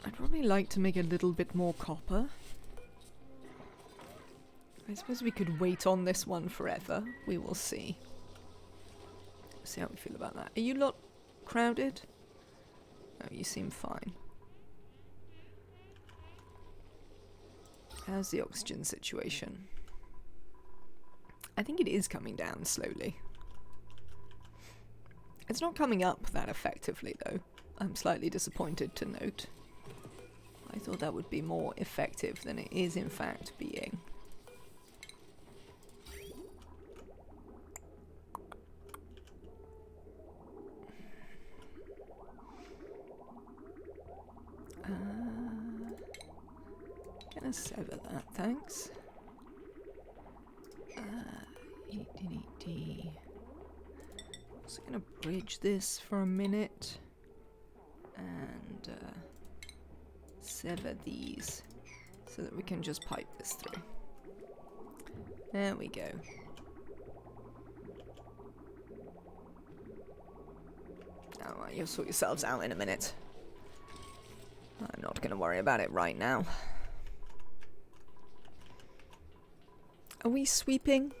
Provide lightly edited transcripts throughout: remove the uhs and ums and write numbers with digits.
I'd probably like to make a little bit more copper. I suppose we could wait on this one forever. We will see. See how we feel about that. Are you lot crowded? No, you seem fine. How's the oxygen situation? I think it is coming down slowly. It's not coming up that effectively, though. I'm slightly disappointed to note. I thought that would be more effective than it is in fact being. Gonna sever that, thanks. Also gonna bridge this for a minute and sever these so that we can just pipe this through. There we go. Oh, well, you'll sort yourselves out in a minute. I'm not gonna worry about it right now. Are we sweeping?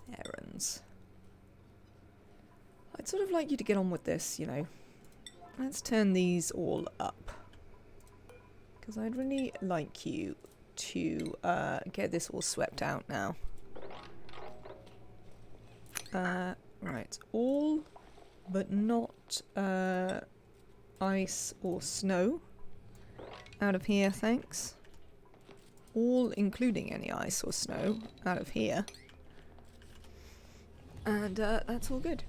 Errands. I'd sort of like you to get on with this, you know. Let's turn these all up. Because I'd really like you to get this all swept out now. Right. All but not ice or snow out of here, thanks. All, including any ice or snow, out of here. And that's all good.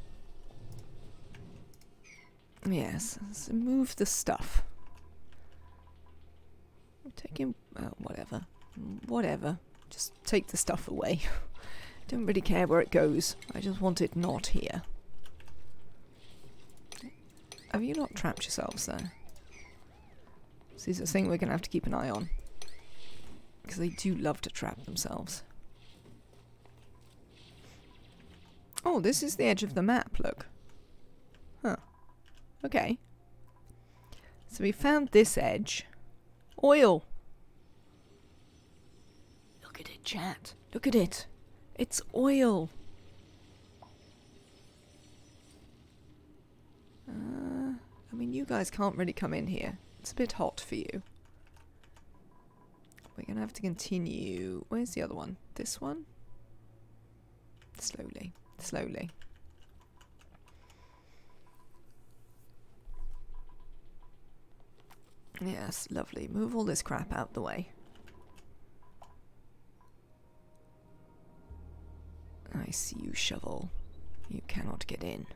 Yes, so move the stuff. Take in, whatever. Whatever. Just take the stuff away. Don't really care where it goes. I just want it not here. Have you not trapped yourselves there? This is a thing we're going to have to keep an eye on. Because they do love to trap themselves. Oh, this is the edge of the map, look. Huh. Okay. So we found this edge. Oil! Look at it, chat. Look at it. It's oil. I mean, you guys can't really come in here. It's a bit hot for you. We're going to have to continue. Where's the other one? This one? Slowly. Slowly. Yes, lovely. Move all this crap out the way. I see you, shovel. You cannot get in.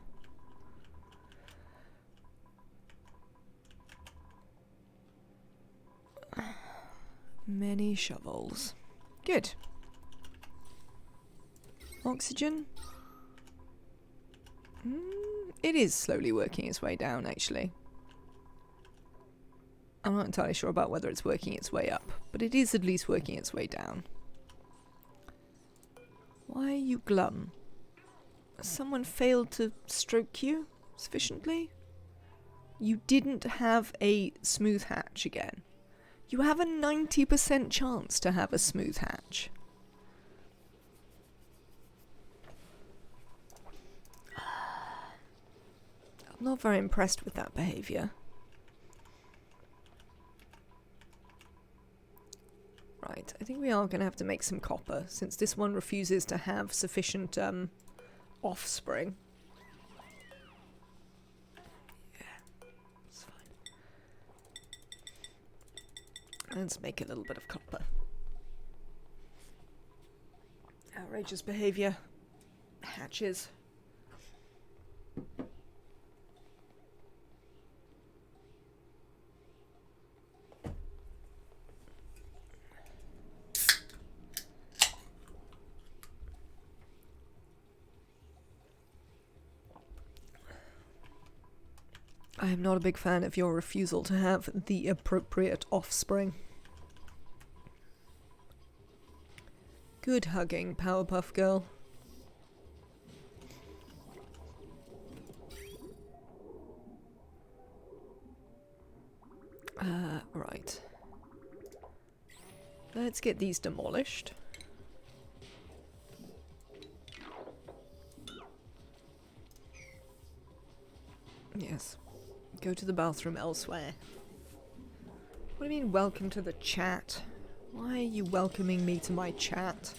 Many shovels. Good. Oxygen? It is slowly working its way down, actually. I'm not entirely sure about whether it's working its way up, but it is at least working its way down. Why are you glum? Someone failed to stroke you sufficiently? You didn't have a smooth hatch again. You have a 90% chance to have a smooth hatch. I'm not very impressed with that behaviour. Right, I think we are going to have to make some copper, since this one refuses to have sufficient offspring. Yeah, it's fine. Let's make a little bit of copper. Outrageous behaviour. Hatches. I am not a big fan of your refusal to have the appropriate offspring. Good hugging, Powerpuff Girl. Right. Let's get these demolished. Yes. Go to the bathroom elsewhere. What do you mean, welcome to the chat? Why are you welcoming me to my chat?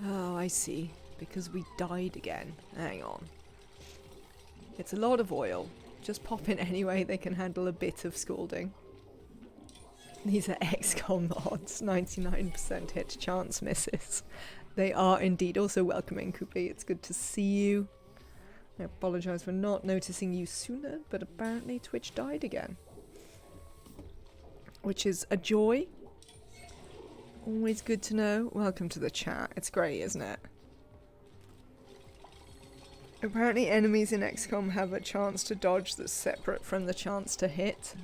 Oh, I see. Because we died again. Hang on. It's a lot of oil. Just pop in anyway, they can handle a bit of scalding. These are XCOM mods. 99% hit chance misses. They are indeed also welcoming, Koopy. It's good to see you. I apologise for not noticing you sooner, but apparently Twitch died again. Which is a joy. Always good to know. Welcome to the chat. It's great, isn't it? Apparently enemies in XCOM have a chance to dodge that's separate from the chance to hit.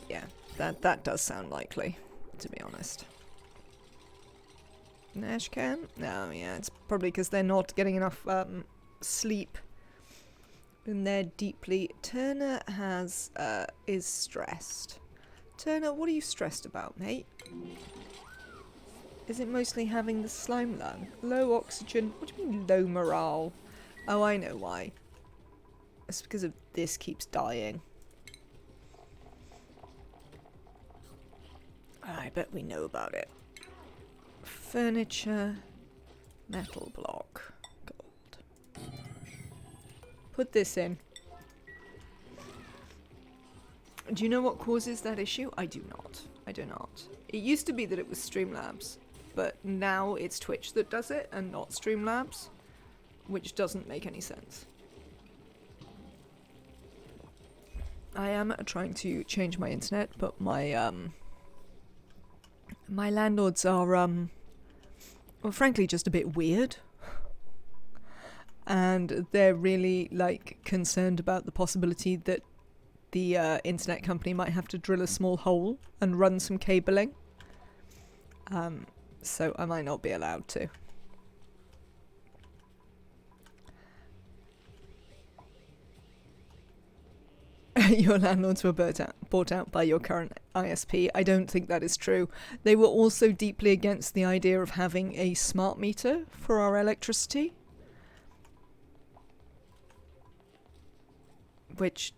Yeah, that does sound likely, to be honest. Nashcam? No, yeah, it's probably because they're not getting enough sleep. And they're deeply... Turner is stressed. Turner, what are you stressed about, mate? Is it mostly having the slime lung? Low oxygen? What do you mean low morale? Oh, I know why. It's because of this keeps dying. I bet we know about it. Furniture, metal block, gold. Put this in. Do you know what causes that issue? I do not. I do not. It used to be that it was Streamlabs, but now it's Twitch that does it and not Streamlabs, which doesn't make any sense. I am trying to change my internet, but my my landlords are well, frankly, just a bit weird. And they're really, like, concerned about the possibility that the internet company might have to drill a small hole and run some cabling. So I might not be allowed to. Your landlords were bought out by your current ISP. I don't think that is true. They were also deeply against the idea of having a smart meter for our electricity. Which...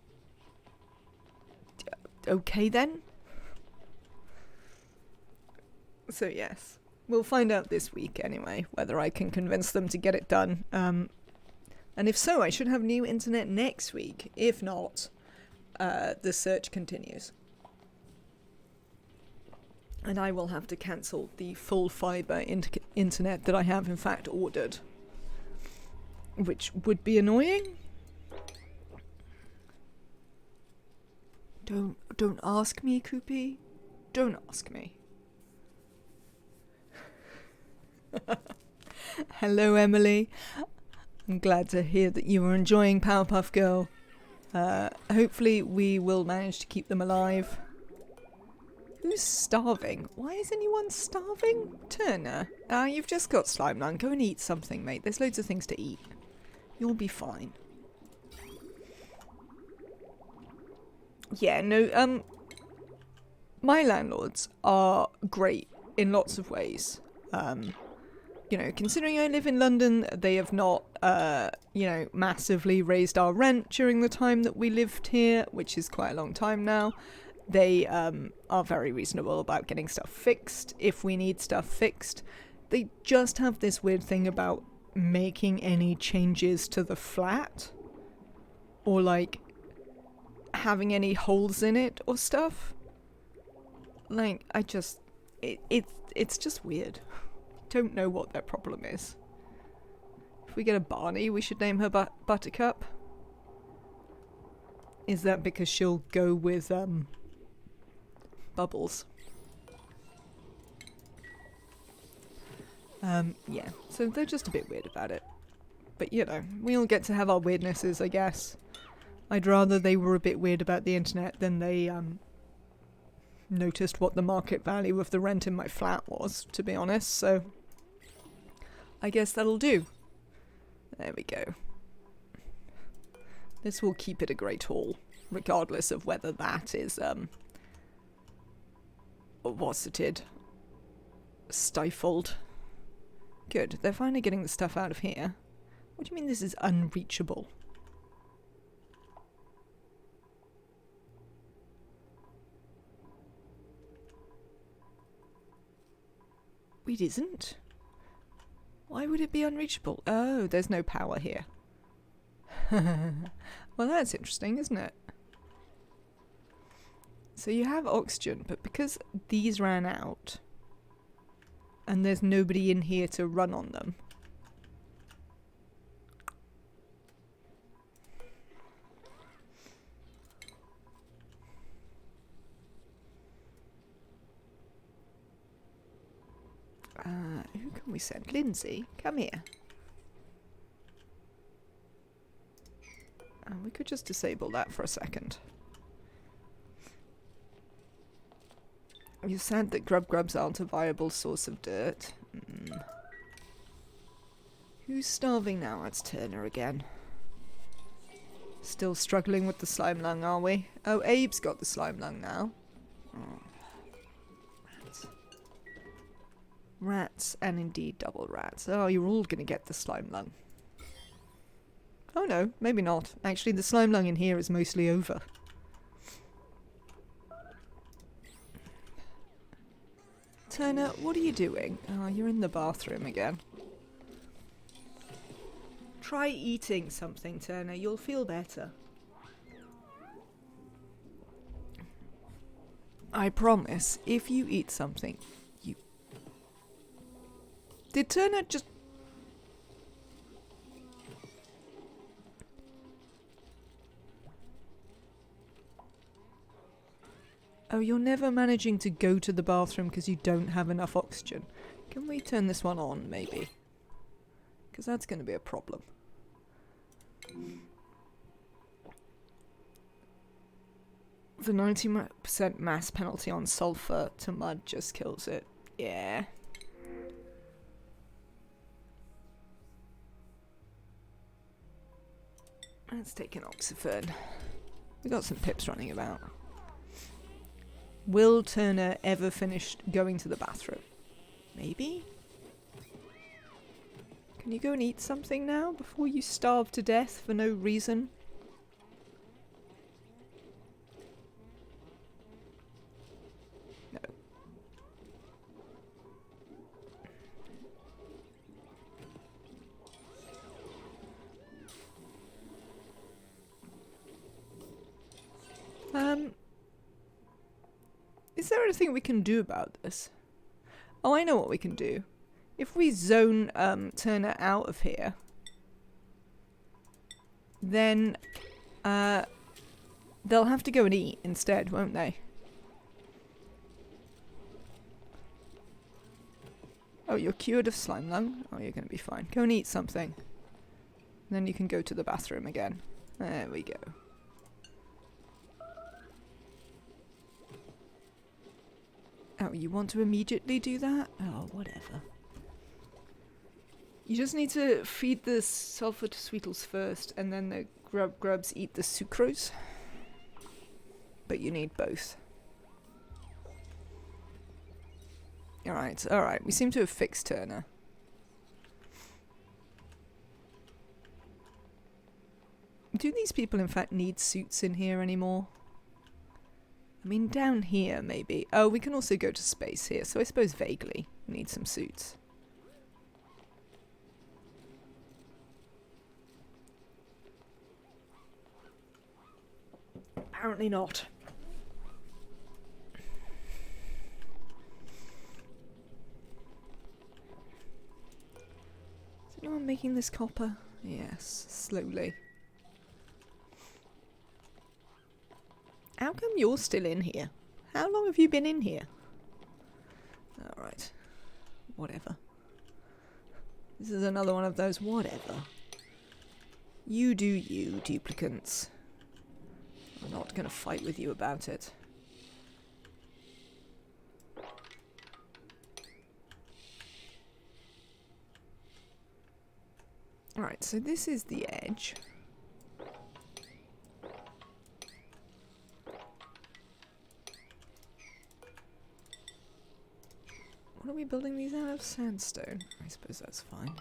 okay then? So yes. We'll find out this week anyway, whether I can convince them to get it done. And if so, I should have new internet next week. If not... the search continues. And I will have to cancel the full fibre internet that I have in fact ordered. Which would be annoying. Don't ask me, Koopy. Don't ask me. Hello, Emily. I'm glad to hear that you are enjoying Powerpuff Girl. Hopefully we will manage to keep them alive. Who's starving? Why is anyone starving? Turner, you've just got slime lung. Go and eat something, mate. There's loads of things to eat. You'll be fine. Yeah, no, my landlords are great in lots of ways. You know, considering I live in London, they have not, you know, massively raised our rent during the time that we lived here, which is quite a long time now. They are very reasonable about getting stuff fixed if we need stuff fixed. They just have this weird thing about making any changes to the flat, or like having any holes in it or stuff. Like, I just, it's just weird. Don't know what their problem is. If we get a Barney, we should name her Buttercup. Is that because she'll go with Bubbles? Yeah, so they're just a bit weird about it. But you know, we all get to have our weirdnesses, I guess. I'd rather they were a bit weird about the internet than they noticed what the market value of the rent in my flat was, to be honest, so I guess that'll do. There we go. This will keep it a great hall, regardless of whether that is, what's-it-id? Stifled. Good, they're finally getting the stuff out of here. What do you mean this is unreachable? It isn't? Why would it be unreachable? Oh, there's no power here. Well, that's interesting, isn't it? So you have oxygen, but because these ran out, and there's nobody in here to run on them. Who can we send? Lindsay, come here. We could just disable that for a second. You said that grubs aren't a viable source of dirt. Who's starving now? It's Turner again. Still struggling with the slime lung, are we? Oh, Abe's got the slime lung now. Oh. Rats. Rats, and indeed double rats. Oh, you're all gonna get the slime lung. Oh no, maybe not. Actually, the slime lung in here is mostly over. Turner, what are you doing? Oh, you're in the bathroom again. Try eating something, Turner. You'll feel better. I promise, if you eat something, you... Did Turner just... Oh, you're never managing to go to the bathroom because you don't have enough oxygen. Can we turn this one on, maybe? Because that's going to be a problem. The 90% mass penalty on sulfur to mud just kills it. Yeah. Let's take an oxyfern. We got some pips running about. Will Turner ever finish going to the bathroom? Maybe? Can you go and eat something now before you starve to death for no reason? No. Is there anything we can do about this? Oh, I know what we can do. If we zone Turner out of here, then they'll have to go and eat instead, won't they? Oh, you're cured of slime lung? Oh, you're going to be fine. Go and eat something. Then you can go to the bathroom again. There we go. Oh, you want to immediately do that? Oh, whatever. You just need to feed the sulfur to Sweetles first, and then the grubs eat the sucrose. But you need both. Alright, alright. We seem to have fixed Turner. Do these people in fact need suits in here anymore? I mean, down here, maybe. Oh, we can also go to space here, so I suppose vaguely we need some suits. Apparently not. Is anyone making this copper? Yes, slowly. How come you're still in here? How long have you been in here? Alright. Whatever. This is another one of those whatever. You do you, duplicants. I'm not going to fight with you about it. Alright, so this is the edge. What are we building these out of? Sandstone. I suppose that's fine.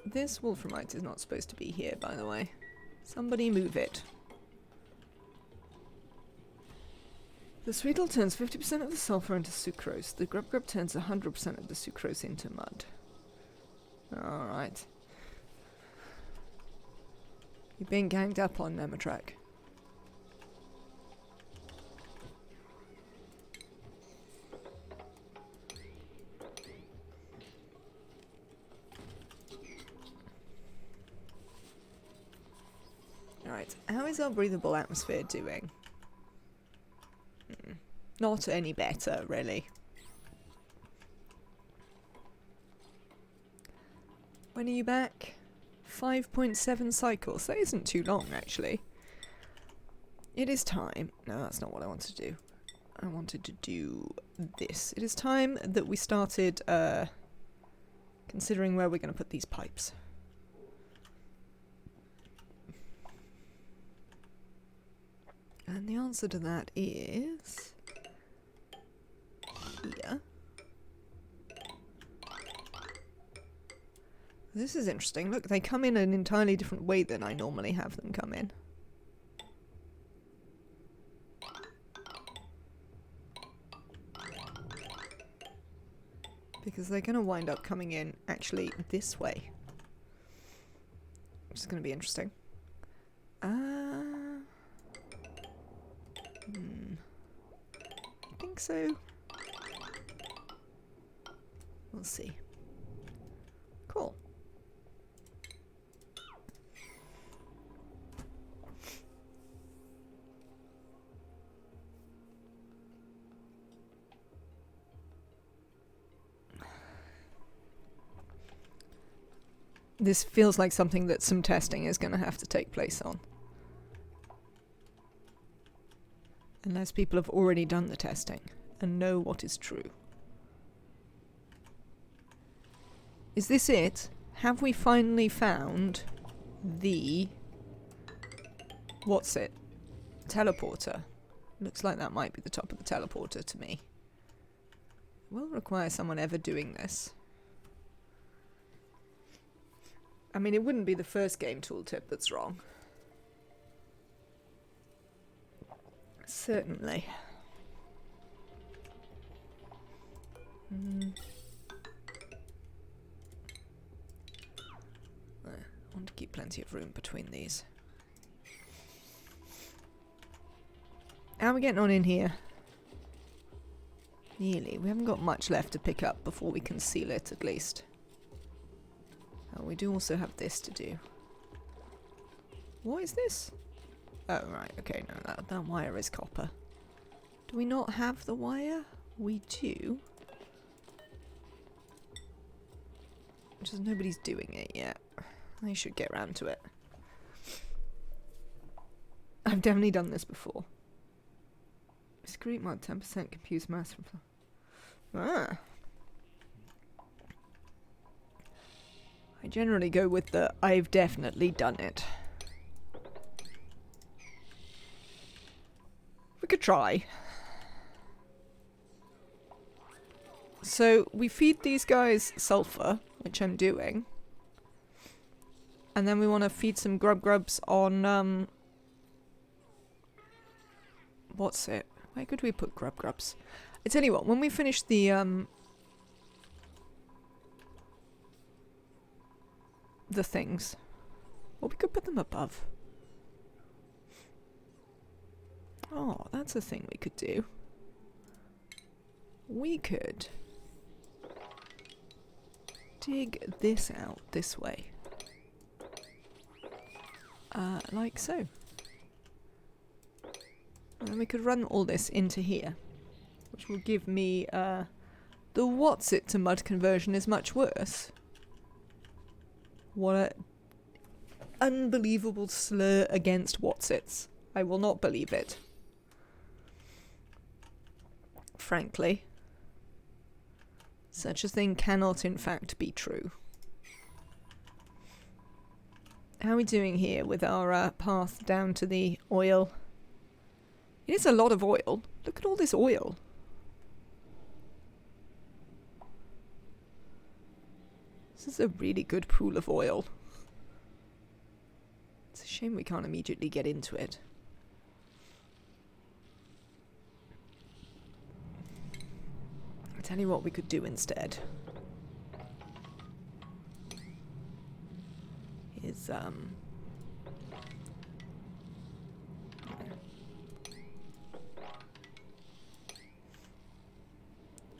This wolframite is not supposed to be here, by the way. Somebody move it. The sweetle turns 50% of the sulfur into sucrose. The grub grub turns 100% of the sucrose into mud. Alright. You've been ganged up on, Nematrak. Alright, how is our breathable atmosphere doing? Not any better, really. When are you back? 5.7 cycles. That isn't too long, actually. It is time. No, that's not what I wanted to do. I wanted to do this. It is time that we started considering where we're going to put these pipes. And the answer to that is here. This is interesting. Look, they come in an entirely different way than I normally have them come in. Because they're going to wind up coming in actually this way. Which is going to be interesting. I think so. We'll see. Cool. This feels like something that some testing is going to have to take place on. Unless people have already done the testing and know what is true. Is this it? Have we finally found the... what's it? Teleporter. Looks like that might be the top of the teleporter to me. Will require someone ever doing this. I mean, it wouldn't be the first game tooltip that's wrong. Certainly. I want to keep plenty of room between these. How are we getting on in here? Nearly. We haven't got much left to pick up before we can seal it, at least. Oh, we do also have this to do. What is this? Oh, right. Okay, no, that wire is copper. Do we not have the wire? We do. Just nobody's doing it yet. I should get round to it. I've definitely done this before. Discrete mod, 10% confused mass from... Ah. I generally go with the I've definitely done it. We could try. So we feed these guys sulfur, which I'm doing. And then we want to feed some grubs on what's it? Where could we put grubs? I tell you what, when we finish the things, well, we could put them above. Oh, that's a thing we could do. We could dig this out this way. Like so. And then we could run all this into here, which will give me, the what's it to mud conversion is much worse. What a unbelievable slur against what's-its. I will not believe it. Frankly. Such a thing cannot in fact be true. How are we doing here with our path down to the oil? It is a lot of oil. Look at all this oil. This is a really good pool of oil. It's a shame we can't immediately get into it. I'll tell you what we could do instead. Is,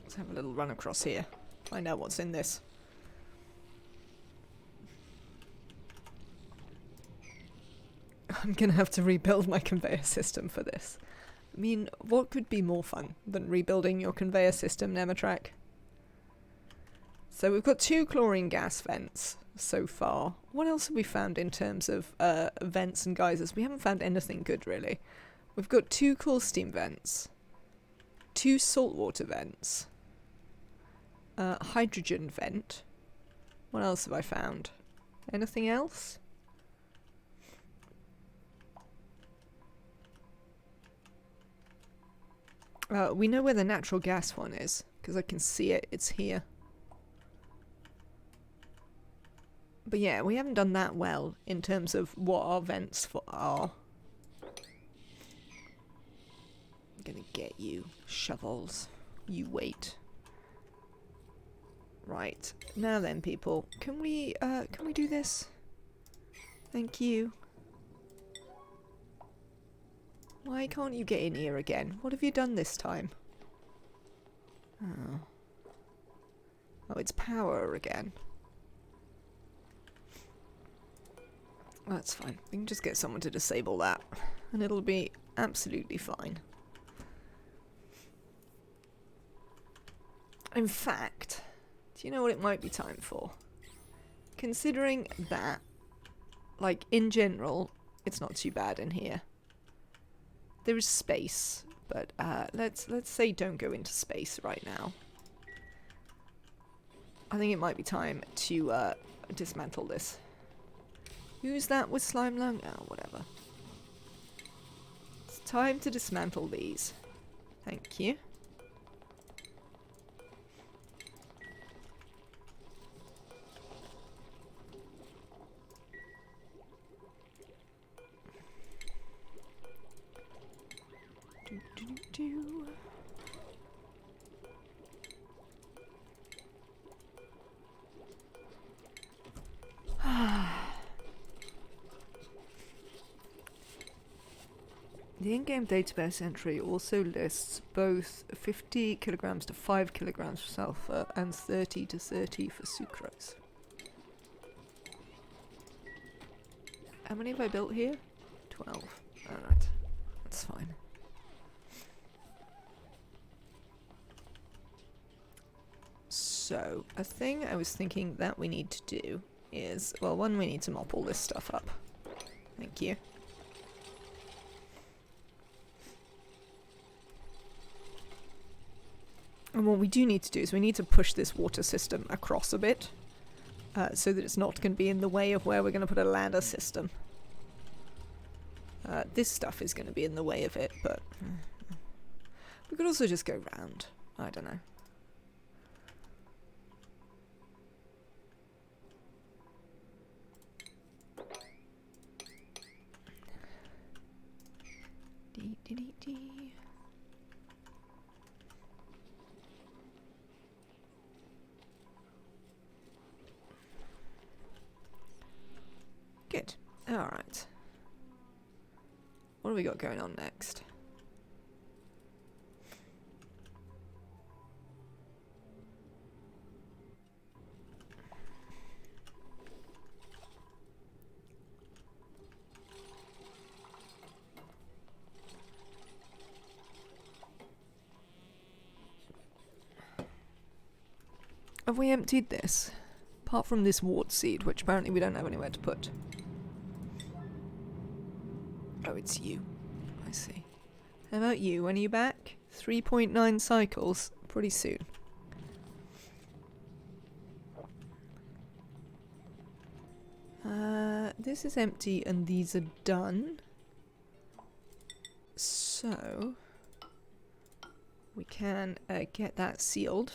let's have a little run across here. Find out what's in this. I'm gonna have to rebuild my conveyor system for this. I mean, what could be more fun than rebuilding your conveyor system, Nematrak? So we've got 2 chlorine gas vents so far. What else have we found in terms of vents and geysers? We haven't found anything good, really. We've got 2 cool steam vents, 2 saltwater vents, hydrogen vent. What else have I found? Anything else? We know where the natural gas one is, because I can see it. It's here. But yeah, we haven't done that well in terms of what our vents are. I'm gonna get you, shovels. You wait. Right. Now then, people. Can we do this? Thank you. Why can't you get in here again? What have you done this time? Oh. Oh, it's power again. That's fine. We can just get someone to disable that, and it'll be absolutely fine. In fact, do you know what it might be time for? Considering that, like, in general, it's not too bad in here. There is space, but let's say don't go into space right now. I think it might be time to dismantle this. Who's that with slime lung? Oh, whatever. It's time to dismantle these. Thank you. The in-game database entry also lists both 50 kilograms to 5 kilograms for sulfur and 30 to 30 for sucrose. How many have I built here? 12. Alright, that's fine. So, a thing I was thinking that we need to do is, well, one, we need to mop all this stuff up. Thank you. And what we do need to do is we need to push this water system across a bit, so that it's not going to be in the way of where we're going to put a ladder system. This stuff is going to be in the way of it, but we could also just go round. I don't know. Dee. Good. Alright. What have we got going on next? Have we emptied this? Apart from this wart seed, which apparently we don't have anywhere to put. Oh, it's you. I see. How about you? When are you back? 3.9 cycles. Pretty soon. this is empty and these are done. So we can get that sealed.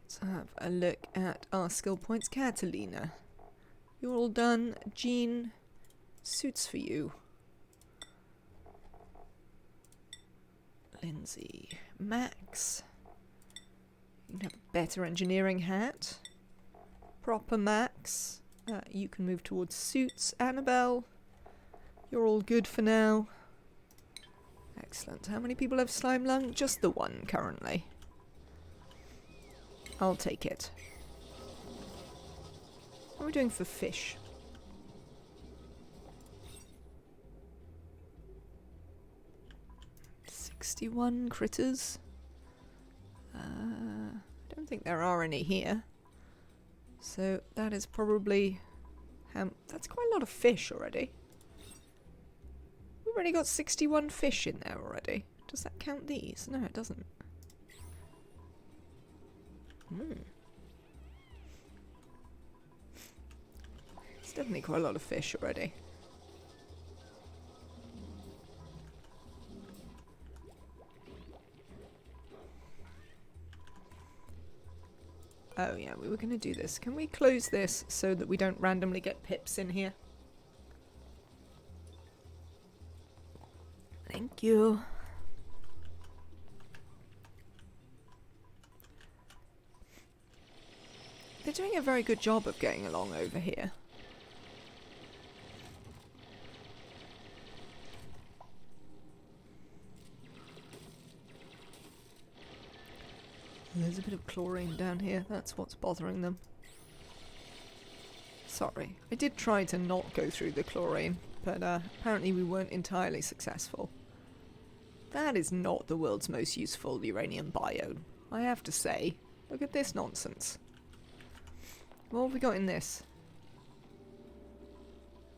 Let's have a look at our skill points. Catalina, you're all done. Jean, suits for you. Lindsay, Max, you can have a better engineering hat. Proper Max, you can move towards suits. Annabelle, you're all good for now. Excellent. How many people have slime lung? Just the one currently. I'll take it. What are we doing for fish? "61 critters. I don't think there are any here. So that is probably... that's quite a lot of fish already. We've already got 61 fish in there already. Does that count these? No, it doesn't. It's definitely quite a lot of fish already. Oh yeah, we were going to do this. Can we close this so that we don't randomly get pips in here? Thank you. They're doing a very good job of getting along over here. There's a bit of chlorine down here, that's what's bothering them. Sorry, I did try to not go through the chlorine, but apparently we weren't entirely successful. That is not the world's most useful uranium biome, I have to say. Look at this nonsense. What have we got in this?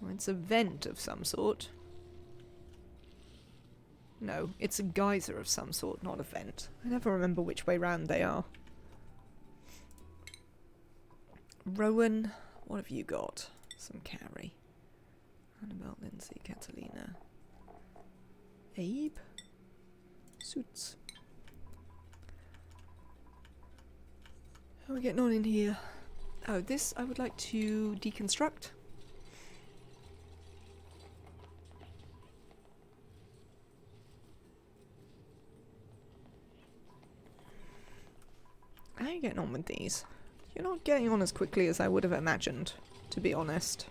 Well, it's a vent of some sort. No, it's a geyser of some sort, not a vent. I never remember which way round they are. Rowan, what have you got? Some carry. Annabelle, Lindsay, Catalina. Abe? Suits. How are we getting on in here? Oh, this I would like to deconstruct. How are you getting on with these? You're not getting on as quickly as I would have imagined, to be honest.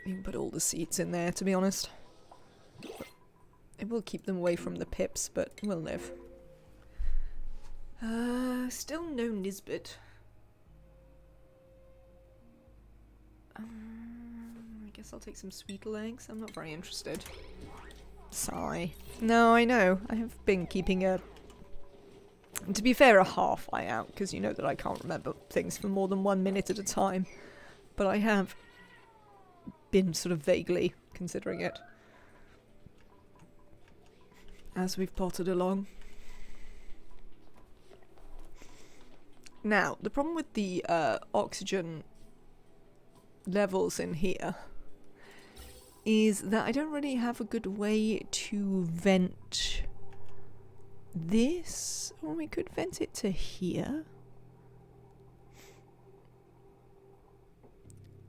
You can put all the seeds in there, to be honest. It will keep them away from the pips, but we'll live. Still no Nisbet. I guess I'll take some sweetle eggs. I'm not very interested. Sigh. No, I know. I have been keeping a... To be fair, a half eye out, because you know that I can't remember things for more than 1 minute at a time. But I have been sort of vaguely considering it as we've potted along. Now, the problem with the oxygen levels in here is that I don't really have a good way to vent this. Or we could vent it to here.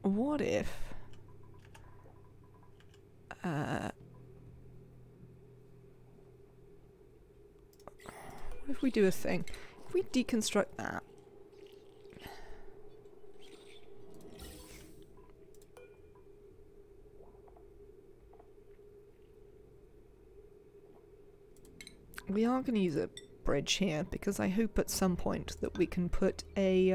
What if... what if we do a thing? If we deconstruct that. We are going to use a bridge here because I hope at some point that we can put a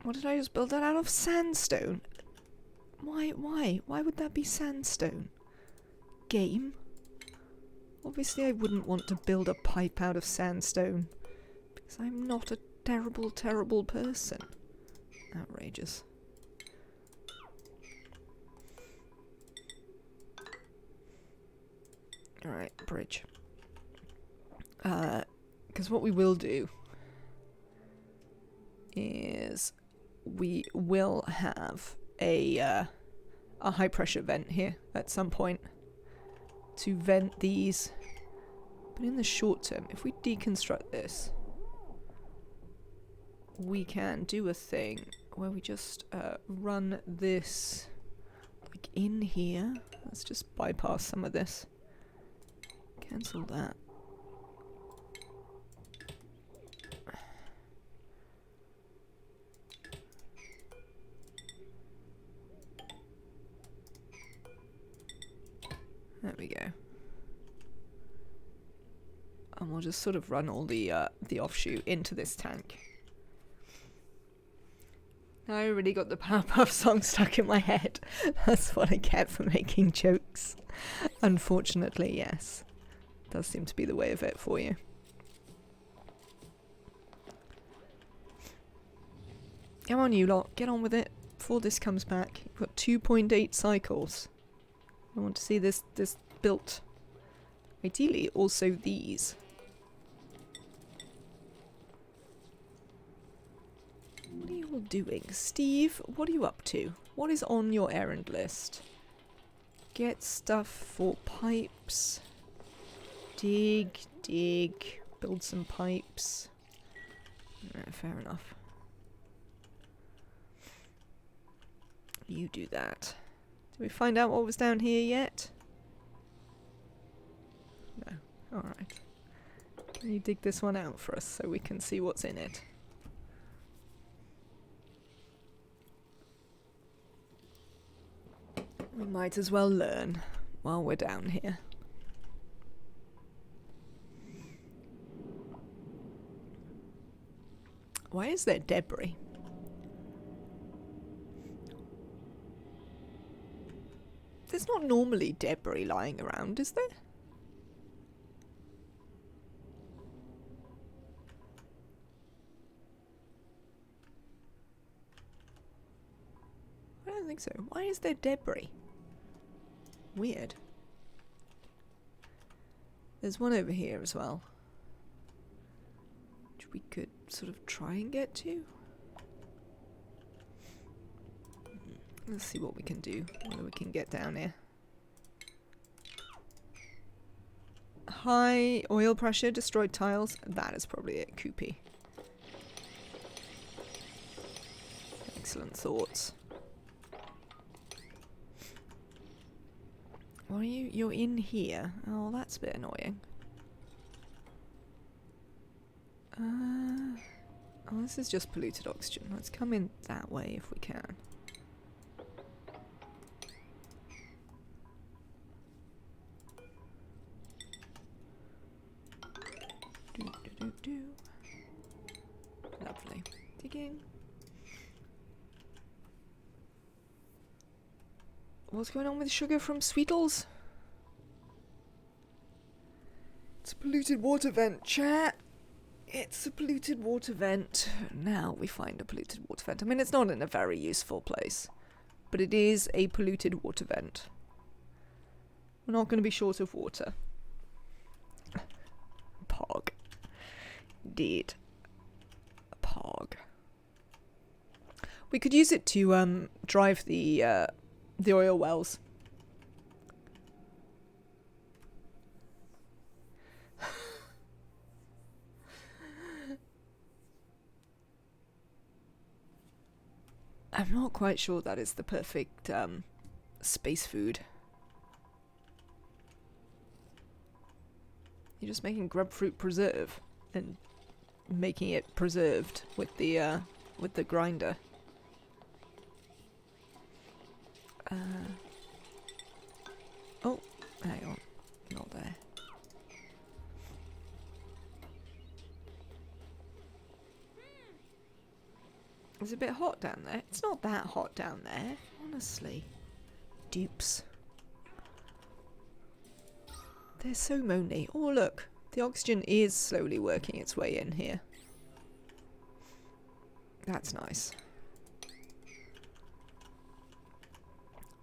what did I just build that out of? Sandstone? Why would that be sandstone? Game? Obviously I wouldn't want to build a pipe out of sandstone, because I'm not a terrible, terrible person. Outrageous. Alright, bridge. Because what we will do is we will have a high pressure vent here at some point to vent these. But in the short term, if we deconstruct this, we can do a thing where we just run this like in here. Let's just bypass some of this. Cancel that. There we go. And we'll just sort of run all the offshoot into this tank. I already got the Powerpuff song stuck in my head. That's what I get for making jokes. Unfortunately, yes. Does seem to be the way of it for you. Come on, you lot. Get on with it before this comes back. You've got 2.8 cycles. I want to see this built. Ideally, also these. What are you all doing? Steve, what are you up to? What is on your errand list? Get stuff for pipes. Dig, build some pipes. Fair enough. You do that. Did we find out what was down here yet? No. Alright. Can you dig this one out for us so we can see what's in it? We might as well learn while we're down here. Why is there debris? There's not normally debris lying around, is there? I don't think so. Why is there debris? Weird. There's one over here as well, which we could sort of try and get to. Let's see what we can do, whether we can get down here. High oil pressure, destroyed tiles. That is probably it, Koopy. Excellent thoughts. What are you? You're in here. Oh, that's a bit annoying. Oh, this is just polluted oxygen. Let's come in that way if we can. Do. Lovely. Digging. What's going on with sugar from Sweetles? It's a polluted water vent, chat. It's a polluted water vent. Now we find a polluted water vent. I mean, it's not in a very useful place, but it is a polluted water vent. We're not going to be short of water. Pog. Indeed. A pog. We could use it to drive the oil wells. I'm not quite sure that is the perfect space food. You're just making grubfruit preserve and making it preserved with the grinder. Oh, hang on, not there. It's a bit hot down there. It's not that hot down there, honestly. Dupes. They're so moany. Oh, look. The oxygen is slowly working its way in here. That's nice.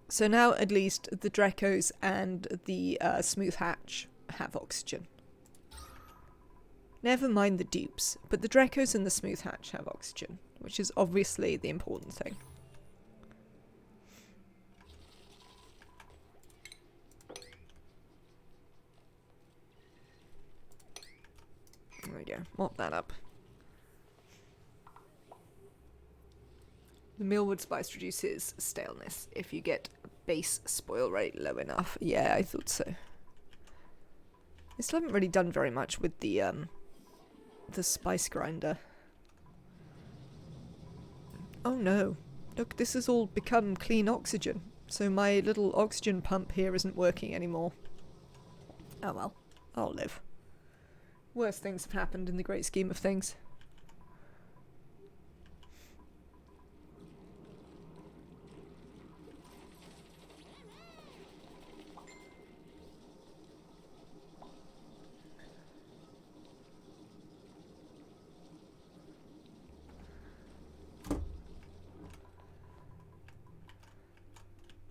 So now at least the Drekos and the Smooth Hatch have oxygen. Never mind the dupes, but the Drekos and the Smooth Hatch have oxygen, which is obviously the important thing. There we go, mop that up. The Millwood spice reduces staleness if you get base spoil rate low enough. Yeah, I thought so. I still haven't really done very much with the spice grinder. Oh no. Look, this has all become clean oxygen. So my little oxygen pump here isn't working anymore. Oh well, I'll live. Worse things have happened in the great scheme of things.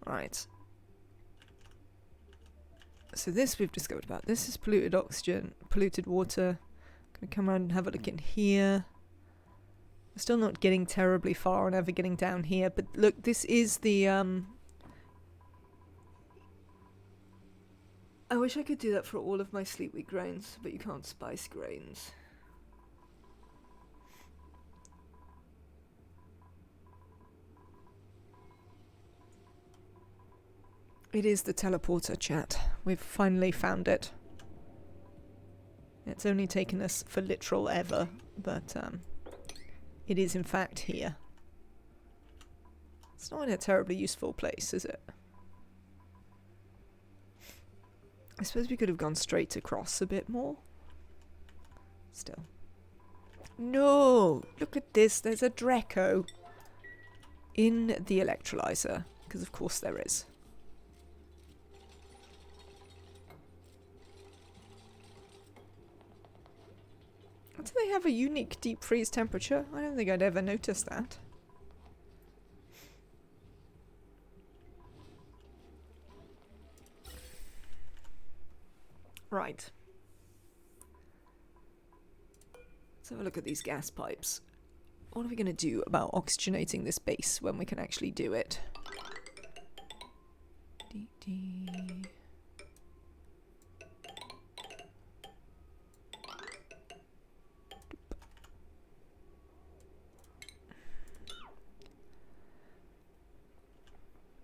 Right. So this we've discovered about. This is polluted oxygen, polluted water. Gonna come around and have a look in here. We're still not getting terribly far on ever getting down here, but look, this is the I wish I could do that for all of my sleep wheat grains, but you can't spice grains. It is the teleporter, chat. We've finally found it. It's only taken us for literal ever, but it is in fact here. It's not in a terribly useful place, is it? I suppose we could have gone straight across a bit more. Still. No! Look at this, there's a Dreko in the electrolyzer, because of course there is. Do they have a unique deep freeze temperature? I don't think I'd ever noticed that. Right. Let's have a look at these gas pipes. What are we going to do about oxygenating this base when we can actually do it?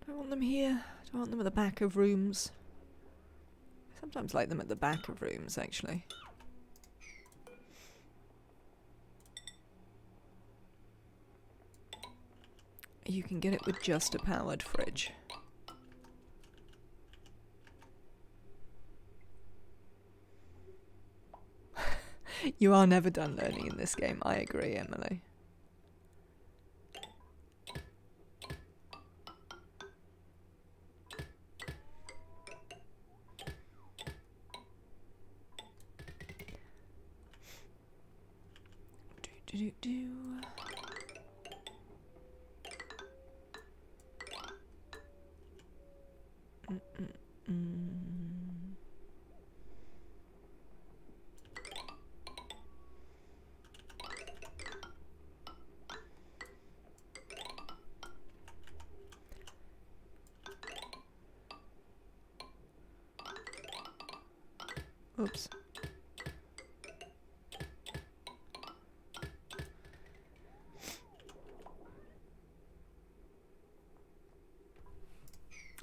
Do I want them here? Do I want them at the back of rooms? I sometimes like them at the back of rooms, actually. You can get it with just a powered fridge. You are never done learning in this game, I agree, Emily. Do. Oops.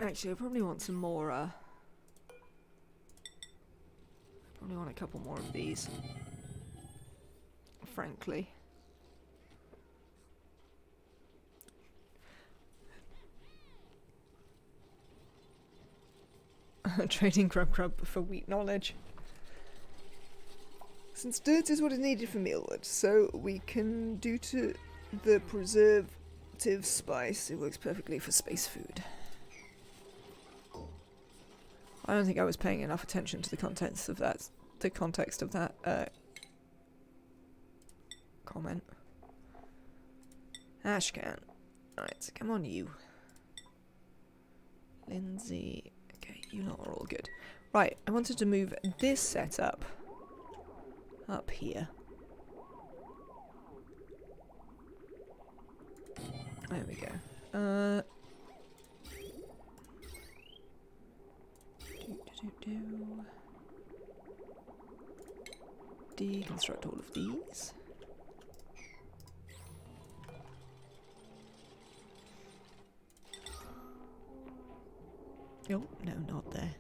Actually, I probably want some more, probably want a couple more of these. Frankly. Trading Grub for wheat knowledge. Since dirt is what is needed for Millwood, so we can do to the preservative spice. It works perfectly for space food. I don't think I was paying enough attention to the context of that. The context of that comment. Ashcan. Alright, so come on, you. Lindsay. Okay, you lot are all good. Right, I wanted to move this setup up here. There we go. Deconstruct all of these. Oh, no, not there.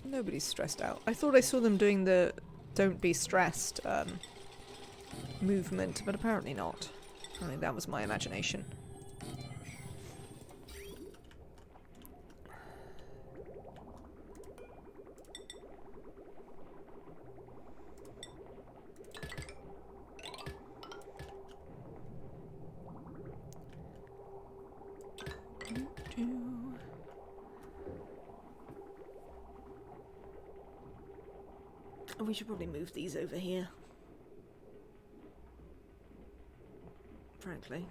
Nobody's stressed out. I thought I saw them doing the don't be stressed movement, but apparently not. Apparently that was my imagination. We should probably move these over here. Frankly.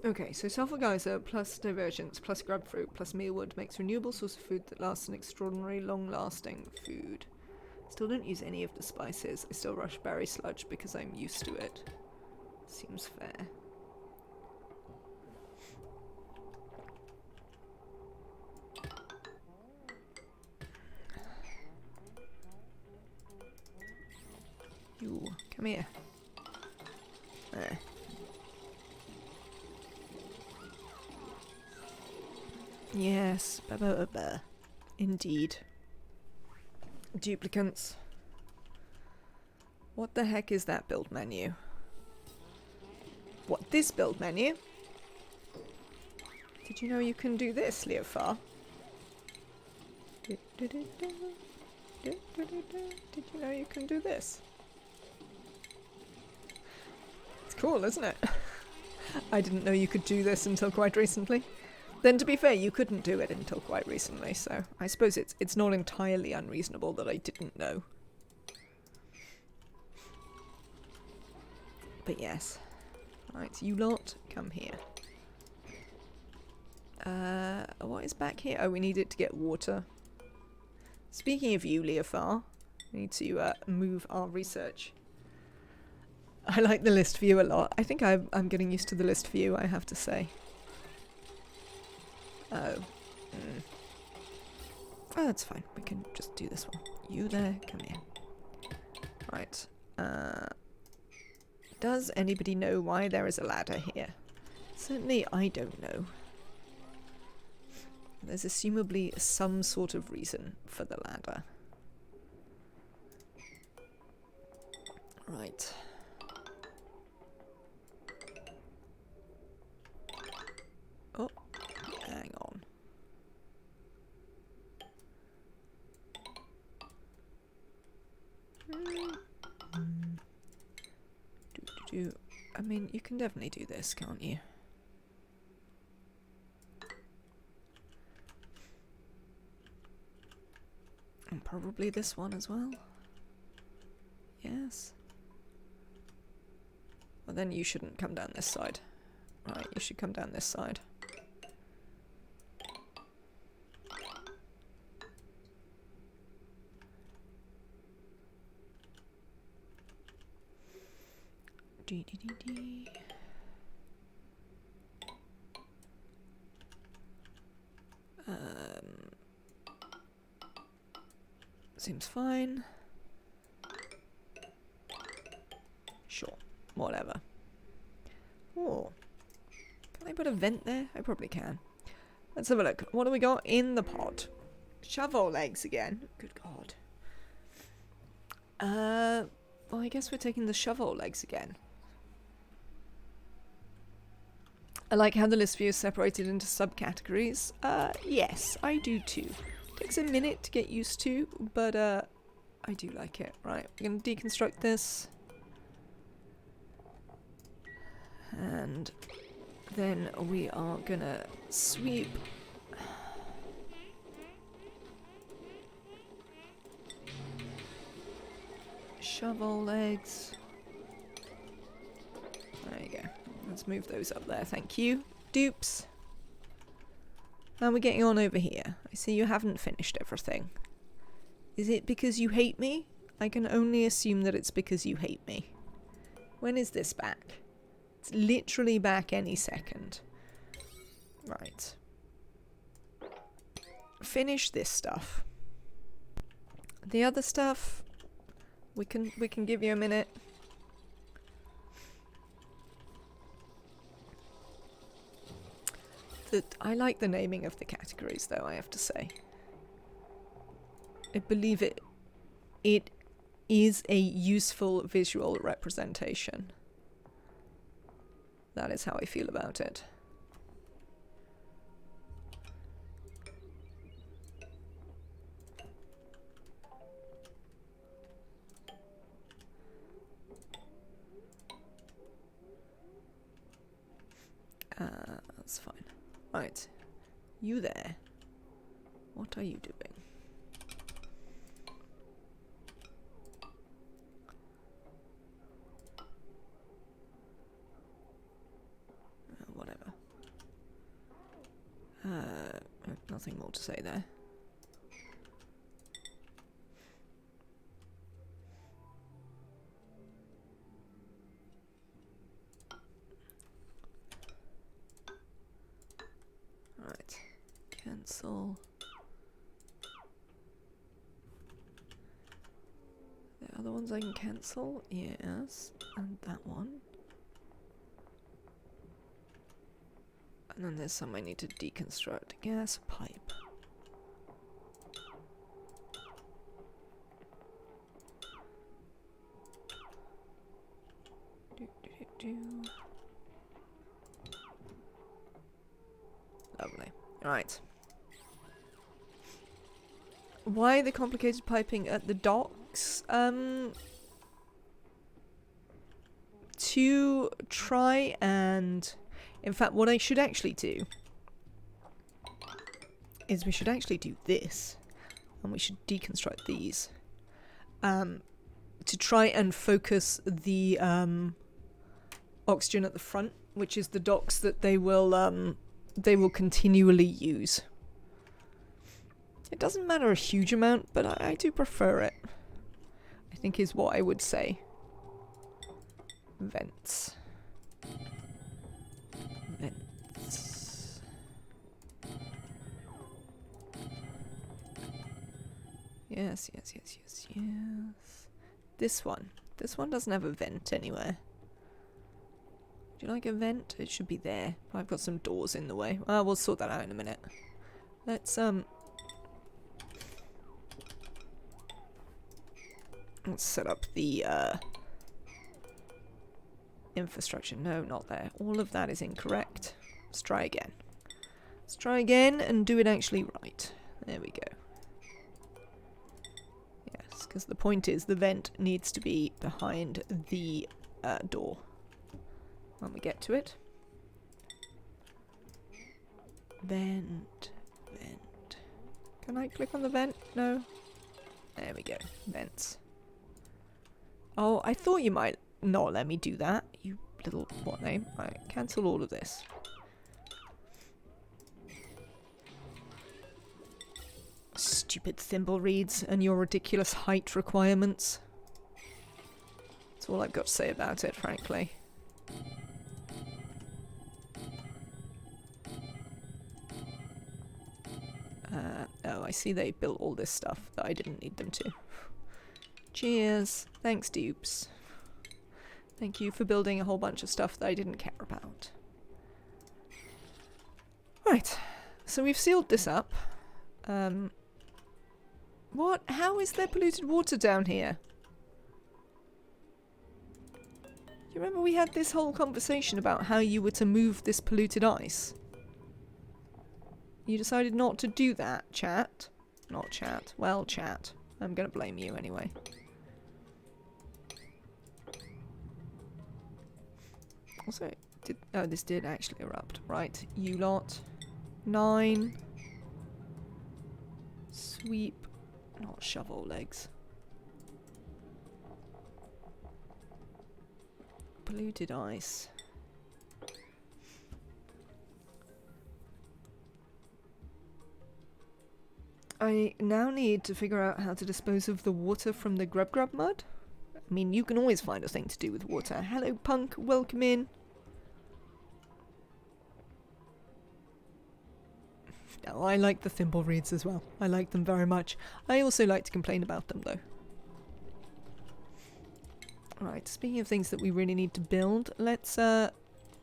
Okay, so sulfur geyser plus divergence plus grub fruit plus mealwood makes renewable source of food that lasts an extraordinary long-lasting food. Still don't use any of the spices. I still rush berry sludge because I'm used to it. Seems fair. You, come here. There. Yes, indeed. Duplicants. What the heck is that build menu? What, this build menu? Did you know you can do this, Leofar? Did you know you can do this? It's cool, isn't it? I didn't know you could do this until quite recently. Then, to be fair, you couldn't do it until quite recently, so I suppose it's not entirely unreasonable that I didn't know. But yes. Right, you lot, come here. What is back here? Oh, we need it to get water. Speaking of you, Leofar, we need to move our research. I like the list view a lot. I think I'm getting used to the list view, I have to say. Oh. Oh, that's fine. We can just do this one. You there, come here. Right. Does anybody know why there is a ladder here? Certainly I don't know. There's assumably some sort of reason for the ladder. Right. Oh. Hang on. I mean, you can definitely do this, can't you? And probably this one as well. Yes. Well, then you shouldn't come down this side. Right, you should come down this side. Seems fine. Sure, whatever. Oh. Can I put a vent there? I probably can. Let's have a look. What do we got in the pod? Shovel legs again. Good God. Well, I guess we're taking the shovel legs again. I like how the list view is separated into subcategories. Yes, I do too. Takes a minute to get used to, but I do like it. Right, we're gonna deconstruct this. And then we are gonna sweep. Shovel legs. There you go. Let's move those up there, thank you. Dupes. How are we getting on over here? I see you haven't finished everything. Is it because you hate me? I can only assume that it's because you hate me. When is this back? It's literally back any second. Right. Finish this stuff. The other stuff, we can give you a minute. I like the naming of the categories, though, I have to say. I believe it is a useful visual representation. That is how I feel about it. That's fine. Right. You there. What are you doing? Whatever. Nothing more to say there. Right. Cancel. The other ones I can cancel? Yes. And that one. And then there's some I need to deconstruct. Gas pipe. Lovely. Right. Why the complicated piping at the docks? To try and... In fact, what I should actually do is we should actually do this. And we should deconstruct these. To try and focus the oxygen at the front, which is the docks that they will continually use. It doesn't matter a huge amount, but I do prefer it. I think is what I would say. Vents. Vents. Yes, yes, yes, yes, yes. This one. This one doesn't have a vent anywhere. Do you like a vent? It should be there. I've got some doors in the way. We'll sort that out in a minute. Let's set up the infrastructure. No, not there. All of that is incorrect. Let's try again. Let's try again and do it actually right. There we go. Yes, because the point is the vent needs to be behind the door when we get to it. Vent. Vent. Can I click on the vent? No? There we go. Vents. Oh, I thought you might not let me do that. You little what name? Right, cancel all of this. Stupid thimble reads and your ridiculous height requirements. That's all I've got to say about it, frankly. Oh, I see they built all this stuff that I didn't need them to. Cheers. Thanks, dupes. Thank you for building a whole bunch of stuff that I didn't care about. Right, so we've sealed this up. What? How is there polluted water down here? You remember we had this whole conversation about how you were to move this polluted ice? You decided not to do that, chat. Not chat. Well, chat. I'm gonna blame you anyway. Also, oh, this did actually erupt. Right, you lot. 9. Sweep. Not shovel legs. Polluted ice. I now need to figure out how to dispose of the water from the grub mud. I mean, you can always find a thing to do with water. Hello, punk. Welcome in. No, I like the thimble reeds as well. I like them very much. I also like to complain about them, though. Right, speaking of things that we really need to build, let's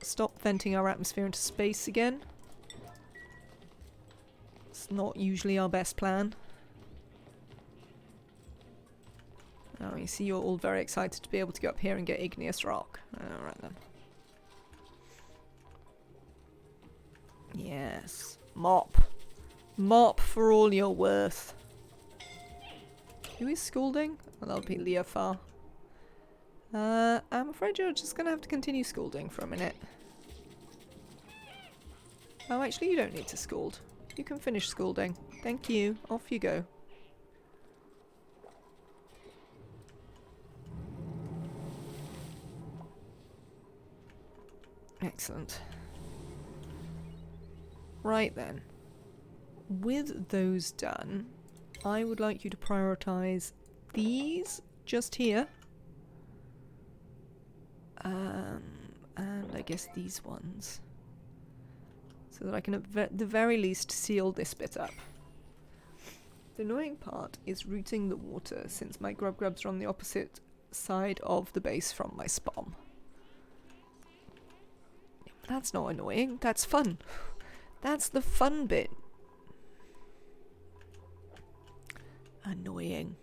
stop venting our atmosphere into space again. It's not usually our best plan. Oh, you see you're all very excited to be able to go up here and get igneous rock. Alright then. Yes. Mop. Mop for all you're worth. Who is scalding? Well, that'll be Leofar. I'm afraid you're just gonna have to continue scalding for a minute. Oh, actually, you don't need to scald. You can finish scalding. Thank you. Off you go. Excellent. Right then. With those done, I would like you to prioritize these just here. And I guess these ones. So that I can at the very least seal this bit up. The annoying part is routing the water since my grubs are on the opposite side of the base from my spawn. That's not annoying, that's fun. That's the fun bit. Annoying.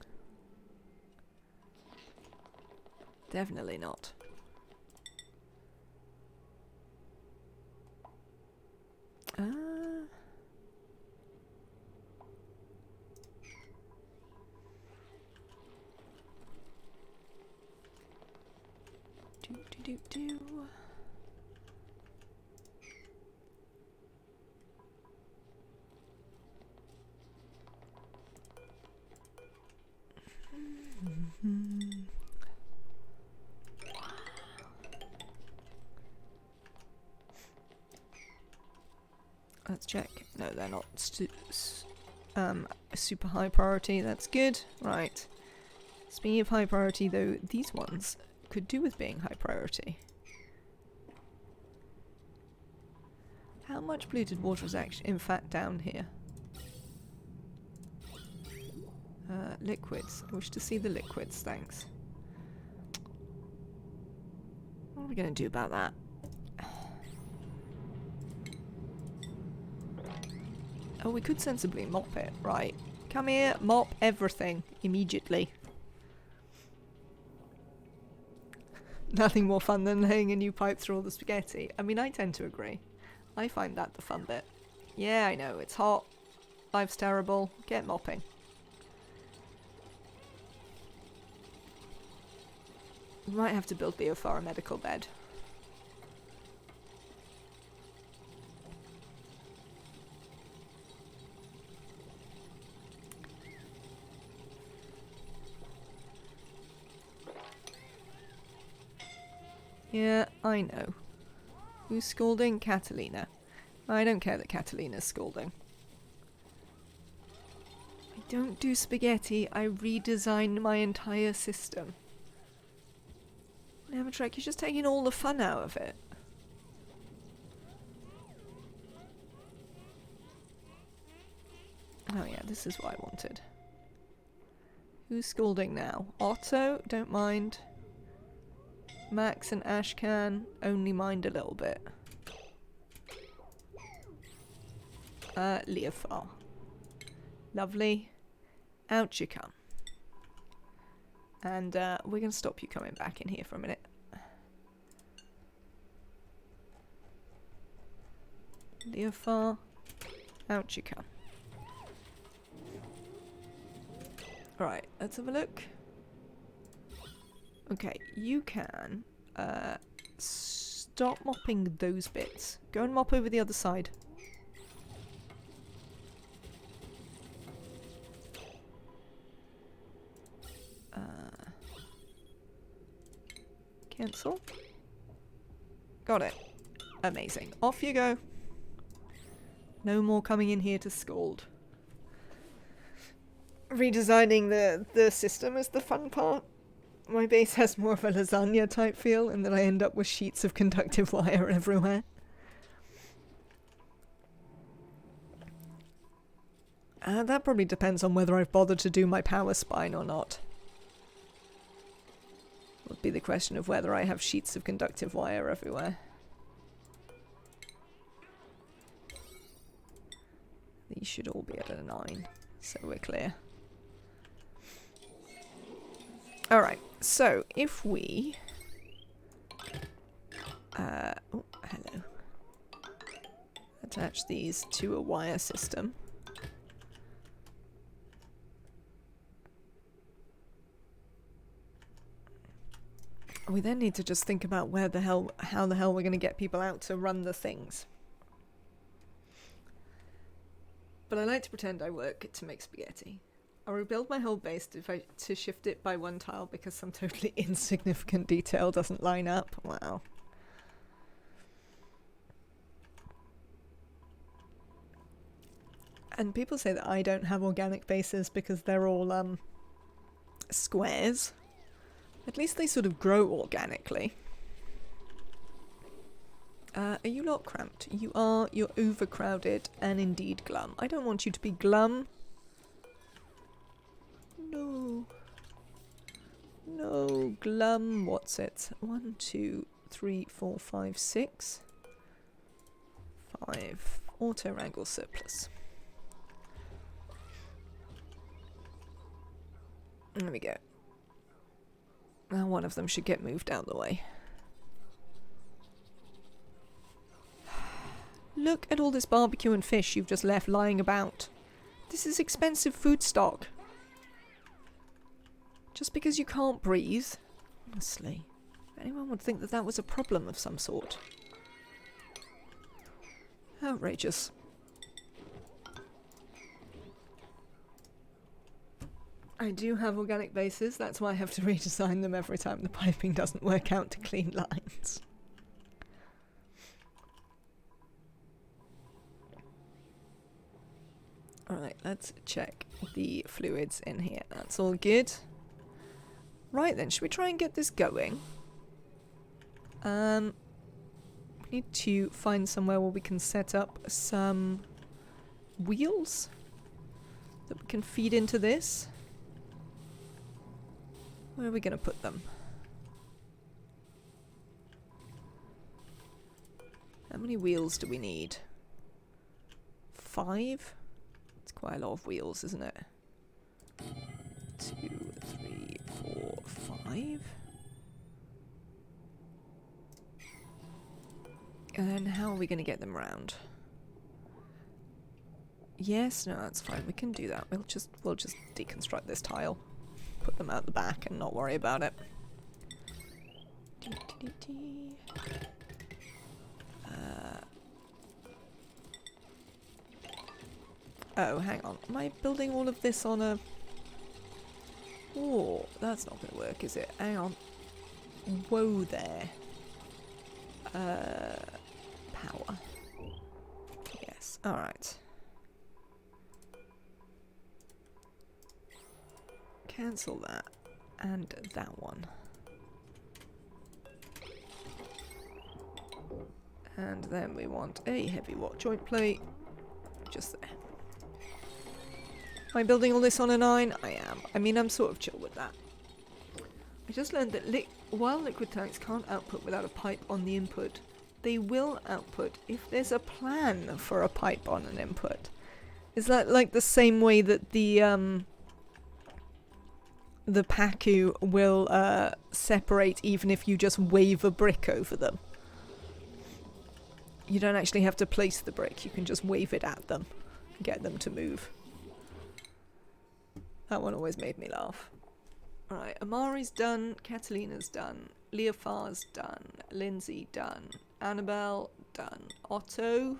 Definitely not. Do. Let's check. No, they're not super high priority. That's good. Right. Speaking of high priority, though, these ones could do with being high priority. How much polluted water is actually, in fact, down here? Liquids. I wish to see the liquids, thanks. What are we going to do about that? Oh, we could sensibly mop it, right. Come here, mop everything, immediately. Nothing more fun than laying a new pipe through all the spaghetti. I mean, I tend to agree. I find that the fun bit. Yeah, I know, it's hot. Life's terrible. Get mopping. We might have to build Leofar a medical bed. Yeah, I know. Who's scalding? Catalina. I don't care that Catalina's scalding. I don't do spaghetti, I redesign my entire system. Nevertrek, you're just taking all the fun out of it. Oh yeah, this is what I wanted. Who's scalding now? Otto? Don't mind. Max and Ashcan only mind a little bit. Leofar. Lovely. Out you come. And we're going to stop you coming back in here for a minute. Leofar. Out you come. Right, let's have a look. Okay, you can stop mopping those bits. Go and mop over the other side. Cancel. Got it. Amazing. Off you go. No more coming in here to scold. Redesigning the system is the fun part. My base has more of a lasagna type feel, and then I end up with sheets of conductive wire everywhere. That probably depends on whether I've bothered to do my power spine or not. Would be the question of whether I have sheets of conductive wire everywhere. These should all be at a 9, so we're clear. Alright, so if we... oh, hello. Attach these to a wire system. We then need to just think about how the hell we're going to get people out to run the things. But I like to pretend I work to make spaghetti. I'll rebuild my whole base to shift it by 1 tile because some totally insignificant detail doesn't line up. Wow. And people say that I don't have organic bases because they're all squares. At least they sort of grow organically. Are you not cramped? You are. You're overcrowded and indeed glum. I don't want you to be glum. No. No, glum. What's it? 1, 2, 3, 4, 5, 6. 5. Auto wrangle surplus. There we go. Now one of them should get moved out of the way. Look at all this barbecue and fish you've just left lying about. This is expensive food stock. Just because you can't breathe? Honestly, anyone would think that that was a problem of some sort. Outrageous. I do have organic bases, that's why I have to redesign them every time the piping doesn't work out to clean lines. Alright, let's check the fluids in here. That's all good. Right then, should we try and get this going? We need to find somewhere where we can set up some wheels that we can feed into this. Where are we going to put them? How many wheels do we need? 5? It's quite a lot of wheels, isn't it? 2, 3, 4, 5. And then how are we going to get them around? Yes, no, that's fine. We can do that. We'll just deconstruct this tile. Put them out the back and not worry about it. Oh, hang on. Am I building all of this on a... Oh, that's not going to work, is it? Hang on. Whoa there. Power. Yes, alright. Cancel that. And that one. And then we want a heavy watt joint plate. Just there. Am I building all this on a 9? I am. I mean, I'm sort of chill with that. I just learned that while liquid tanks can't output without a pipe on the input, they will output if there's a plan for a pipe on an input. Is that like the same way that the Pacu will separate even if you just wave a brick over them? You don't actually have to place the brick, you can just wave it at them and get them to move. That one always made me laugh. Alright, Amari's done, Catalina's done, Leofar's done, Lindsay done, Annabelle done, Otto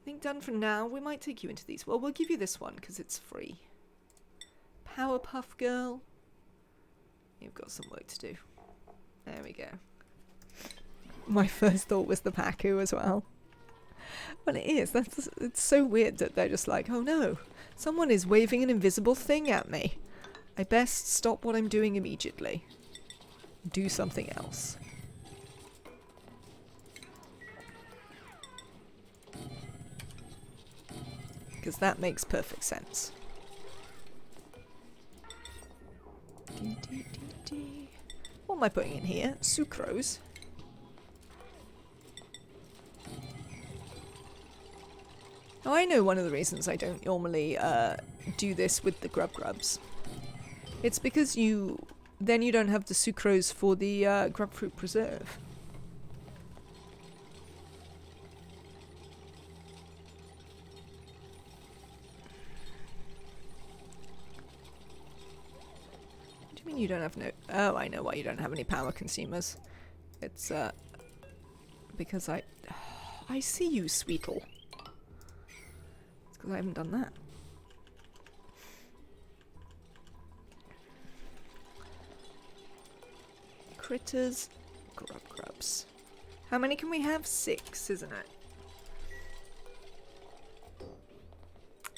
I think done for now. We might take you into these. Well, we'll give you this one because it's free. Powerpuff Girl. You've got some work to do. There we go. My first thought was the Pacu as well. Well, it is. It's so weird that they're just like, oh no, someone is waving an invisible thing at me. I best stop what I'm doing immediately. Do something else. Because that makes perfect sense. What am I putting in here? Sucrose. Now I know one of the reasons I don't normally do this with the grubs. It's because then you don't have the sucrose for the grubfruit preserve. You don't have no... Oh, I know why you don't have any power consumers. It's, because I see you, Sweetle. It's because I haven't done that. Critters, grubs. How many can we have? 6, isn't it?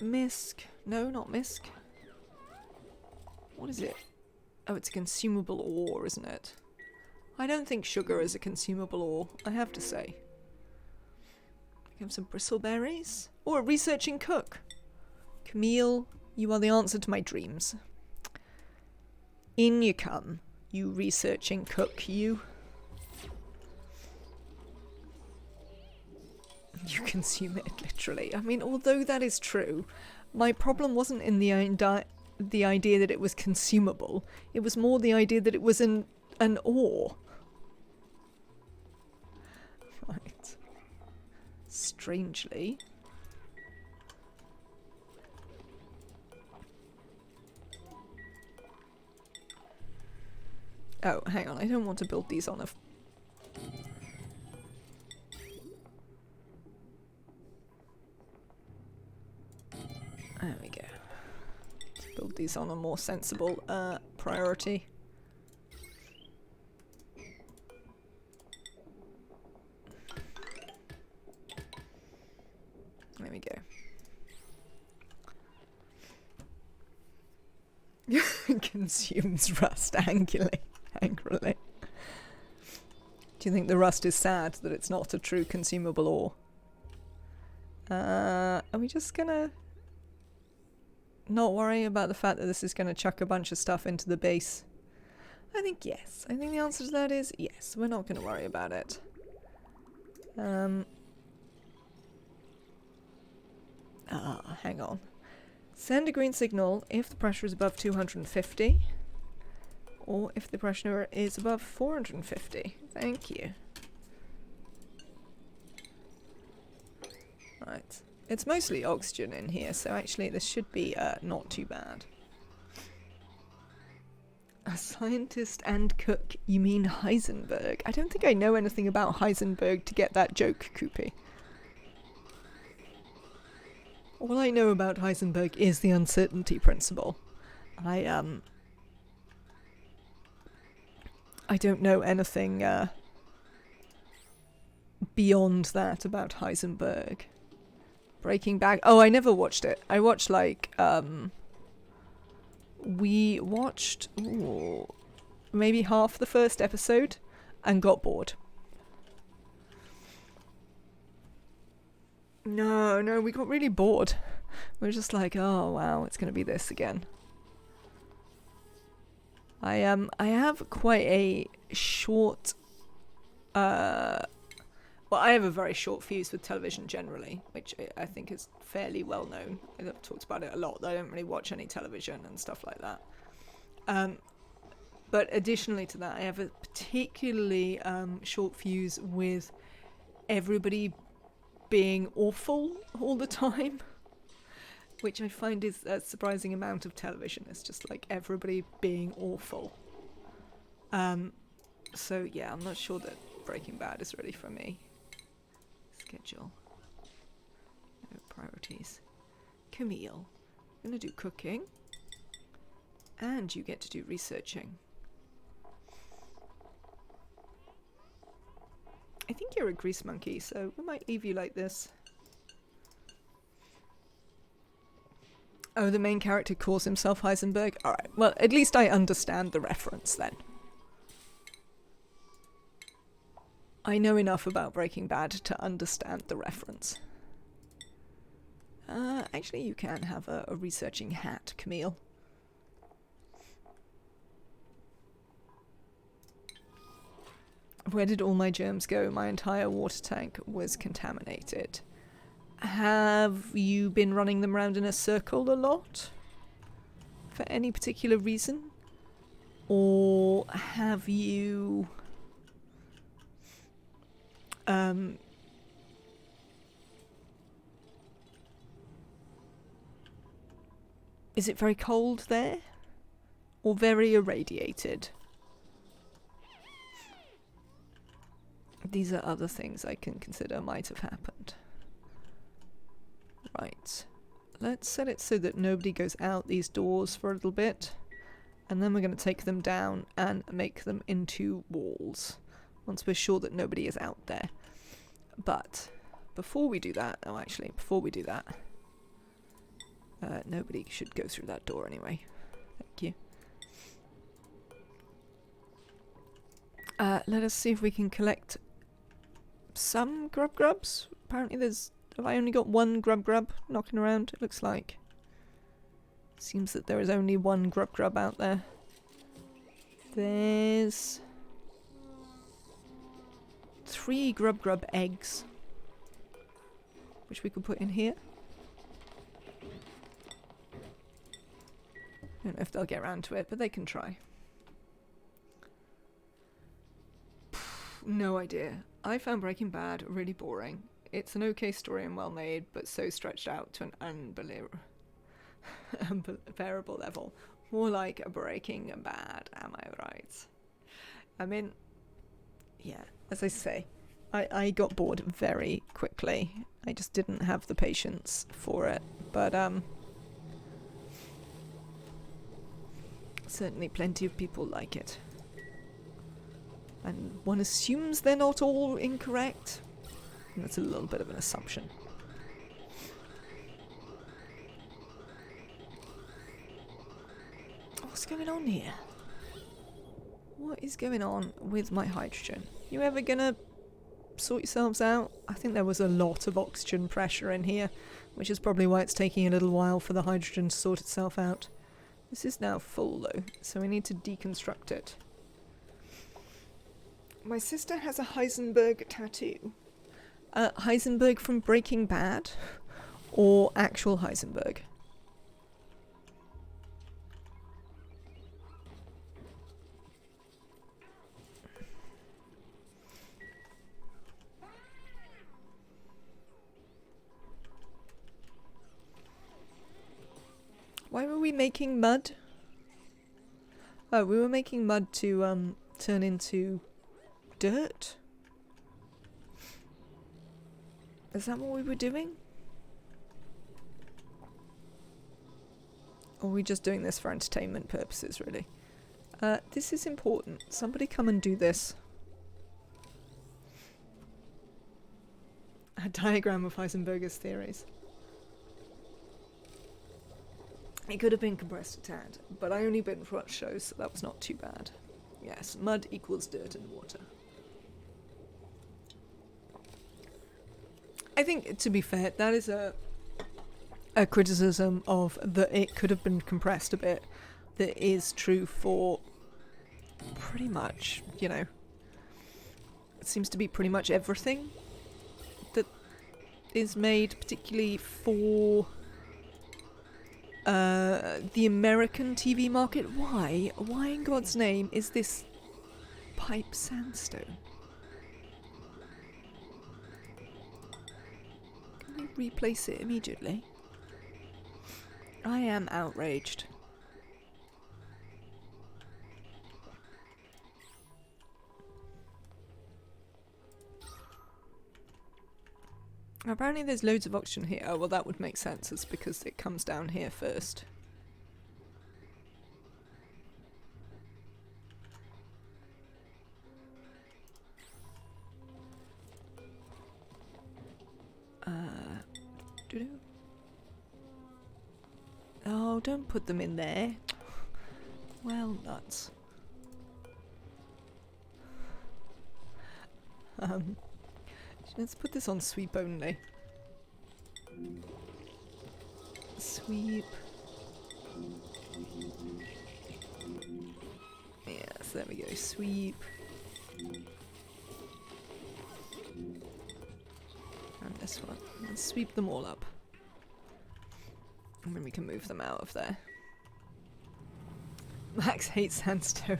Misk. No, not Misk. What is it? Oh, it's a consumable ore, isn't it? I don't think sugar is a consumable ore, I have to say. We have some bristleberries. Or a researching cook. Camille, you are the answer to my dreams. In you come, you researching cook, you. You consume it, literally. I mean, although that is true, my problem wasn't in the idea that it was consumable. It was more the idea that it was an ore. Right. Strangely. Oh, hang on. I don't want to build these on a... There we go. Let's build these on a more sensible priority. There we go. Consumes rust angrily. Do you think the rust is sad that it's not a true consumable ore? Are we just gonna not worry about the fact that this is gonna chuck a bunch of stuff into the base? I think yes. I think the answer to that is yes. We're not gonna worry about it. Hang on. Send a green signal if the pressure is above 250. Or if the pressure is above 450. Thank you. Right. It's mostly oxygen in here, so actually this should be not too bad. A scientist and cook? You mean Heisenberg? I don't think I know anything about Heisenberg to get that joke, Koopy. All I know about Heisenberg is the uncertainty principle. I don't know anything beyond that about Heisenberg. Breaking Bad. Oh, I never watched it. I watched like we watched maybe half the first episode and got bored. No, we got really bored. We were just like, oh wow, it's gonna be this again. I have quite a short well, I have a very short fuse with television generally, which I think is fairly well known. I've talked about it a lot, though I don't really watch any television and stuff like that. But additionally to that, I have a particularly short fuse with everybody being awful all the time, which I find is a surprising amount of television. It's just like everybody being awful. So yeah, I'm not sure that Breaking Bad is ready for me. Schedule. No priorities. Camille, I'm gonna do cooking. And you get to do researching. I think you're a grease monkey, so we might leave you like this. Oh, the main character calls himself Heisenberg? Alright, well, at least I understand the reference then. I know enough about Breaking Bad to understand the reference. Actually, you can have a researching hat, Camille. Where did all my germs go? My entire water tank was contaminated. Have you been running them around in a circle a lot? For any particular reason? Or have you... Is it very cold there? Or very irradiated? These are other things I can consider might have happened. Right. Let's set it so that nobody goes out these doors for a little bit. And then we're going to take them down and make them into walls. Once we're sure that nobody is out there. But before we do that... Oh, actually, before we do that... nobody should go through that door anyway. Thank you. Let us see if we can collect some grubs. Apparently there's... Have I only got one grub knocking around? It looks like. Seems that there is only one grub out there. There's... 3 grub eggs. Which we could put in here. I don't know if they'll get around to it, but they can try. No idea. I found Breaking Bad really boring. It's an okay story and well made, but so stretched out to an unbearable level. More like a Breaking Bad, am I right? I mean, yeah, as I say, I got bored very quickly. I just didn't have the patience for it, but certainly plenty of people like it. And one assumes they're not all incorrect. And that's a little bit of an assumption. What's going on here? What is going on with my hydrogen? You ever gonna sort yourselves out? I think there was a lot of oxygen pressure in here, which is probably why it's taking a little while for the hydrogen to sort itself out. This is now full though, so we need to deconstruct it. My sister has a Heisenberg tattoo. Heisenberg from Breaking Bad? Or actual Heisenberg? Why were we making mud? Oh, we were making mud to turn into dirt? Is that what we were doing? Or are we just doing this for entertainment purposes, really? This is important. Somebody come and do this. A diagram of Heisenberg's theories. It could have been compressed a tad, but I only been for what shows, so that was not too bad. Yes, mud equals dirt and water. I think, to be fair, that is a criticism of that it could have been compressed a bit that is true for pretty much, you know, it seems to be pretty much everything that is made particularly for the American TV market. Why? Why in God's name is this pipe sandstone? Can we replace it immediately? I am outraged. Apparently there's loads of oxygen here. Oh, well that would make sense. It's because it comes down here first. Doo-doo. Oh, don't put them in there. Well, nuts. Let's put this on sweep only. Sweep. Yes, there we go. Sweep. And this one. Let's sweep them all up. And then we can move them out of there. Max hates sandstone.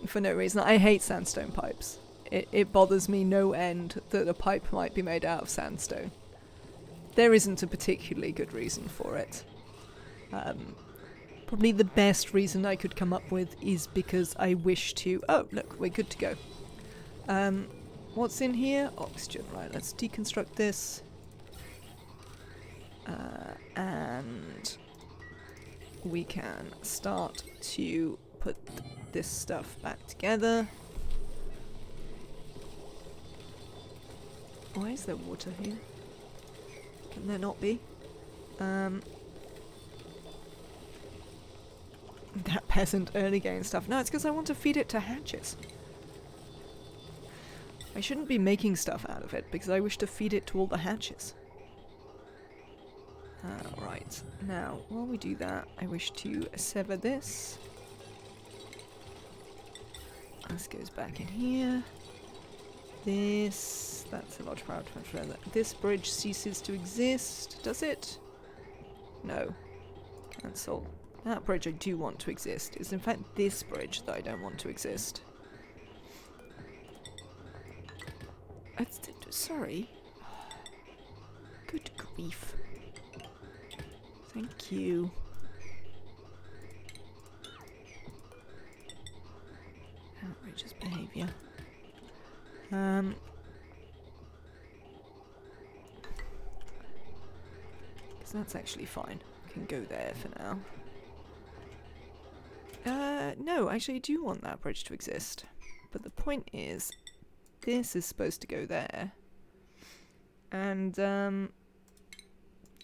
For no reason. I hate sandstone pipes. It bothers me no end that a pipe might be made out of sandstone. There isn't a particularly good reason for it. Probably the best reason I could come up with is because I wish to... Oh, look, we're good to go. What's in here? Oxygen. Right, let's deconstruct this. And we can start to put this stuff back together. Why is there water here? Can there not be? That peasant early game stuff. No, it's because I want to feed it to hatches. I shouldn't be making stuff out of it because I wish to feed it to all the hatches. Right, now, while we do that, I wish to sever this. This goes back in here. This, that's a large power transfer. This bridge ceases to exist, does it? No. Cancel. That bridge I do want to exist. It's in fact this bridge that I don't want to exist. Sorry. Good grief. Thank you. Outrageous behaviour. Because that's actually fine. Can go there for now. No, actually I do want that bridge to exist. But the point is, this is supposed to go there. And,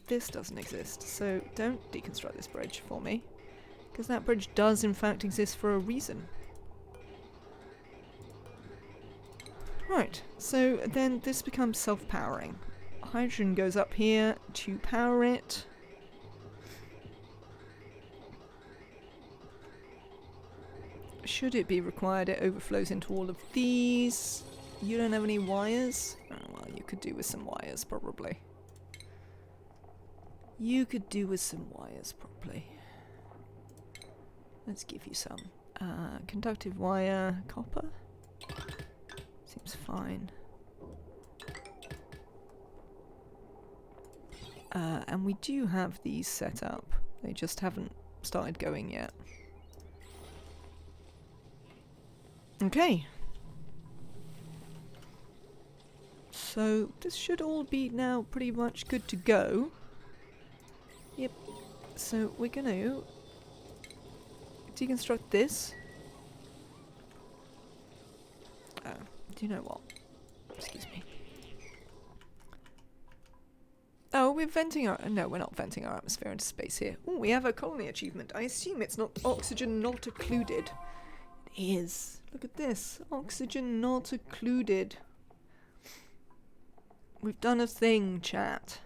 this doesn't exist. So don't deconstruct this bridge for me. Because that bridge does in fact exist for a reason. Right, so then this becomes self-powering. Hydrogen goes up here to power it. Should it be required, it overflows into all of these. You don't have any wires? Oh, well, you could do with some wires, probably. You could do with some wires, probably. Let's give you some. Conductive wire, copper. Seems fine. And we do have these set up. They just haven't started going yet. Okay. So this should all be now pretty much good to go. Yep. So we're gonna deconstruct this. Do you know what? Excuse me. Oh, we're venting our... No, we're not venting our atmosphere into space here. Oh, we have a colony achievement. I assume it's not oxygen not occluded. It is. Look at this. Oxygen not occluded. We've done a thing, chat.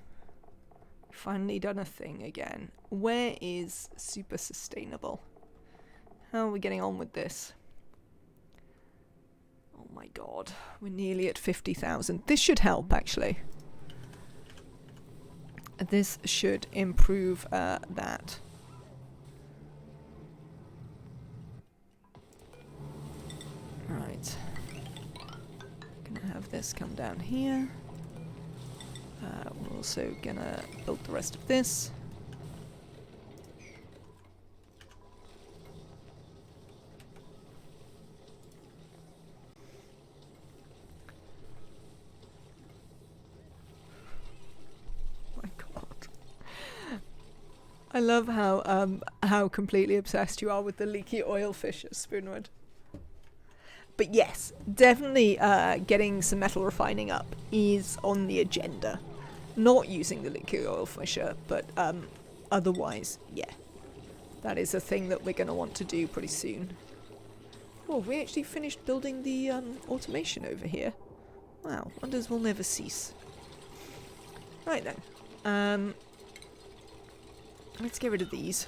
Finally done a thing again. Where is super sustainable? How are we getting on with this? my god, we're nearly at 50,000. This should help, actually. This should improve that. Right. Gonna have this come down here. We're also gonna build the rest of this. My god. I love how completely obsessed you are with the leaky oil fishes, Spoonwood. But yes, definitely getting some metal refining up is on the agenda. Not using the leaky oil fisher, but otherwise, yeah. That is a thing that we're going to want to do pretty soon. Oh, we actually finished building the automation over here. Wow, wonders will never cease. Right then. Let's get rid of these.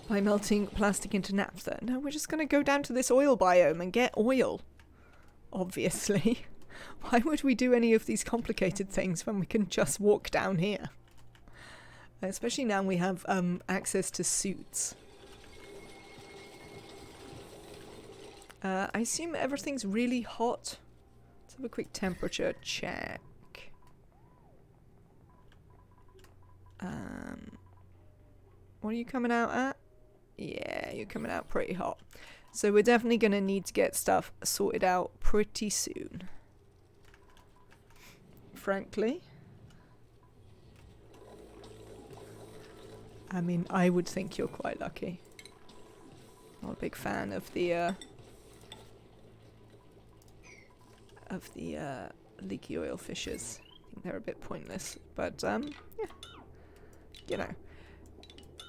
By melting plastic into naphtha. No, we're just going to go down to this oil biome and get oil. Obviously. Why would we do any of these complicated things when we can just walk down here? Especially now we have access to suits. I assume everything's really hot. Let's have a quick temperature check. What are you coming out at? Yeah, you're coming out pretty hot. So we're definitely going to need to get stuff sorted out pretty soon. Frankly. I mean, I would think you're quite lucky. Not a big fan of the leaky oil fishes. I think they're a bit pointless, but yeah. You know,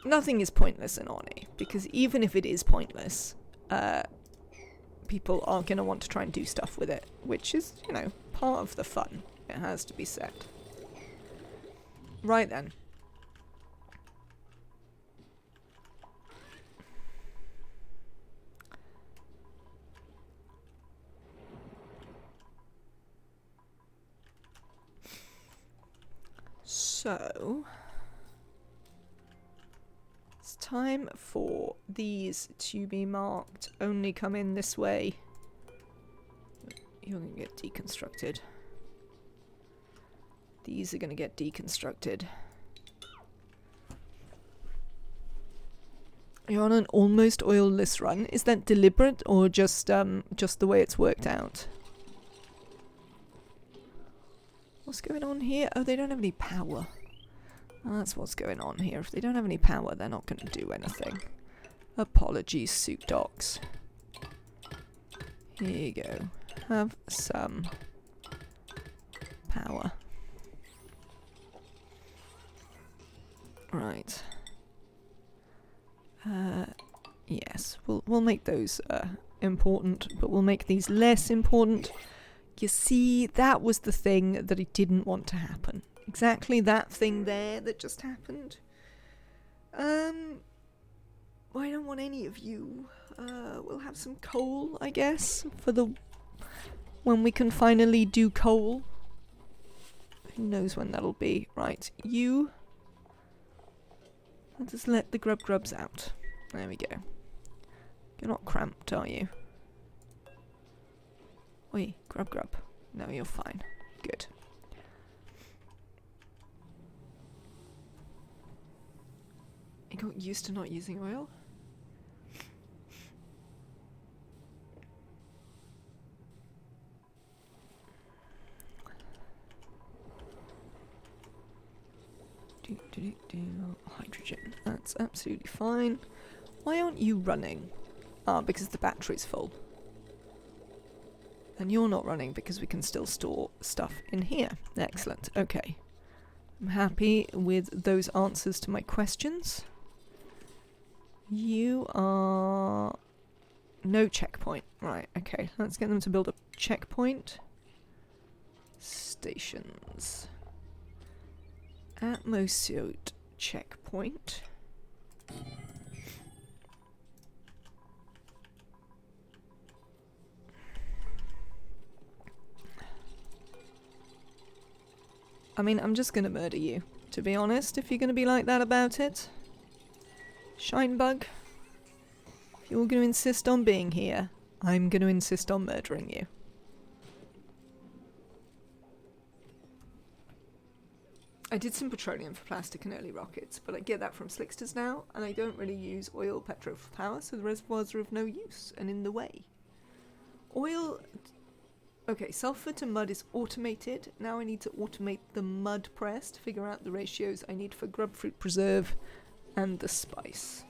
nothing is pointless in Orny, because even if it is pointless, people are going to want to try and do stuff with it, which is, you know, part of the fun. It has to be said. Right then. So, it's time for these to be marked. Only come in this way. You're going to get deconstructed. These are going to get deconstructed. You're on an almost oilless run. Is that deliberate or just the way it's worked out? What's going on here? Oh, they don't have any power. That's what's going on here. If they don't have any power, they're not going to do anything. Apologies, suit docs. Here you go. Have some power. Right. Yes, we'll make those important, but we'll make these less important. You see, that was the thing that I didn't want to happen. Exactly that thing there that just happened. I don't want any of you. We'll have some coal, I guess, for the when we can finally do coal. Who knows when that'll be? Right, you. Let's just let the grubs out. There we go. You're not cramped, are you? Wait, grub. No, you're fine. Good. I got used to not using oil. Hydrogen. That's absolutely fine. Why aren't you running? Ah, because the battery's full. And you're not running because we can still store stuff in here. Excellent. Okay. I'm happy with those answers to my questions. You are... No checkpoint. Right, okay. Let's get them to build a checkpoint. Stations. Atmosute checkpoint. I mean, I'm just gonna murder you, to be honest, if you're gonna be like that about it. Shinebug, if you're gonna insist on being here, I'm gonna insist on murdering you. I did some petroleum for plastic and early rockets, but I get that from slicksters now, and I don't really use oil petro for power, so the reservoirs are of no use and in the way. Oil... Okay, sulfur to mud is automated. Now I need to automate the mud press to figure out the ratios I need for grub fruit preserve and the spice.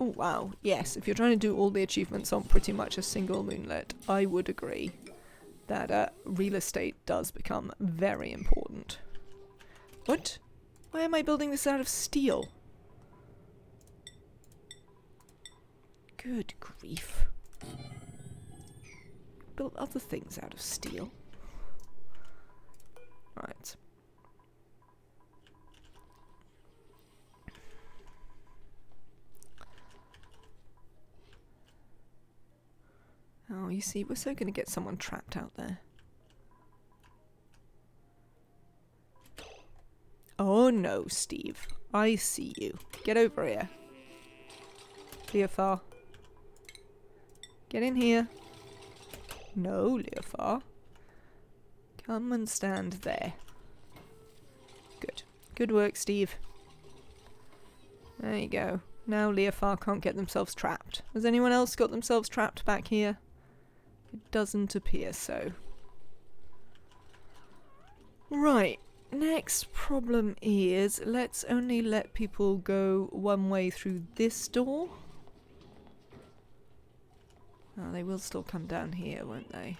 Oh wow, yes, if you're trying to do all the achievements on pretty much a single moonlet, I would agree that real estate does become very important. What? Why am I building this out of steel? Good grief. Built other things out of steel. Right. Oh, you see, we're so going to get someone trapped out there. Oh no, Steve. I see you. Get over here. Leofar. Get in here. No, Leofar. Come and stand there. Good. Good work, Steve. There you go. Now Leofar can't get themselves trapped. Has anyone else got themselves trapped back here? It doesn't appear so. Right. Next problem is, let's only let people go one way through this door. Oh, they will still come down here, won't they?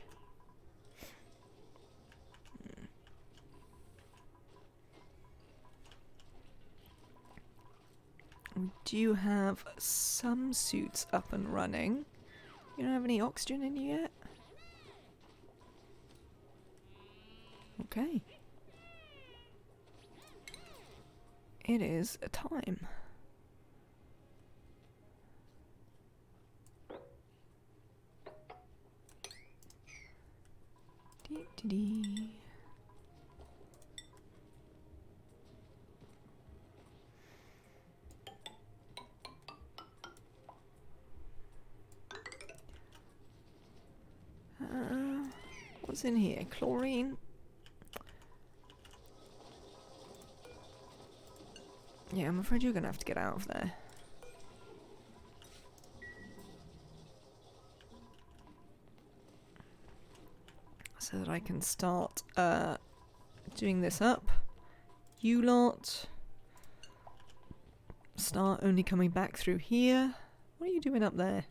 We do have some suits up and running. You don't have any oxygen in you yet? Okay. It is a time. Dee-dee-dee. What's in here? Chlorine? Yeah, I'm afraid you're gonna have to get out of there. So that I can start doing this up. You lot start only coming back through here. What are you doing up there?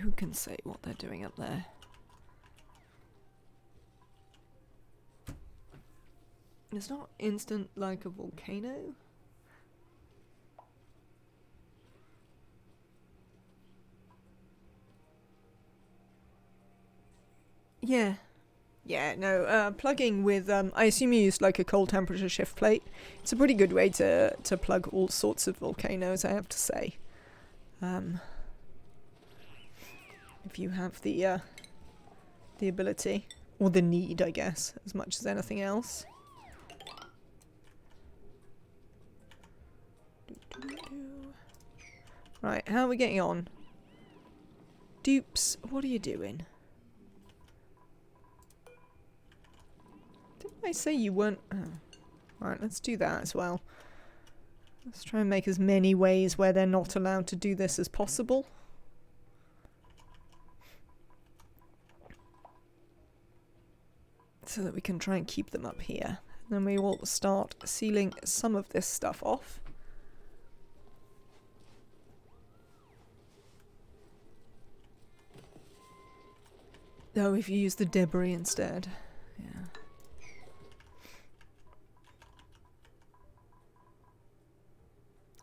Who can say what they're doing up there? It's not instant like a volcano. Yeah. Yeah, no, plugging with, I assume you used like a cold temperature shift plate. It's a pretty good way to plug all sorts of volcanoes, I have to say. If you have the ability, or the need, I guess, as much as anything else. Right, how are we getting on? Dupes, what are you doing? Didn't I say you weren't... Oh. Right, let's do that as well. Let's try and make as many ways where they're not allowed to do this as possible. So that we can try and keep them up here. Then we will start sealing some of this stuff off. Oh, if you use the debris instead. Yeah.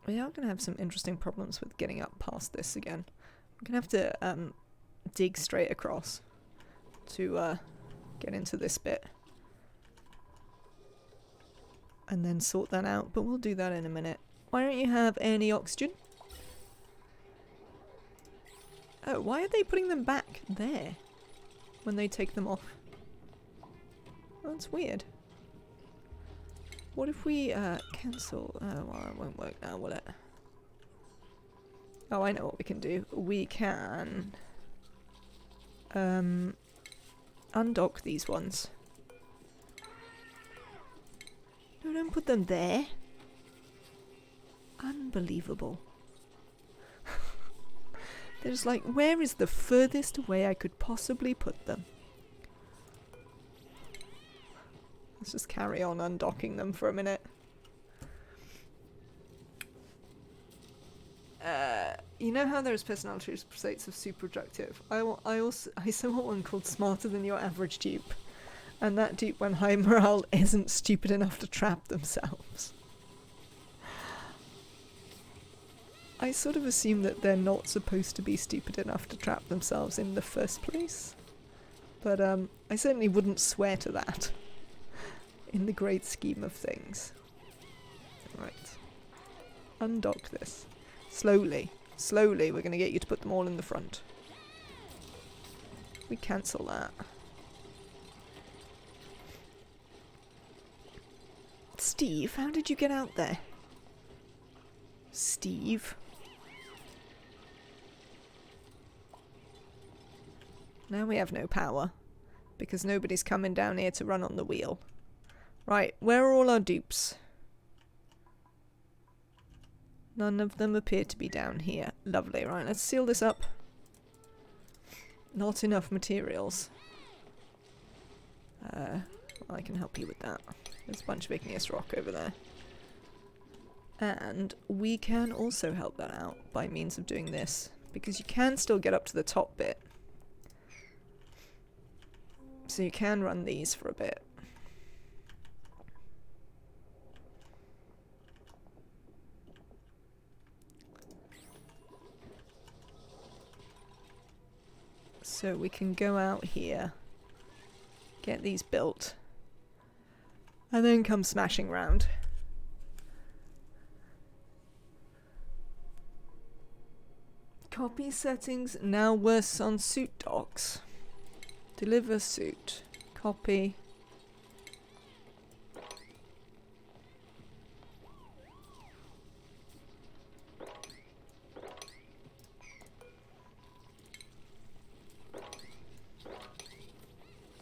We are going to have some interesting problems with getting up past this again. We're going to have to dig straight across to get into this bit. And then sort that out, but we'll do that in a minute. Why don't you have any oxygen? Oh, why are they putting them back there when they take them off? Oh, that's weird. What if we cancel? Oh, well, it won't work now, will it? Oh, I know what we can do. We can undock these ones. No, don't put them there. Unbelievable. They're just like, where is the furthest away I could possibly put them? Let's just carry on undocking them for a minute. You know how there's personality traits of super productive? I somewhat one called smarter than your average dupe. And that dupe when high morale isn't stupid enough to trap themselves. I sort of assume that they're not supposed to be stupid enough to trap themselves in the first place. But I certainly wouldn't swear to that. In the great scheme of things. Right. Undock this. Slowly. Slowly we're going to get you to put them all in the front. We cancel that. Steve, how did you get out there? Steve? Now we have no power. Because nobody's coming down here to run on the wheel. Right, where are all our dupes? None of them appear to be down here. Lovely, right, let's seal this up. Not enough materials. I can help you with that. There's a bunch of igneous rock over there. And we can also help that out by means of doing this. Because you can still get up to the top bit. So you can run these for a bit. So we can go out here, get these built, and then come smashing round. Copy settings now worse on suit docs. Deliver suit. Copy.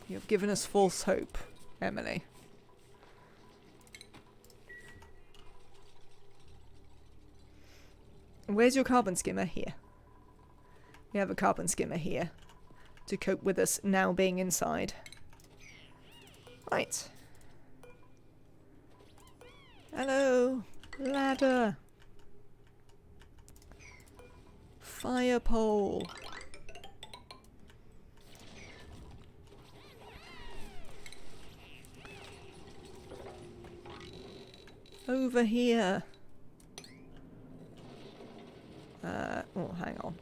You've given us false hope, Emily. Where's your carbon skimmer? Here. We have a carbon skimmer here to cope with us now being inside. Right. Hello. Ladder. Fire pole. Over here. Oh, hang on.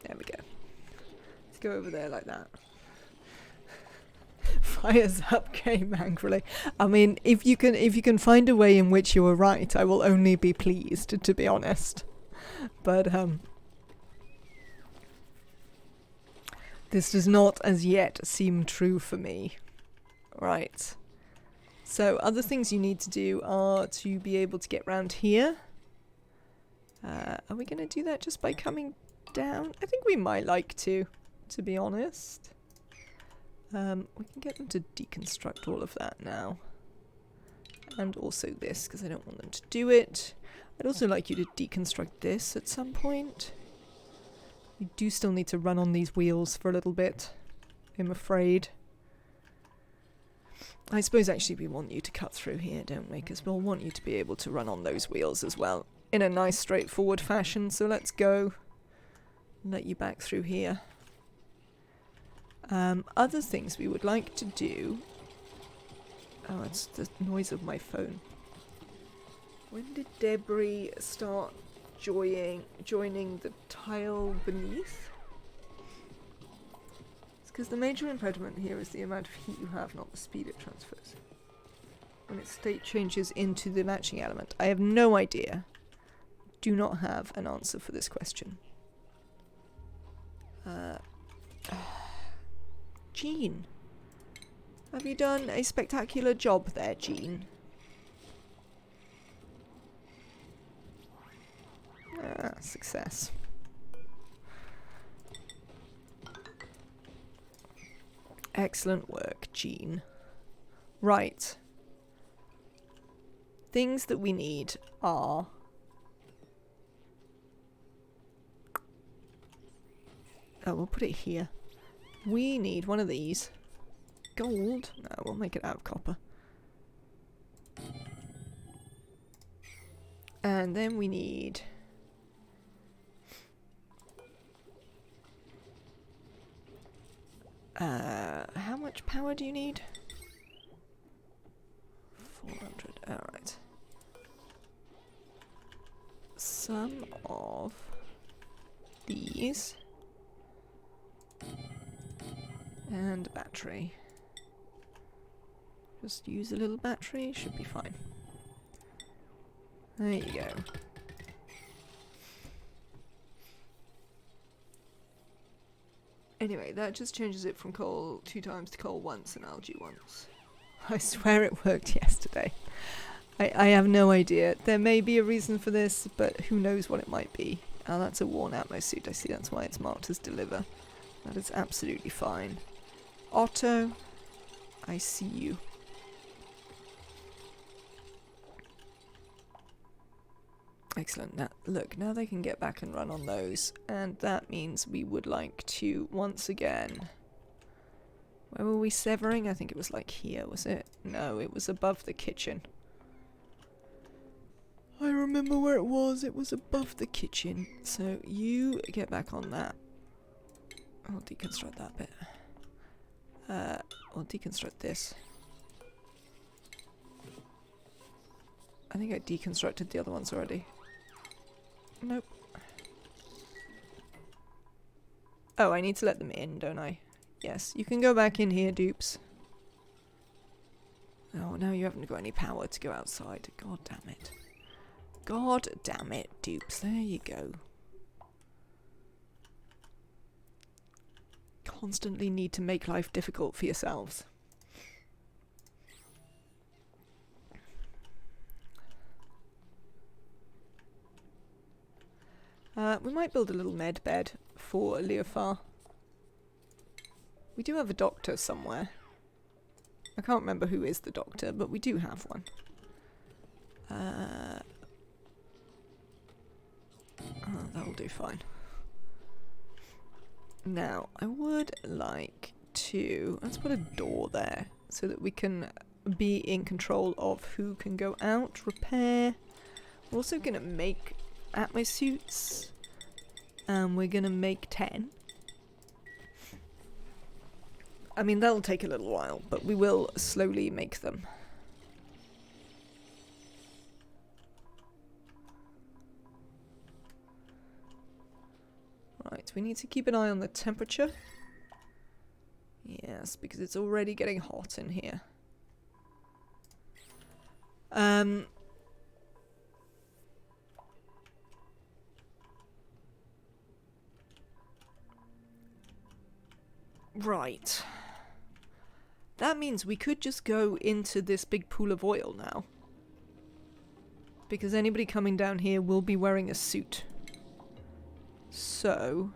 There we go. Let's go over there like that. Fires up came angrily. I mean, if you can find a way in which you are right, I will only be pleased, to be honest. But this does not as yet seem true for me. Right. So other things you need to do are to be able to get round here. Are we going to do that just by coming down? I think we might like to be honest. We can get them to deconstruct all of that now. And also this, because I don't want them to do it. I'd also like you to deconstruct this at some point. You do still need to run on these wheels for a little bit, I'm afraid. I suppose actually we want you to cut through here, don't we? Because we'll want you to be able to run on those wheels as well. In a nice straightforward fashion, so let's go. Let you back through here. Other things we would like to do... Oh, it's the noise of my phone. When did debris start joining the tile beneath? It's Because the major impediment here is the amount of heat you have, not the speed it transfers. When its state changes into the matching element. I have no idea. Do not have an answer for this question. Jean. Have you done a spectacular job there, Jean? Success. Excellent work, Jean. Right. Things that we need are... Oh, we'll put it here. We need one of these. Gold? No, we'll make it out of copper. And then we need... how much power do you need? 400, alright. Some of these. And a battery. Just use a little battery, should be fine. There you go. Anyway, that just changes it from coal 2 times to coal once and algae once. I swear it worked yesterday. I have no idea. There may be a reason for this, but who knows what it might be. Oh, that's a worn Atmos suit. I see that's why it's marked as deliver. That is absolutely fine. Otto, I see you. Excellent. Now, look, now they can get back and run on those. And that means we would like to, once again... Where were we severing? I think it was like here, was it? No, it was above the kitchen. I remember where it was. It was above the kitchen. So you get back on that. I'll deconstruct that bit. I'll deconstruct this. I think I deconstructed the other ones already. Nope. Oh, I need to let them in, don't I? Yes, you can go back in here, dupes. Oh, now you haven't got any power to go outside. God damn it. God damn it, dupes. There you go. Constantly need to make life difficult for yourselves. We might build a little med bed for Leofar. We do have a doctor somewhere. I can't remember who is the doctor, but we do have one. Oh, that'll do fine. Now, I would like to... Let's put a door there so that we can be in control of who can go out, repair. We're also going to make Atmos suits. And we're going to make 10. I mean, that'll take a little while, but we will slowly make them. Right, we need to keep an eye on the temperature. Yes, because it's already getting hot in here. Right. That means we could just go into this big pool of oil now. Because anybody coming down here will be wearing a suit. So...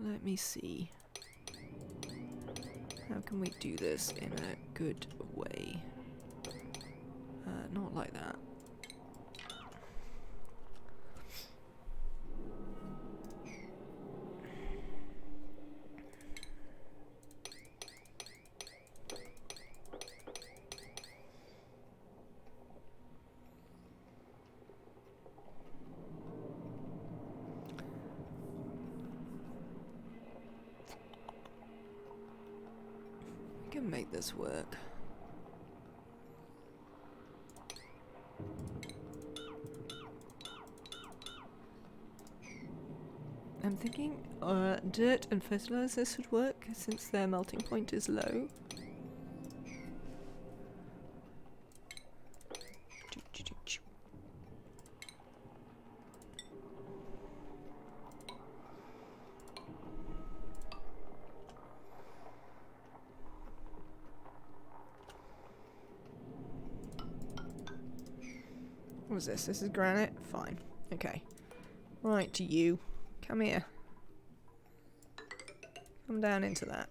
let me see. How can we do this in a good way? Not like that. We can make this work. thinking dirt and fertilizers would work since their melting point is low. What is this? This is granite? Fine. Okay. Right, you. Come here. Come down into that.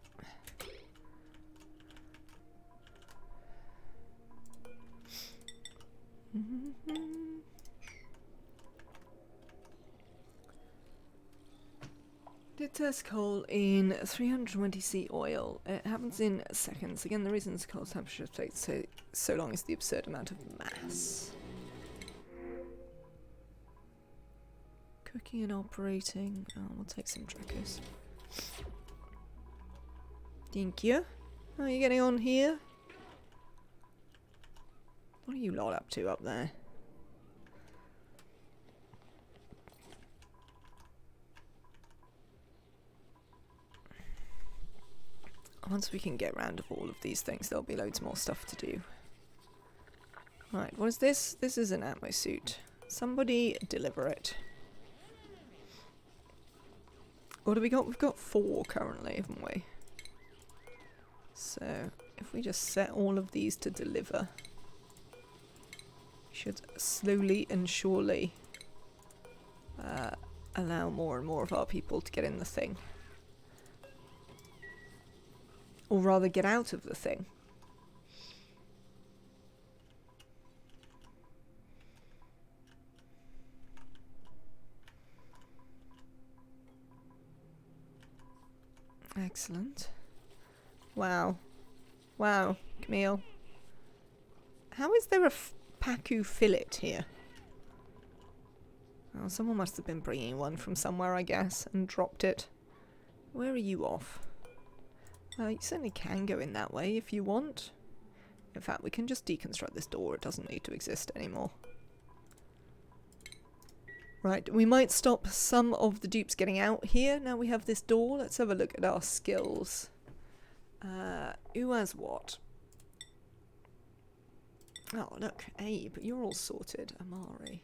It tests coal in 320C oil. It happens in seconds. Again, the reason it's coal temperature takes so long is the absurd amount of mass. Cooking and operating. Oh, we'll take some trackers. Thank you. How are you getting on here? What are you lot up to up there? Once we can get round of all of these things, there'll be loads more stuff to do. Right, what is this? This is an ammo suit. Somebody deliver it. What do we got? We've got 4 currently, haven't we? So, if we just set all of these to deliver, we should slowly and surely allow more and more of our people to get in the thing. Or rather, get out of the thing. Excellent. Wow. Wow, Camille. How is there a Pacu fillet here? Oh, someone must have been bringing one from somewhere, I guess, and dropped it. Where are you off? You certainly can go in that way if you want. In fact, we can just deconstruct this door. It doesn't need to exist anymore. Right, we might stop some of the dupes getting out here. Now we have this door. Let's have a look at our skills. Who has what? Oh, look, Abe, you're all sorted. Amari.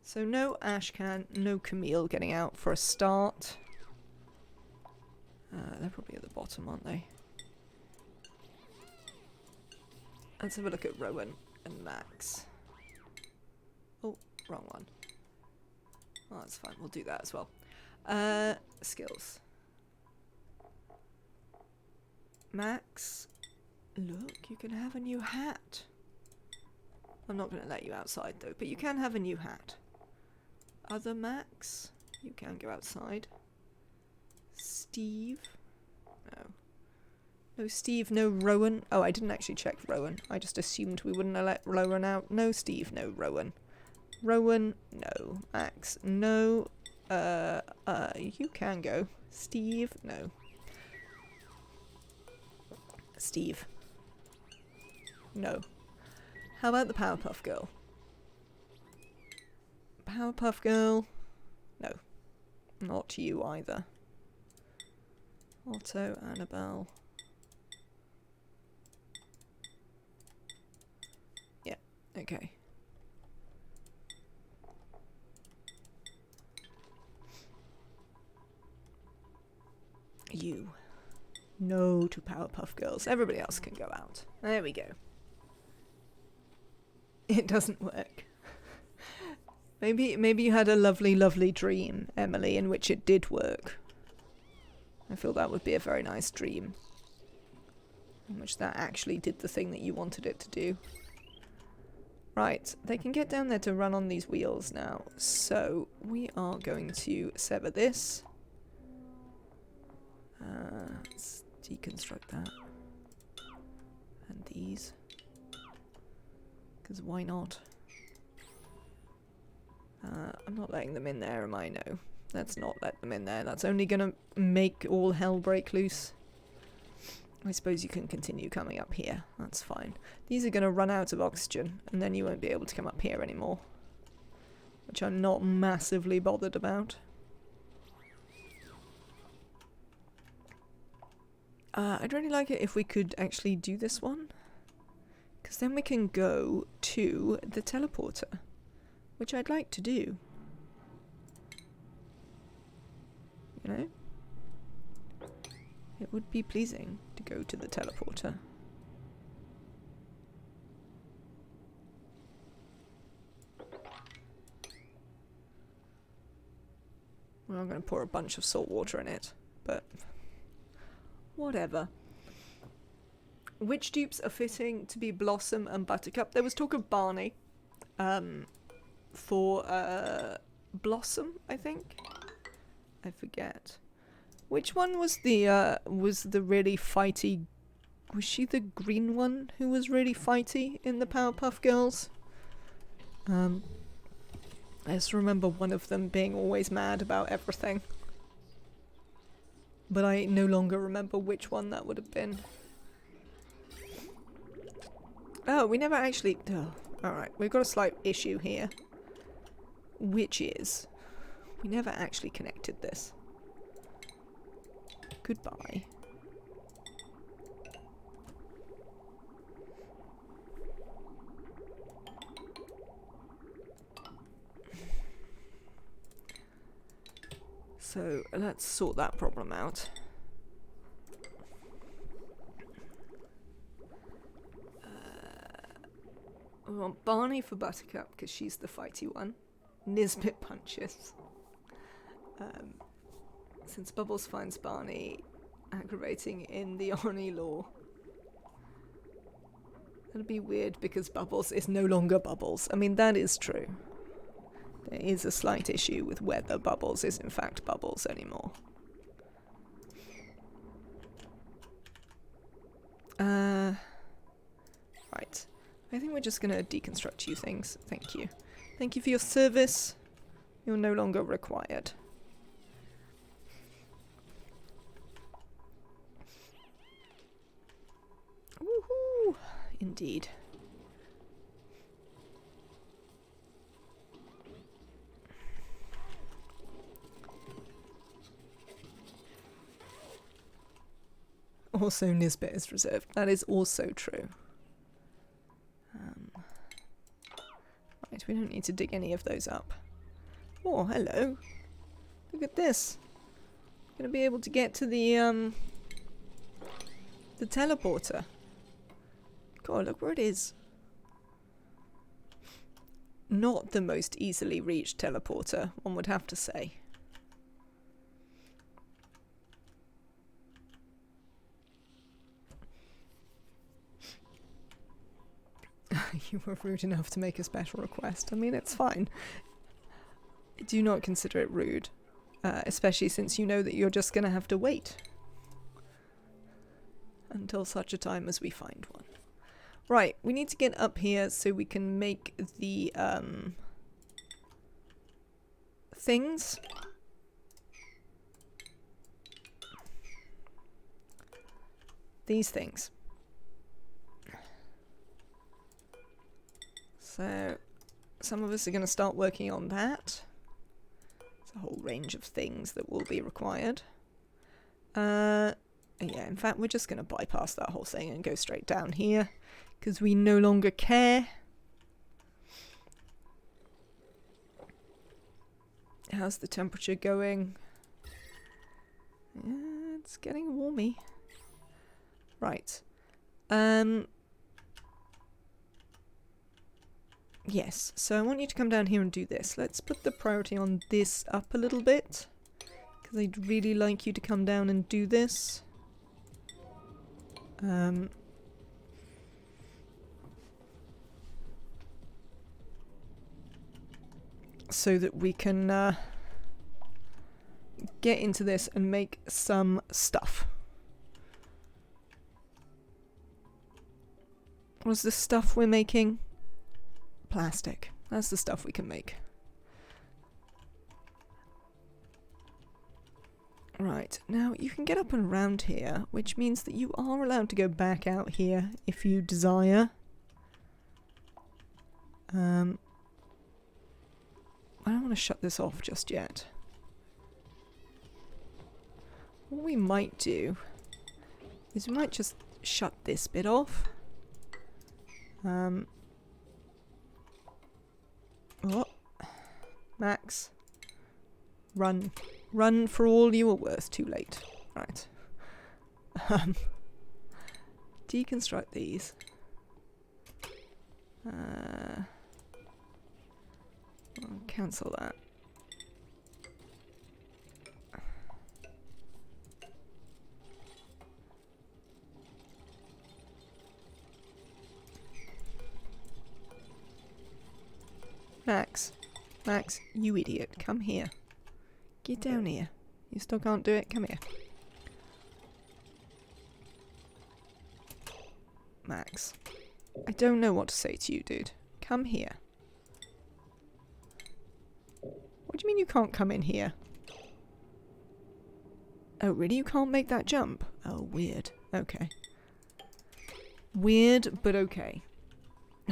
So no Ashcan, no Camille getting out for a start. They're probably at the bottom, aren't they? Let's have a look at Rowan and Max. Oh, wrong one. Oh, that's fine. We'll do that as well. Skills. Max, look, you can have a new hat. I'm not going to let you outside though, but you can have a new hat. Other Max, you can go outside. Steve, no. No Steve, no Rowan. Oh, I didn't actually check Rowan. I just assumed we wouldn't let Rowan out. No Steve, no Rowan. Rowan, no. Max, no. You can go. Steve, no. Steve. No. How about the Powerpuff Girl? Powerpuff Girl? No. Not you either. Otto, Annabelle. Yeah, okay. You. No to Powerpuff Girls. Everybody else can go out. There we go. It doesn't work. Maybe you had a lovely dream, Emily, in which it did work. I feel that would be a very nice dream. In which that actually did the thing that you wanted it to do. Right, they can get down there to run on these wheels now. So, we are going to sever this. Let's deconstruct that. And these. Because why not? I'm not letting them in there, am I? No. Let's not let them in there. That's only going to make all hell break loose. I suppose you can continue coming up here. That's fine. These are going to run out of oxygen, and then you won't be able to come up here anymore. Which I'm not massively bothered about. I'd really like it if we could actually do this one. Because then we can go to the teleporter. Which I'd like to do. You know? It would be pleasing to go to the teleporter. Well, I'm going to pour a bunch of salt water in it, but whatever. Which dupes are fitting to be Blossom and Buttercup? There was talk of Barney for Blossom, I think. I forget. Which one was the really fighty? Was she the green one who was really fighty in the Powerpuff Girls? I just remember one of them being always mad about everything. But I no longer remember which one that would have been. Oh, we never actually... Oh, alright, we've got a slight issue here. Which is... we never actually connected this. Goodbye. So let's sort that problem out. We want Barney for Buttercup because she's the fighty one. Nisbet punches. Since Bubbles finds Barney aggravating in the Oni law. That'd be weird because Bubbles is no longer Bubbles. I mean, that is true. There is a slight issue with whether Bubbles is in fact Bubbles anymore. Right. I think we're just gonna deconstruct you things. Thank you. Thank you for your service. You're no longer required. Woohoo! Indeed. Also, Nisbet is reserved. That is also true. Right, we don't need to dig any of those up. Oh, hello. Look at this. Gonna be able to get to the teleporter. God, look where it is. Not the most easily reached teleporter, one would have to say. You were rude enough to make a special request. I mean, it's fine. Do not consider it rude. Especially since you know that you're just going to have to wait. Until such a time as we find one. Right, we need to get up here so we can make the things. These things. So, some of us are going to start working on that. There's a whole range of things that will be required. Yeah, in fact, we're just going to bypass that whole thing and go straight down here, because we no longer care. How's the temperature going? Yeah, it's getting warmy. Right. Yes, so I want you to come down here and do this. Let's put the priority on this up a little bit, because I'd really like you to come down and do this. So that we can get into this and make some stuff. What's the stuff we're making? Plastic. That's the stuff we can make. Right, now you can get up and around here, which means that you are allowed to go back out here if you desire. I don't want to shut this off just yet. What we might do is we might just shut this bit off. Oh. Max. Run. Run for all you are worth. Too late. Right. Deconstruct these. I'll cancel that. Max. Max, you idiot. Come here. Get down here. You still can't do it? Come here. Max. I don't know what to say to you, dude. Come here. What do you mean you can't come in here? Oh, really? You can't make that jump? Oh, weird. Okay. Weird, but okay.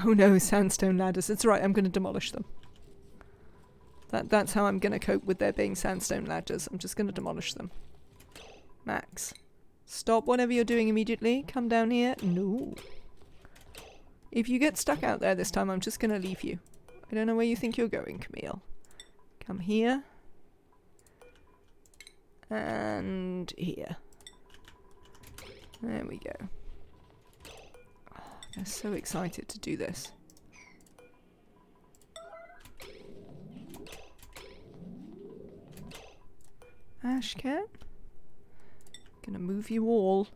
Oh no, sandstone ladders. It's right, I'm going to demolish them. That's how I'm going to cope with there being sandstone ladders. I'm just going to demolish them. Max. Stop whatever you're doing immediately. Come down here. No. If you get stuck out there this time, I'm just going to leave you. I don't know where you think you're going, Camille. Come here. And here. There we go. Oh, I'm so excited to do this. Ashcan? Gonna move you all.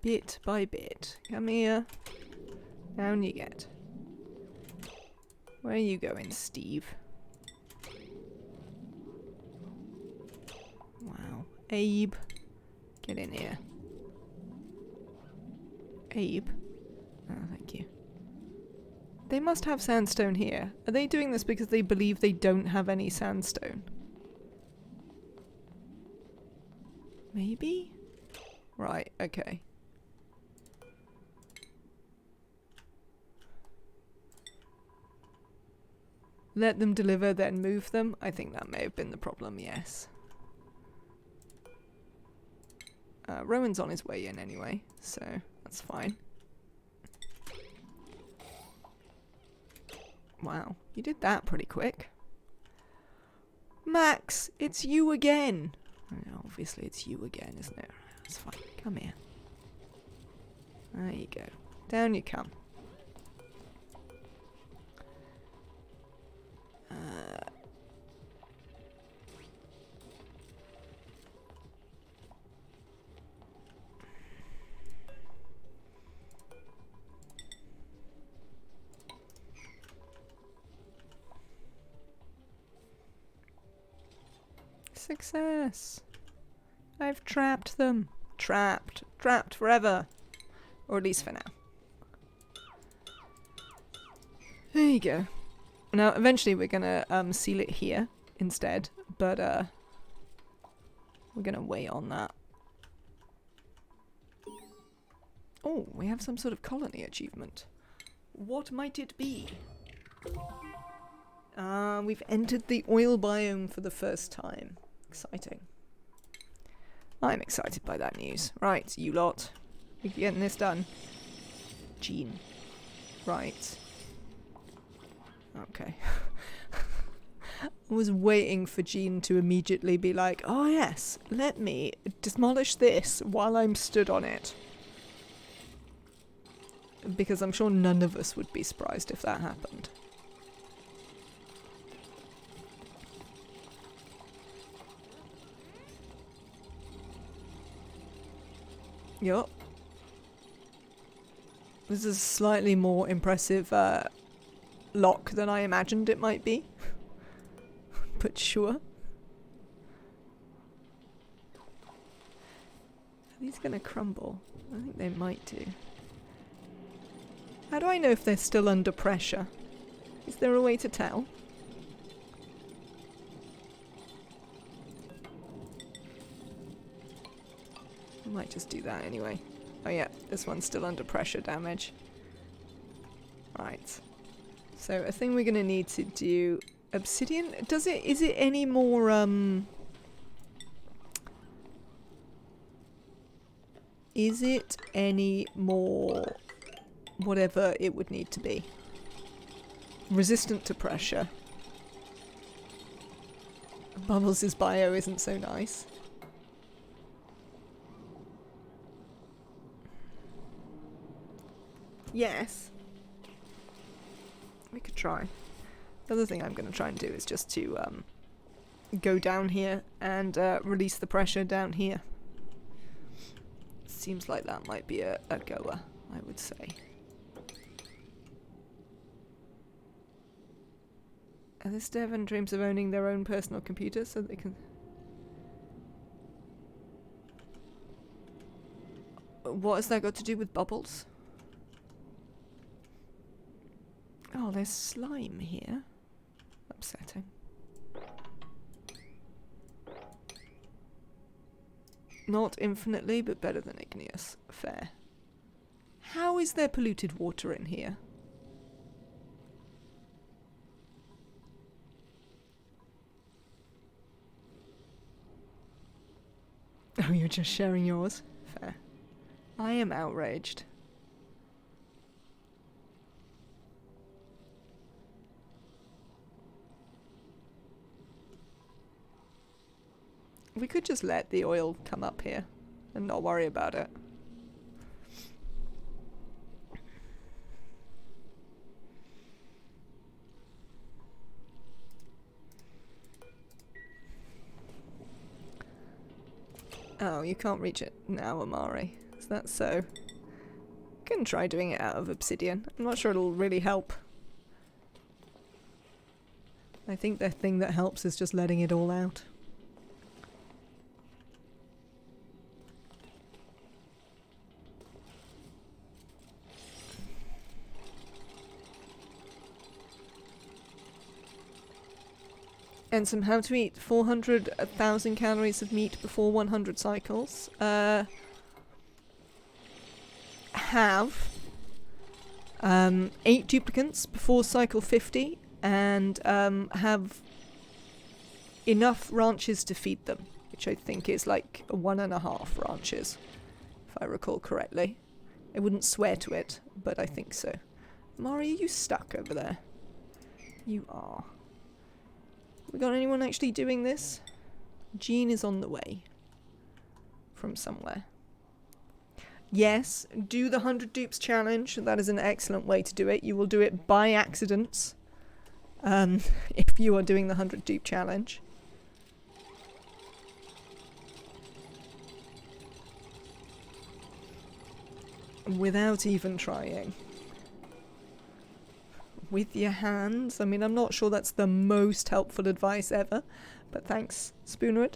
Bit by bit. Come here. Down you get. Where are you going, Steve? Wow. Abe. Get in here. Abe. Oh, thank you. They must have sandstone here. Are they doing this because they believe they don't have any sandstone? Maybe? Right, okay. Let them deliver, then move them. I think that may have been the problem, yes. Rowan's on his way in anyway, so that's fine. Wow, you did that pretty quick. Max, it's you again! Oh, obviously it's you again, isn't it? That's fine. Come here. There you go. Down you come. Success! I've trapped them. Trapped. Trapped forever. Or at least for now. There you go. Now, eventually we're gonna seal it here instead, but we're gonna wait on that. Oh, we have some sort of colony achievement. What might it be? We've entered the oil biome for the first time. Exciting. I'm excited by that news. Right, you lot. We're getting this done. Jean. Right. Okay. I was waiting for Jean to immediately be like, oh yes, let me demolish this while I'm stood on it. Because I'm sure none of us would be surprised if that happened. Yup. This is a slightly more impressive lock than I imagined it might be. But sure. Are these gonna crumble? I think they might do. How do I know if they're still under pressure? Is there a way to tell? I might just do that anyway. Oh yeah, this one's still under pressure damage. Right. So a thing we're gonna need to do... Obsidian? Is it any more, Is it any more whatever it would need to be? Resistant to pressure. Bubbles' bio isn't so nice. Yes. We could try. The other thing I'm going to try and do is just to go down here and release the pressure down here. Seems like that might be a goer, I would say. This Devon dreams of owning their own personal computer so they can... What has that got to do with bubbles? Oh, there's slime here. Upsetting. Not infinitely, but better than igneous. Fair. How is there polluted water in here? Oh, you're just sharing yours? Fair. I am outraged. We could just let the oil come up here and not worry about it. Oh, you can't reach it now, Amari. Is that so? Can try doing it out of obsidian. I'm not sure it'll really help. I think the thing that helps is just letting it all out. And some how to eat 400,000 calories of meat before 100 cycles. Have 8 duplicants before cycle 50 and have enough ranches to feed them, which I think is like 1.5 ranches, if I recall correctly. I wouldn't swear to it, but I think so. Mari, are you stuck over there? You are. We got anyone actually doing this? Jean is on the way. From somewhere. Yes, do the 100 dupes challenge. That is an excellent way to do it. You will do it by accident. If you are doing the 100 dupe challenge. Without even trying. With your hands. I mean, I'm not sure that's the most helpful advice ever, but thanks, Spoonwood.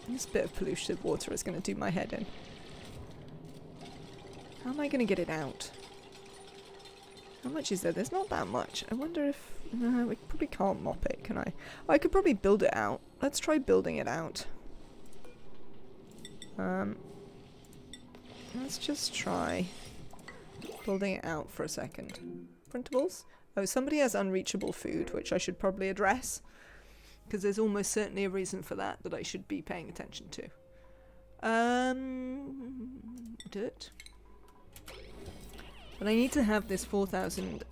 This bit of polluted water is going to do my head in. How am I going to get it out? How much is there? There's not that much. I wonder if... No, we probably can't mop it, can I? Oh, I could probably build it out. Let's try building it out. Let's just try building it out for a second. Printables? Oh, somebody has unreachable food, which I should probably address. Because there's almost certainly a reason for that I should be paying attention to. Dirt. But I need to have this 4,000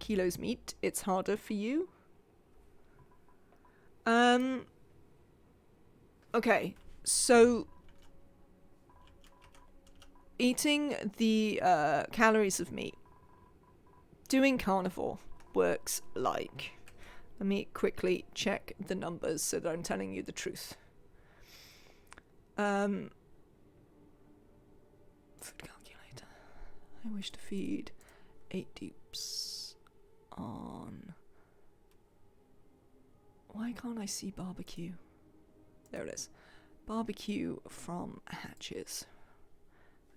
kilos meat. It's harder for you. Okay, so... Eating the calories of meat, doing carnivore works like... Let me quickly check the numbers so that I'm telling you the truth. Food calculator. I wish to feed 8 dupes on... Why can't I see barbecue? There it is. Barbecue from hatches.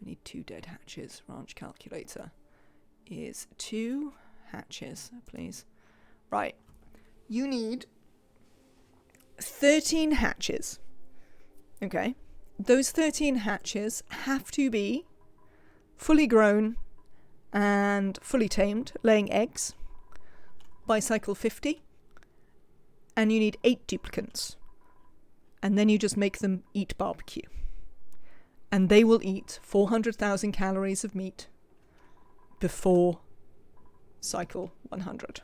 I need 2 dead hatches. Ranch calculator is 2 hatches, please. Right. You need 13 hatches. Okay. Those 13 hatches have to be fully grown and fully tamed, laying eggs. by cycle 50, and you need 8 duplicants. And then you just make them eat barbecue. And they will eat 400,000 calories of meat before cycle 100.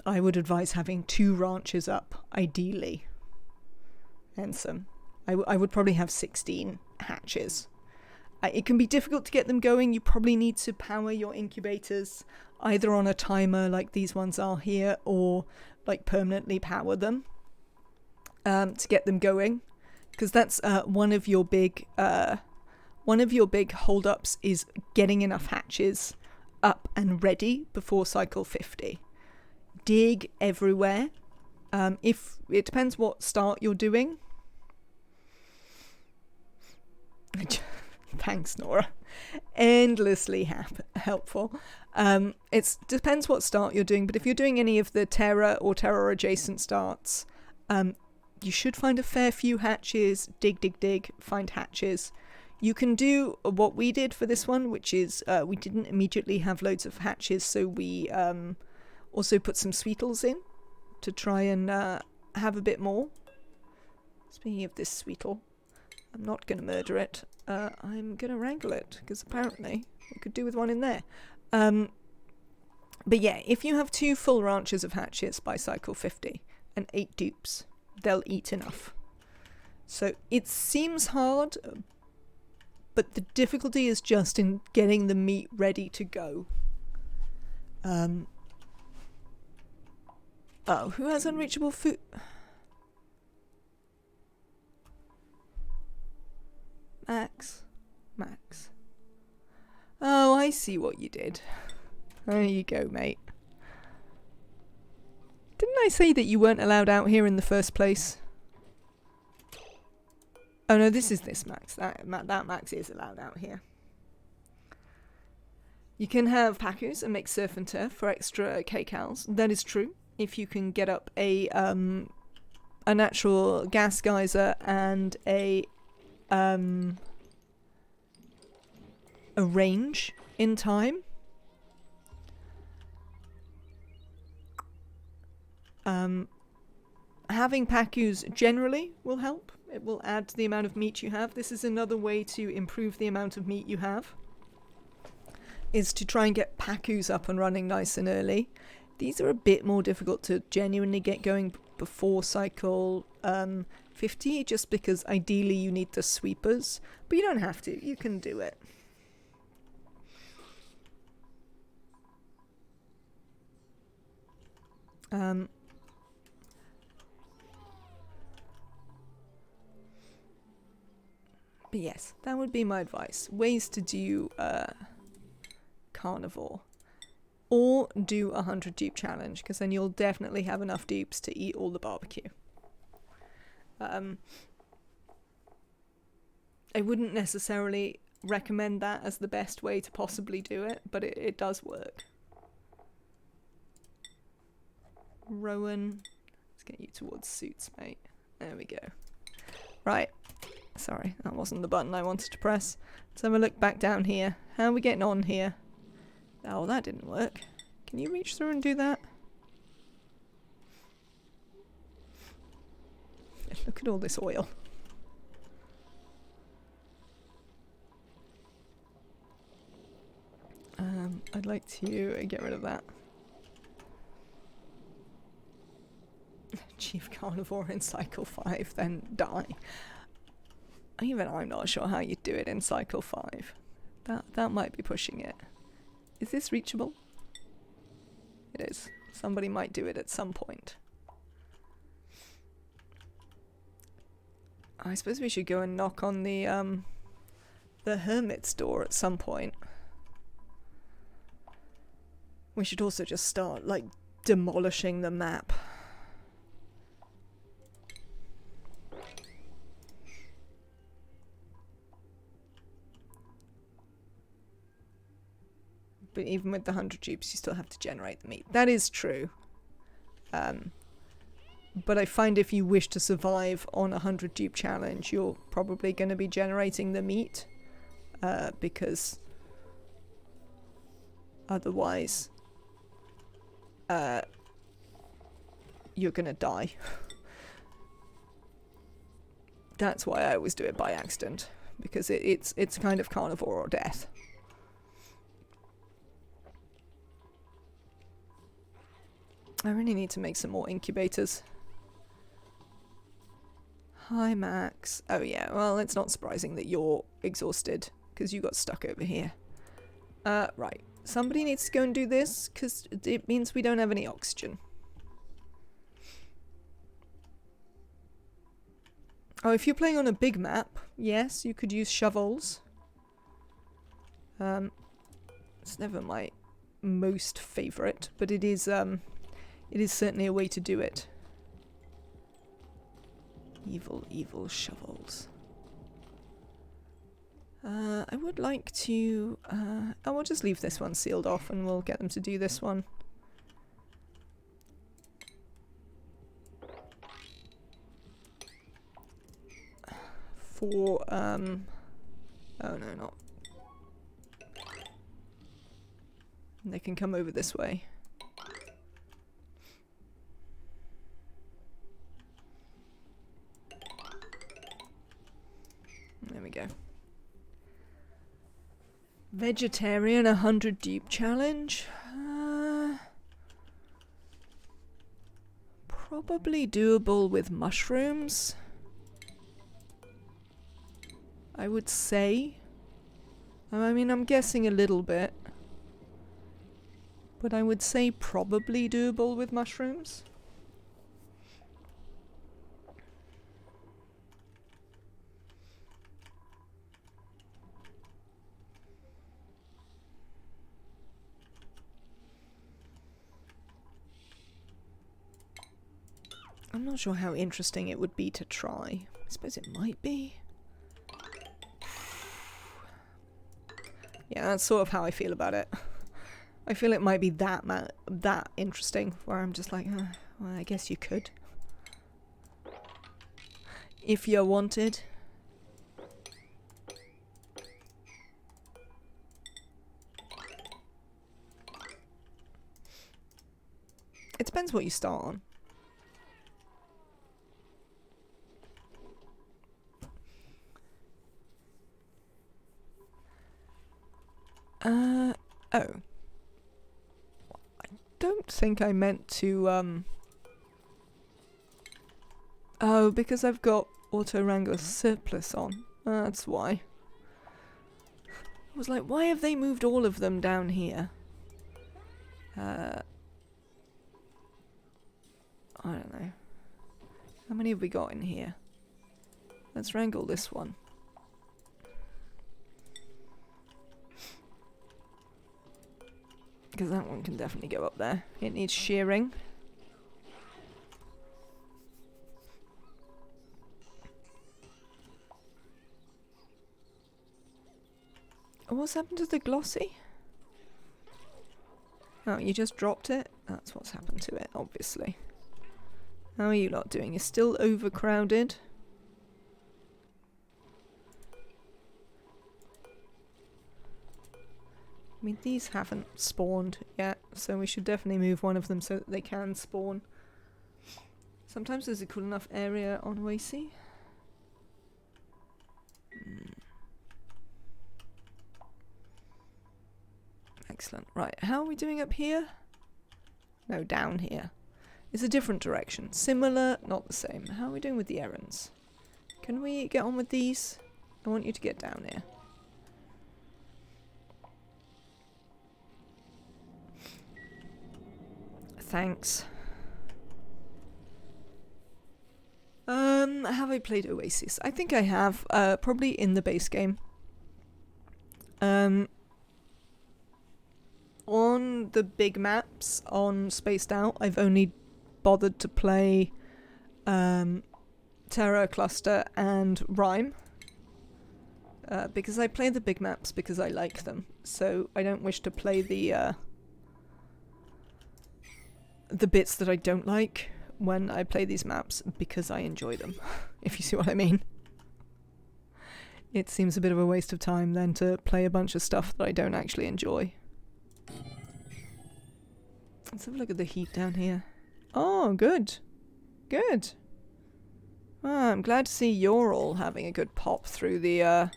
I would advise having 2 ranches up, ideally. And some. I would probably have 16 hatches. It can be difficult to get them going. You probably need to power your incubators either on a timer like these ones are here, or like permanently power them to get them going. Because that's one of your big hold-ups is getting enough hatches up and ready before cycle 50. Dig everywhere. If it depends what start you're doing. Thanks, Nora. Endlessly helpful. It depends what start you're doing, but if you're doing any of the Terra or Terra adjacent starts, you should find a fair few hatches. Dig, find hatches. You can do what we did for this one, which is we didn't immediately have loads of hatches, so we also put some sweetles in to try and have a bit more. Speaking of this sweetle, I'm not going to murder it. I'm going to wrangle it, because apparently we could do with one in there. But yeah, if you have 2 full ranches of hatches by cycle 50 and 8 dupes, they'll eat enough. So it seems hard, but the difficulty is just in getting the meat ready to go. Oh, who has unreachable food? Max. Oh, I see what you did. There you go, mate. Didn't I say that you weren't allowed out here in the first place? Oh no, this Max. That Max is allowed out here. You can have Pacus and make surf and turf for extra kcals. That is true. If you can get up a natural gas geyser and a range in time. Having Pacus generally will help. It will add to the amount of meat you have. This is another way to improve the amount of meat you have, is to try and get Pacus up and running nice and early. These are a bit more difficult to genuinely get going before cycle 50, just because ideally you need the sweepers, but you don't have to. You can do it. But yes, that would be my advice. Ways to do carnivore. Or do 100 dupe challenge, because then you'll definitely have enough dupes to eat all the barbecue. I wouldn't necessarily recommend that as the best way to possibly do it, but it does work. Rowan, let's get you towards suits, mate. There we go. Right. Sorry, that wasn't the button I wanted to press. Let's have a look back down here. How are we getting on here? Oh, that didn't work. Can you reach through and do that? Look at all this oil. I'd like to get rid of that. Chief Carnivore in Cycle 5, then die. Even I'm not sure how you'd do it in Cycle 5. That might be pushing it. Is this reachable? It is. Somebody might do it at some point. I suppose we should go and knock on the Hermit's door at some point. We should also just start, like, demolishing the map. But even with the 100 dupes, you still have to generate the meat. That is true. But I find if you wish to survive on a 100 dupe challenge, you're probably going to be generating the meat. Because otherwise you're gonna die. That's why I always do it by accident, because it's kind of carnivore or death. I really need to make some more incubators. Hi, Max. Oh yeah, well, it's not surprising that you're exhausted, because you got stuck over here. Right. Somebody needs to go and do this, because it means we don't have any oxygen. Oh, if you're playing on a big map, yes, you could use shovels. It's never my most favourite, but it is certainly a way to do it. Evil, evil shovels. I would like to... oh, we'll just leave this one sealed off and we'll get them to do this one. For, oh no, not... They can come over this way. There we go. Vegetarian 100 dupe challenge. Probably doable with mushrooms, I would say. I mean, I'm guessing a little bit, but I would say probably doable with mushrooms. I'm not sure how interesting it would be to try. I suppose it might be. Yeah, that's sort of how I feel about it. I feel it might be that interesting, where I'm just like, well, I guess you could. If you wanted. It depends what you start on. Oh. I don't think I meant to, Oh, because I've got Auto Wrangler Surplus on. That's why. I was like, why have they moved all of them down here? I don't know. How many have we got in here? Let's wrangle this one. Because that one can definitely go up there. It needs shearing. Oh, what's happened to the glossy? Oh, you just dropped it? That's what's happened to it, obviously. How are you lot doing? You're still overcrowded? I mean, these haven't spawned yet, so we should definitely move one of them so that they can spawn. Sometimes there's a cool enough area on Wacy. Excellent. Right, how are we doing up here? No, down here. It's a different direction. Similar, not the same. How are we doing with the errands? Can we get on with these? I want you to get down here. Thanks. Have I played Oasis? I think I have. Probably in the base game. On the big maps on Spaced Out, I've only bothered to play Terra, Cluster, and Rhyme. Because I play the big maps because I like them. So I don't wish to play the bits that I don't like when I play these maps because I enjoy them, if you see what I mean. It seems a bit of a waste of time then to play a bunch of stuff that I don't actually enjoy. Let's have a look at the heat down here. Oh, good. Good. Well, I'm glad to see you're all having a good pop through the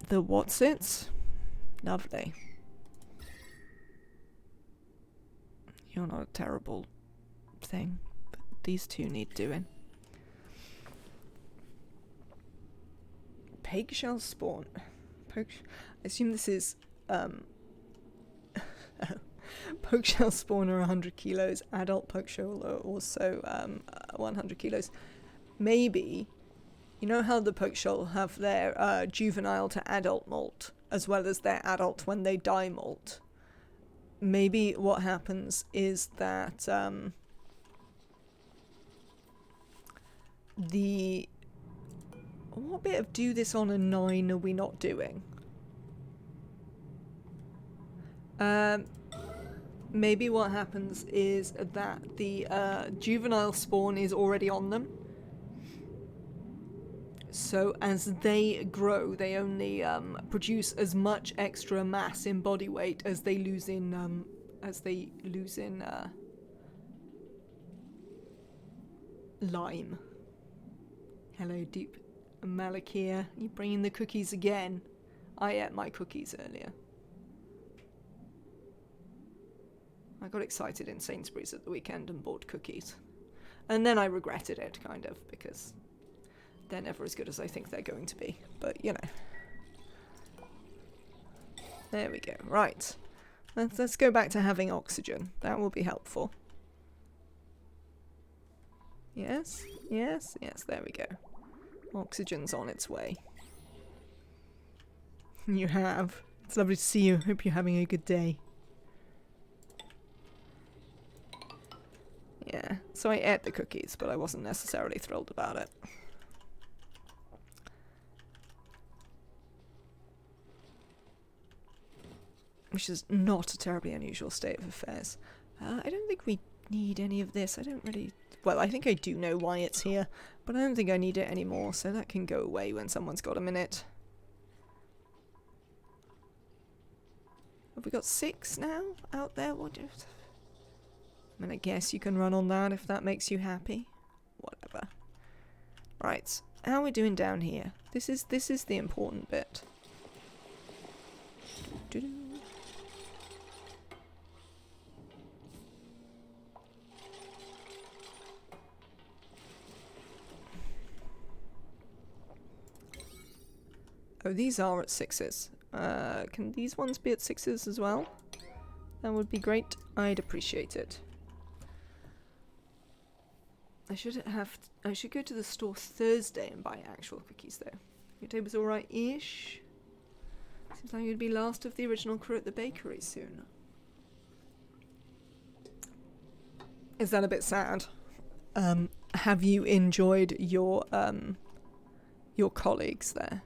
what's-its. Lovely. You're not a terrible thing, but these two need doing. Pegshell spawn. I assume this is, Pokeshell spawn are 100 kilos. Adult pokeshell are also 100 kilos. Maybe, you know how the pokeshell have their juvenile to adult molt, as well as their adult when they die molt. Maybe what happens is that what bit of do this on a 9 are we not doing? Maybe what happens is that the juvenile spawn is already on them. So as they grow, they only produce as much extra mass in body weight as they lose in lime. Hello, Deep Malakir. You bringing the cookies again? I ate my cookies earlier. I got excited in Sainsbury's at the weekend and bought cookies. And then I regretted it, kind of, because they're never as good as I think they're going to be. But, you know. There we go. Right. Let's go back to having oxygen. That will be helpful. Yes, yes, yes, there we go. Oxygen's on its way. You have. It's lovely to see you. Hope you're having a good day. Yeah, so I ate the cookies, but I wasn't necessarily thrilled about it. Which is not a terribly unusual state of affairs. I don't think we need any of this. I don't really... Well, I think I do know why it's here, but I don't think I need it anymore, so that can go away when someone's got a minute. Have we got 6 now out there? What? I mean, I guess you can run on that if that makes you happy. Whatever. Right, how are we doing down here? This is the important bit. Doo-doo. Oh, these are at 6s. Can these ones be at 6s as well? That would be great. I'd appreciate it. I should go to the store Thursday and buy actual cookies though. Your table's alright-ish. Seems like you'd be last of the original crew at the bakery soon. Is that a bit sad? Have you enjoyed your colleagues there?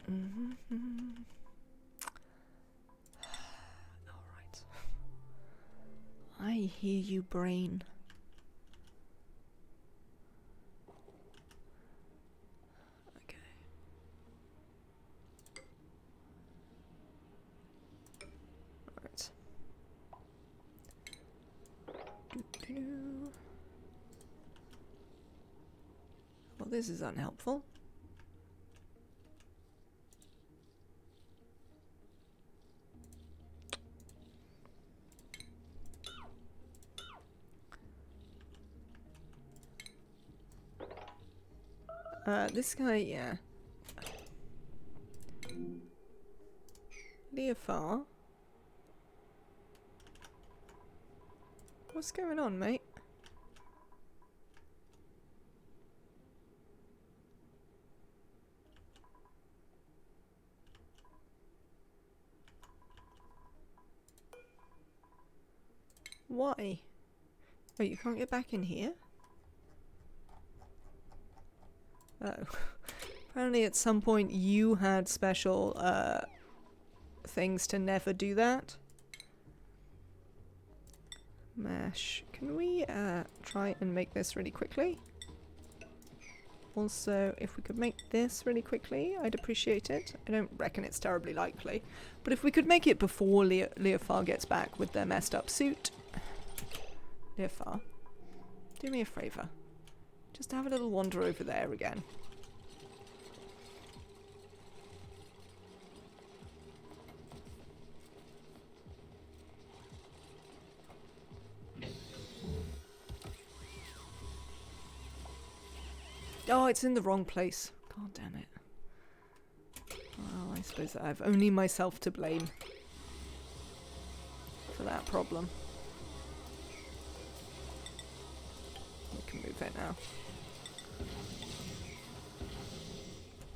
Alright. I hear you, brain. Okay. Alright. Well, this is unhelpful. This guy, yeah. Leofar? What's going on, mate? Why? Oh, you can't get back in here? Oh. Apparently at some point you had special things to never do that. Mash. Can we try and make this really quickly? Also, if we could make this really quickly, I'd appreciate it. I don't reckon it's terribly likely. But if we could make it before Leofar gets back with their messed up suit. Leofar, do me a favour. Just have a little wander over there again. Oh, it's in the wrong place. God damn it. Well, I suppose I have only myself to blame for that problem. We can move it now.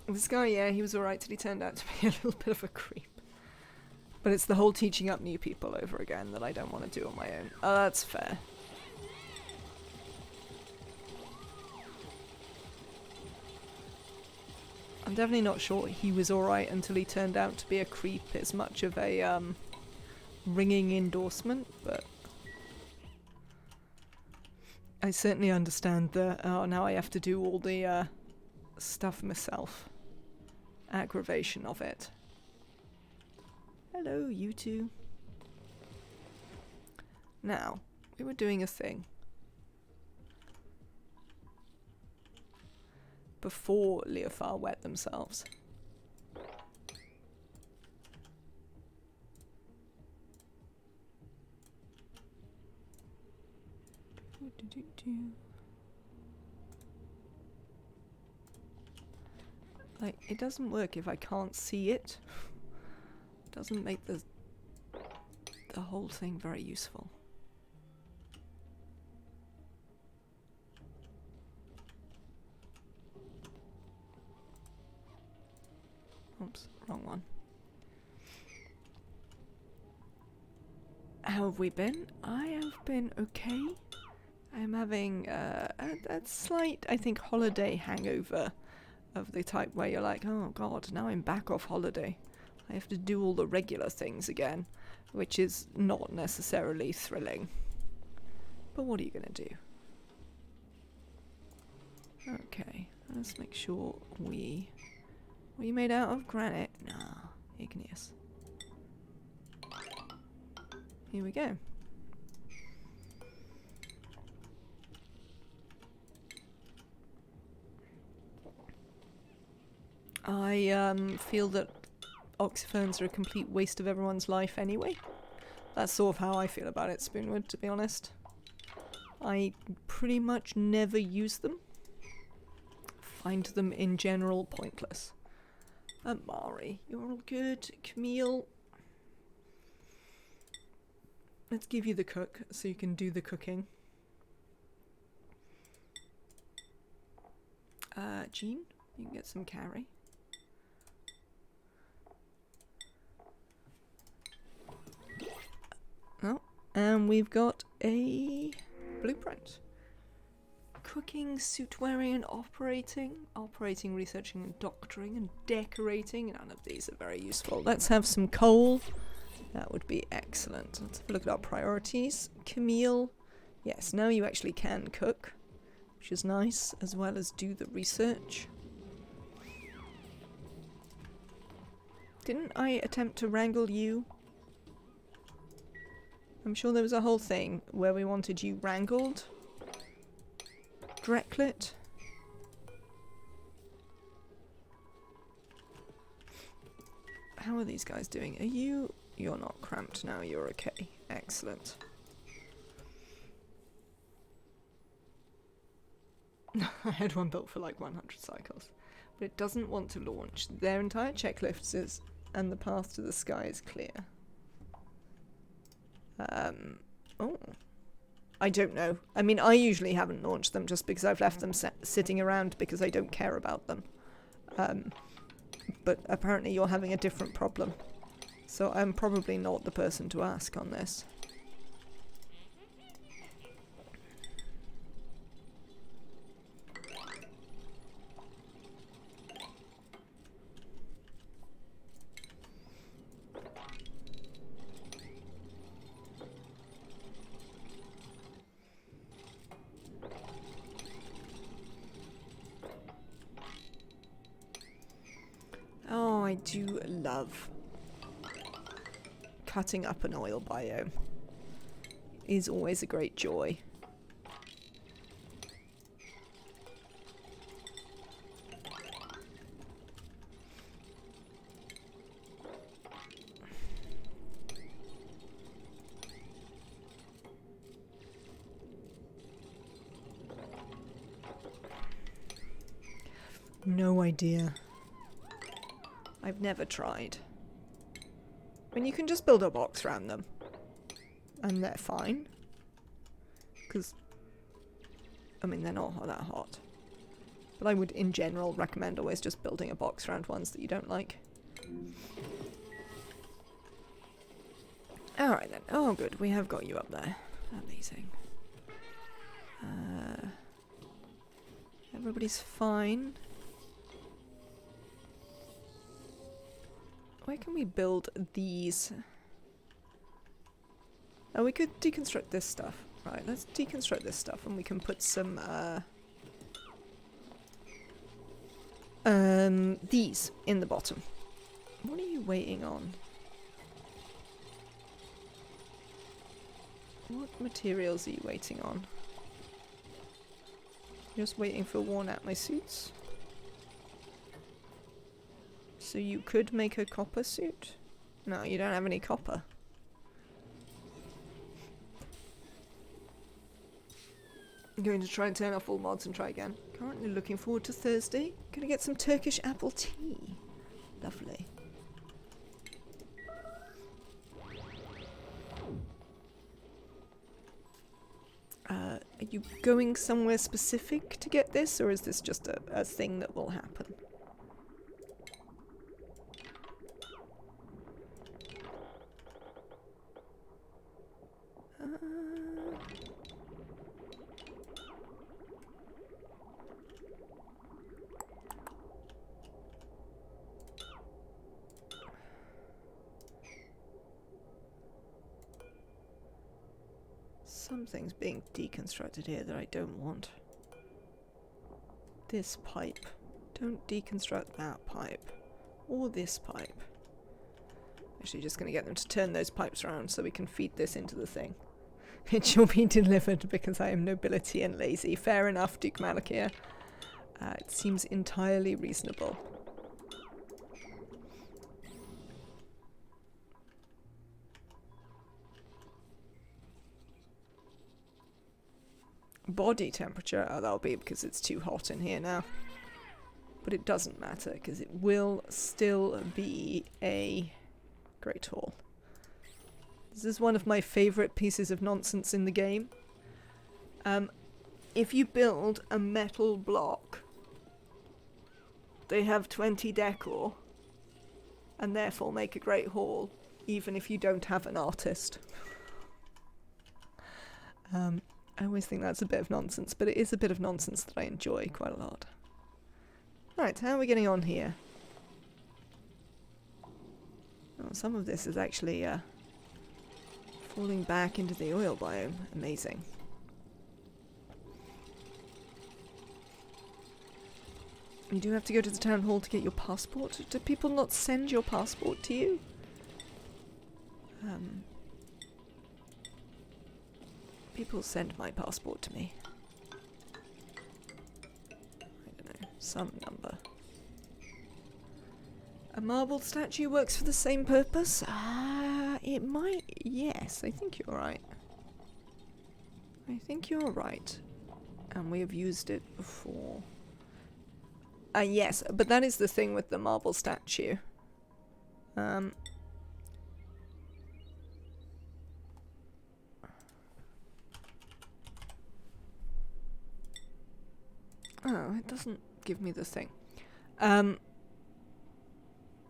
This guy, yeah, he was alright till he turned out to be a little bit of a creep. But it's the whole teaching up new people over again that I don't want to do on my own. Oh, that's fair. I'm definitely not sure he was alright until he turned out to be a creep as much of a ringing endorsement, but I certainly understand the, oh, now I have to do all the stuff myself. Aggravation of it. Hello, you two. Now, we were doing a thing. Before Leofar wet themselves. Like, it doesn't work if I can't see it. Doesn't make the whole thing very useful. Oops, wrong one. How have we been? I have been okay. I'm having a slight, I think, holiday hangover of the type where you're like, oh god, now I'm back off holiday. I have to do all the regular things again, which is not necessarily thrilling. But what are you going to do? Okay, let's make sure we... Were you made out of granite? Nah, igneous. Here we go. I feel that oxyphones are a complete waste of everyone's life anyway. That's sort of how I feel about it, Spoonwood, to be honest. I pretty much never use them. Find them in general pointless. Mari, you're all good. Camille. Let's give you the cook so you can do the cooking. Jean, you can get some carry. Oh, and we've got a blueprint. Cooking, suit wearing and operating. Operating, researching and doctoring and decorating. None of these are very useful. Let's have some coal. That would be excellent. Let's have a look at our priorities. Camille. Yes, now you actually can cook, which is nice, as well as do the research. Didn't I attempt to wrangle you? I'm sure there was a whole thing where we wanted you wrangled. Dreklet. How are these guys doing? Are you... You're not cramped now, you're okay. Excellent. I had one built for like 100 cycles. But it doesn't want to launch. Their entire checklist is... And the path to the sky is clear. Oh. I don't know. I mean, I usually haven't launched them just because I've left them sitting around because I don't care about them. But apparently you're having a different problem. So I'm probably not the person to ask on this. I do love cutting up an oil biome. Is always a great joy. No idea. I've never tried. I mean, you can just build a box around them. And they're fine. Because, I mean, they're not that hot. But I would, in general, recommend always just building a box around ones that you don't like. Alright then. Oh, good. We have got you up there. Amazing. Everybody's fine. Where can we build these? Oh, we could deconstruct this stuff. Right, let's deconstruct this stuff and we can put some, these in the bottom. What are you waiting on? What materials are you waiting on? Just waiting for worn out my suits. So you could make a copper suit? No, you don't have any copper. I'm going to try and turn off all mods and try again. Currently looking forward to Thursday. Gonna get some Turkish apple tea. Lovely. Are you going somewhere specific to get this, or is this just a thing that will happen? Something's being deconstructed here that I don't want. This pipe. Don't deconstruct that pipe. Or this pipe. Actually just gonna get them to turn those pipes around so we can feed this into the thing. It shall be delivered because I am nobility and lazy. Fair enough, Duke Malakir. It seems entirely reasonable. Body temperature, oh, that'll be because it's too hot in here now. But it doesn't matter because it will still be a great hall. This is one of my favourite pieces of nonsense in the game. If you build a metal block, they have 20 decor and therefore make a great hall, even if you don't have an artist. I always think that's a bit of nonsense, but it is a bit of nonsense that I enjoy quite a lot. Right, how are we getting on here? Oh, some of this is actually falling back into the oil biome. Amazing. You do have to go to the town hall to get your passport. Do people not send your passport to you? People send my passport to me. I don't know, some number. A marble statue works for the same purpose? It might, yes, I think you're right. I think you're right. And we have used it before. Yes, but that is the thing with the marble statue. Oh, it doesn't give me the thing.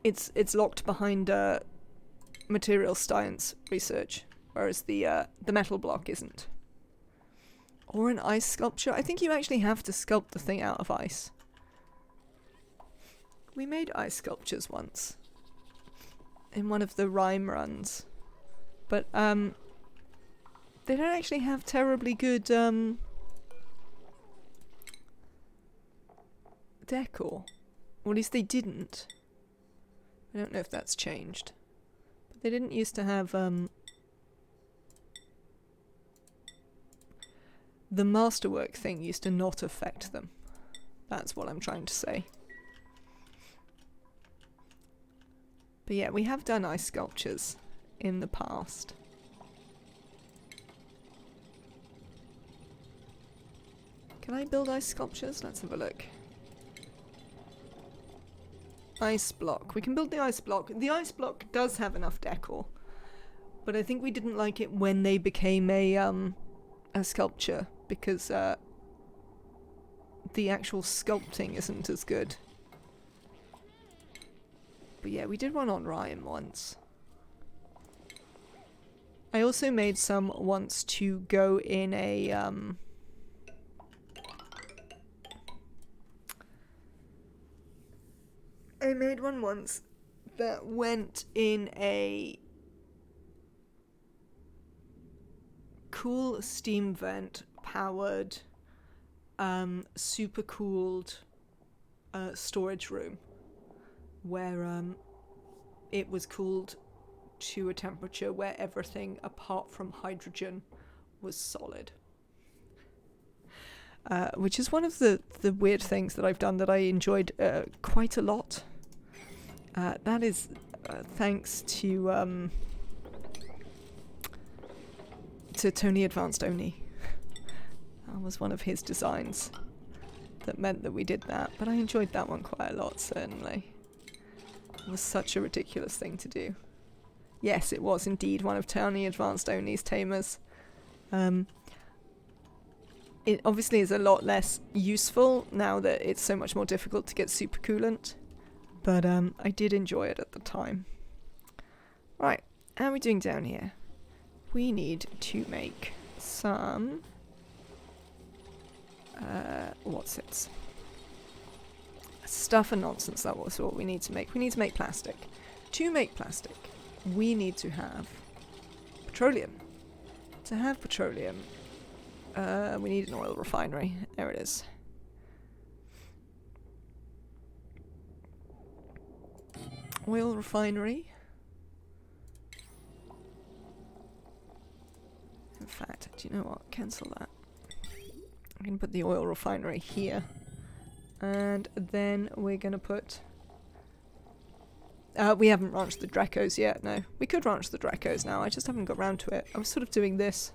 It's locked behind material science research, whereas the metal block isn't. Or an ice sculpture. I think you actually have to sculpt the thing out of ice. We made ice sculptures once in one of the rhyme runs, but they don't actually have terribly good decor, or at least they didn't. I don't know if that's changed. But they didn't used to have, the masterwork thing used to not affect them. That's what I'm trying to say. But yeah, we have done ice sculptures in the past. Can I build ice sculptures? Let's have a look. Ice block. We can build the ice block. The ice block does have enough decor. But I think we didn't like it when they became a sculpture. Because the actual sculpting isn't as good. But yeah, we did one on Ryan once. I also made some once to go in a I made one once that went in a cool steam vent powered super cooled storage room where it was cooled to a temperature where everything apart from hydrogen was solid. Which is one of the weird things that I've done that I enjoyed quite a lot. That is thanks to Tony Advanced Oni. That was one of his designs that meant that we did that, but I enjoyed that one quite a lot, certainly. It was such a ridiculous thing to do. Yes, it was indeed one of Tony Advanced Oni's tamers. It obviously is a lot less useful now that it's so much more difficult to get super coolant, but I did enjoy it at the time. Right, how are we doing down here? We need to make some what's it? Stuff and nonsense, that was what we need to make. We need to make plastic. To make plastic, we need to have petroleum. To have petroleum, we need an oil refinery. There it is. Oil refinery. In fact, do you know what? Cancel that. I can put the oil refinery here. And then we're going to put... we haven't ranched the Dracos yet, no. We could ranch the Dracos now, I just haven't got round to it. I was sort of doing this.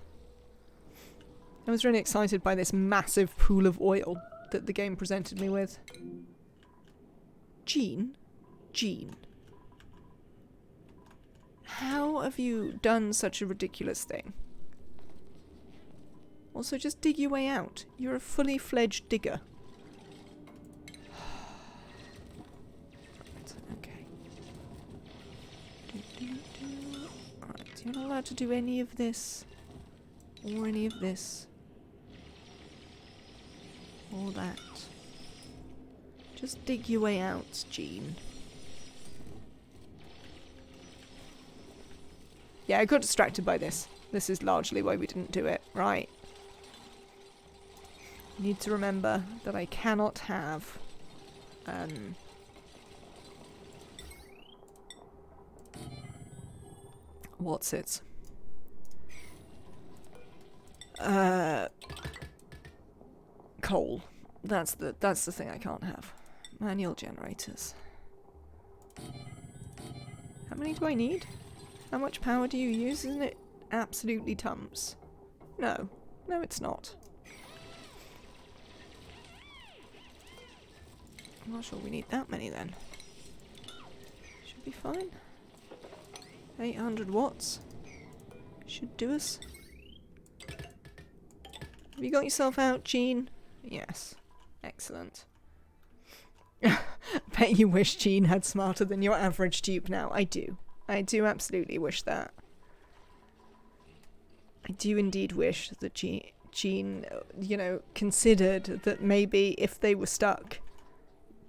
I was really excited by this massive pool of oil that the game presented me with. Jean? How have you done such a ridiculous thing? Also, just dig your way out. You're a fully fledged digger. Okay. Alright, you're not allowed to do any of this. Or any of this. Or that. Just dig your way out, Jean. Yeah, I got distracted by this. This is largely why we didn't do it. Right. Need to remember that I cannot have what's it? Coal. That's the thing I can't have. Manual generators. How many do I need? How much power do you use? Isn't it absolutely tons? No. No, it's not. I'm not sure we need that many then. Should be fine. 800 watts. Should do us. Have you got yourself out, Jean? Yes. Excellent. Bet you wish Jean had smarter than your average dupe now. I do. I do absolutely wish that. I do indeed wish that Jean, you know, considered that maybe if they were stuck,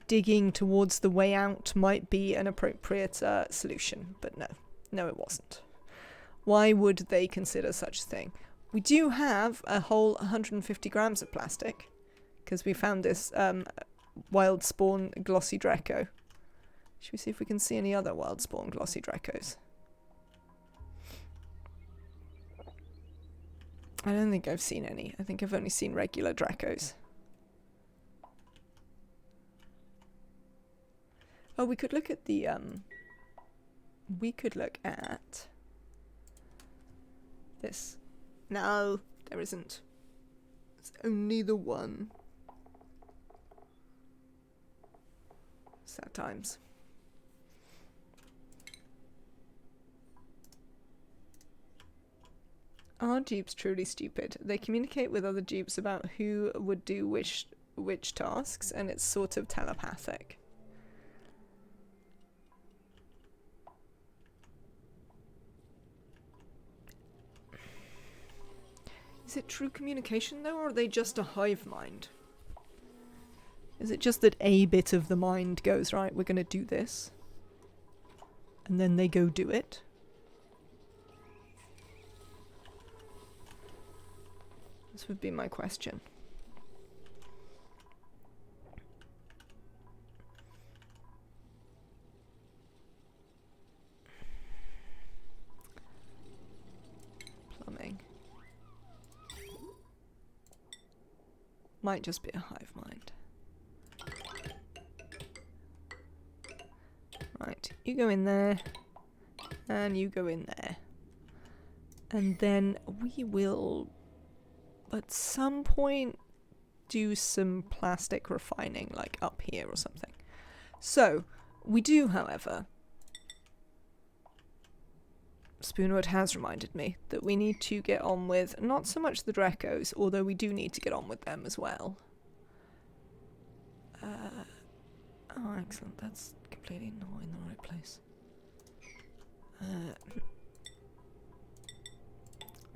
digging towards the way out might be an appropriate solution. But no. No, it wasn't. Why would they consider such a thing? We do have a whole 150 grams of plastic, because we found this wild spawn glossy Draco, Should we see if we can see any other wild spawn glossy Dracos? I don't think I've seen any. I think I've only seen regular Dracos. Oh, we could look at the, we could look at this. No, there isn't. It's only the one. Sad times. Are dupes truly stupid? They communicate with other dupes about who would do which tasks, and it's sort of telepathic. Is it true communication though, or are they just a hive mind? Is it just that a bit of the mind goes, right, we're gonna do this, and then they go do it? This would be my question. Plumbing. Might just be a hive mind. Right, you go in there, and you go in there. And then we will, at some point, do some plastic refining, like up here or something. So, we do, however, Spoonwood has reminded me that we need to get on with not so much the Dracos, although we do need to get on with them as well. Oh, excellent. That's completely not in the right place.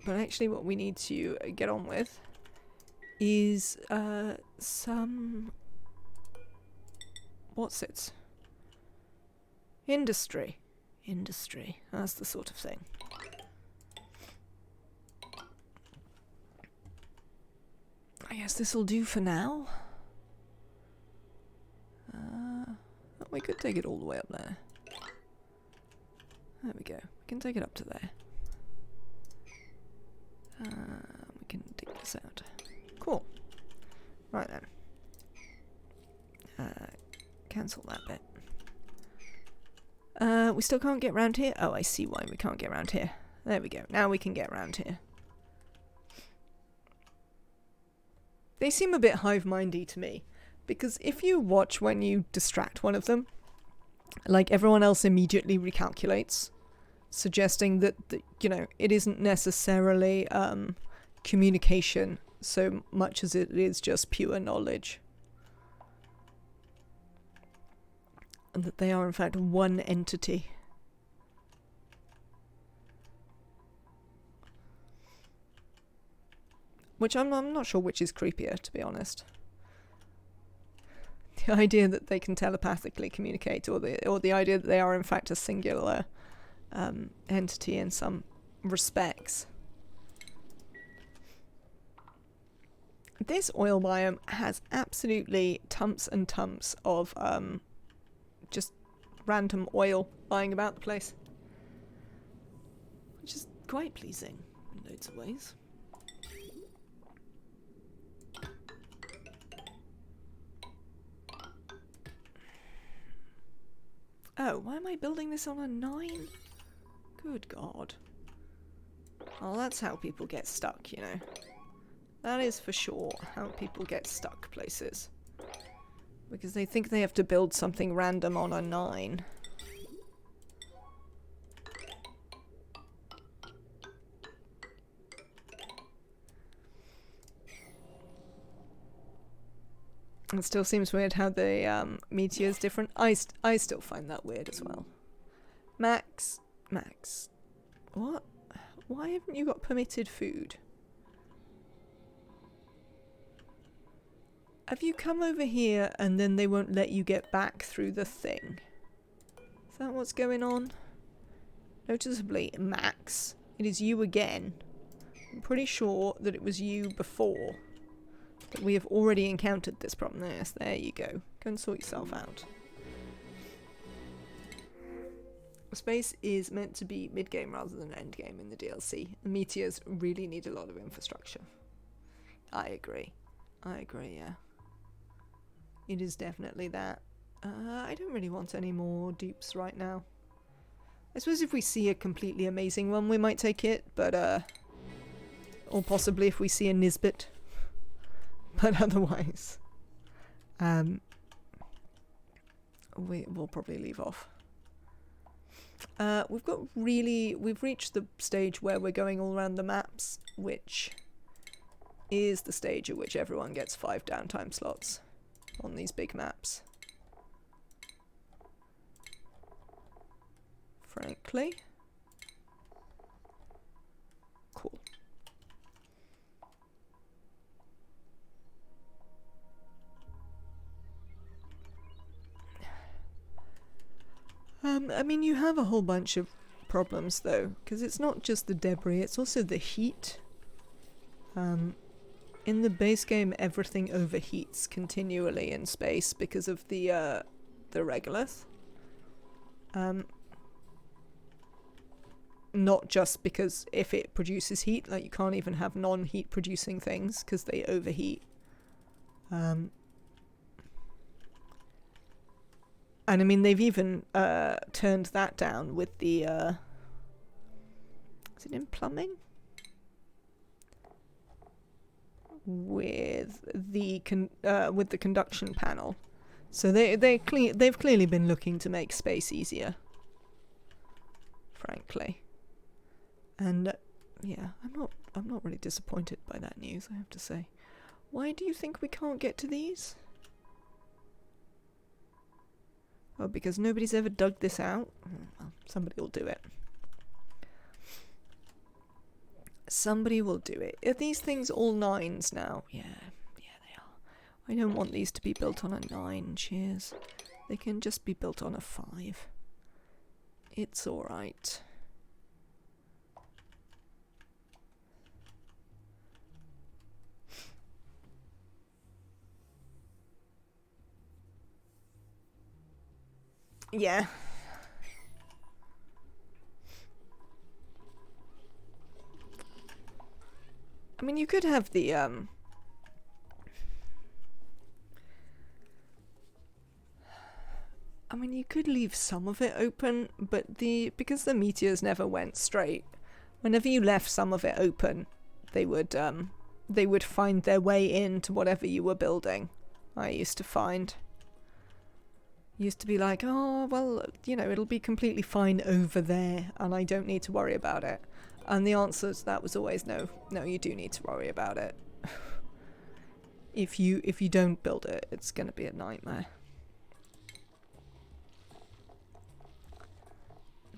But actually what we need to get on with is some... what's it? Industry. Industry. That's the sort of thing. I guess this'll do for now. We could take it all the way up there. There we go. We can take it up to there. We can dig this out. Cool. Right then. Cancel that bit. We still can't get round here? Oh, I see why we can't get round here. There we go. Now we can get round here. They seem a bit hive-mindy to me. Because if you watch when you distract one of them, like everyone else immediately recalculates, suggesting that, you know, it isn't necessarily communication so much as it is just pure knowledge. And that they are in fact one entity. Which I'm not sure which is creepier, to be honest. The idea that they can telepathically communicate, or the idea that they are in fact a singular entity in some respects. This oil biome has absolutely tons and tons of just random oil lying about the place, which is quite pleasing in loads of ways. Oh, why am I building this on a 9? Good God. Well, that's how people get stuck, you know. That is for sure how people get stuck places. Because they think they have to build something random on a 9. It still seems weird how the meteor is different. I still find that weird as well. Max. What? Why haven't you got permitted food? Have you come over here and then they won't let you get back through the thing? Is that what's going on? Noticeably, Max, it is you again. I'm pretty sure that it was you before. That we have already encountered this problem. Yes, there you go. Go and sort yourself out. Space is meant to be mid-game rather than end-game in the DLC. The meteors really need a lot of infrastructure. I agree, yeah. It is definitely that. I don't really want any more dupes right now. I suppose if we see a completely amazing one, we might take it, but, or possibly if we see a Nisbet. But otherwise, we'll probably leave off. We've reached the stage where we're going all around the maps, which is the stage at which everyone gets 5 downtime slots on these big maps. Frankly. Cool. I mean, you have a whole bunch of problems though, because it's not just the debris, it's also the heat. In the base game, everything overheats continually in space because of the regolith. Not just because if it produces heat, like you can't even have non-heat producing things because they overheat. And I mean, they've even turned that down with the is it in plumbing? With the conduction panel. So they've clearly been looking to make space easier. Frankly. And yeah, I'm not really disappointed by that news, I have to say. Why do you think we can't get to these? Oh, because nobody's ever dug this out? Well, somebody will do it. Somebody will do it. Are these things all 9s now? Yeah, they are. I don't want these to be built on a 9, cheers. They can just be built on a 5. It's alright. Yeah. I mean, you could have the, I mean, you could leave some of it open, but because the meteors never went straight, whenever you left some of it open, they would find their way into whatever you were building. I used to find. Used to be like, oh, well, you know, it'll be completely fine over there, and I don't need to worry about it. And the answer to that was always no, you do need to worry about it. If you don't build it, it's going to be a nightmare.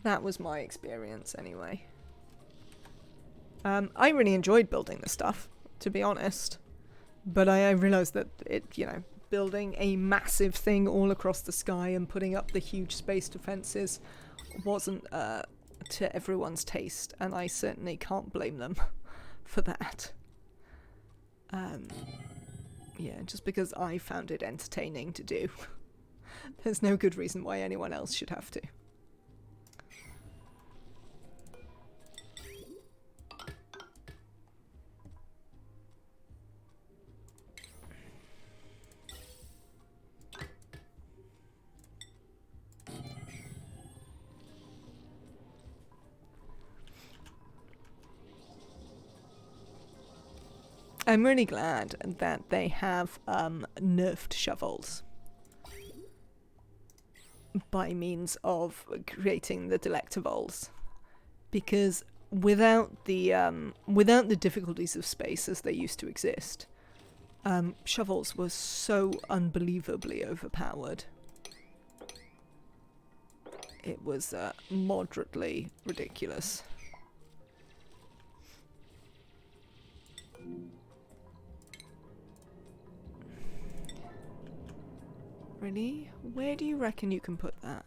That was my experience anyway. I really enjoyed building the stuff, to be honest. But I realised that building a massive thing all across the sky and putting up the huge space defences wasn't to everyone's taste, and I certainly can't blame them for that. Yeah, just because I found it entertaining to do. There's no good reason why anyone else should have to. I'm really glad that they have nerfed shovels by means of creating the Delectables, because without the difficulties of space as they used to exist, shovels were so unbelievably overpowered. It was moderately ridiculous. Really? Where do you reckon you can put that?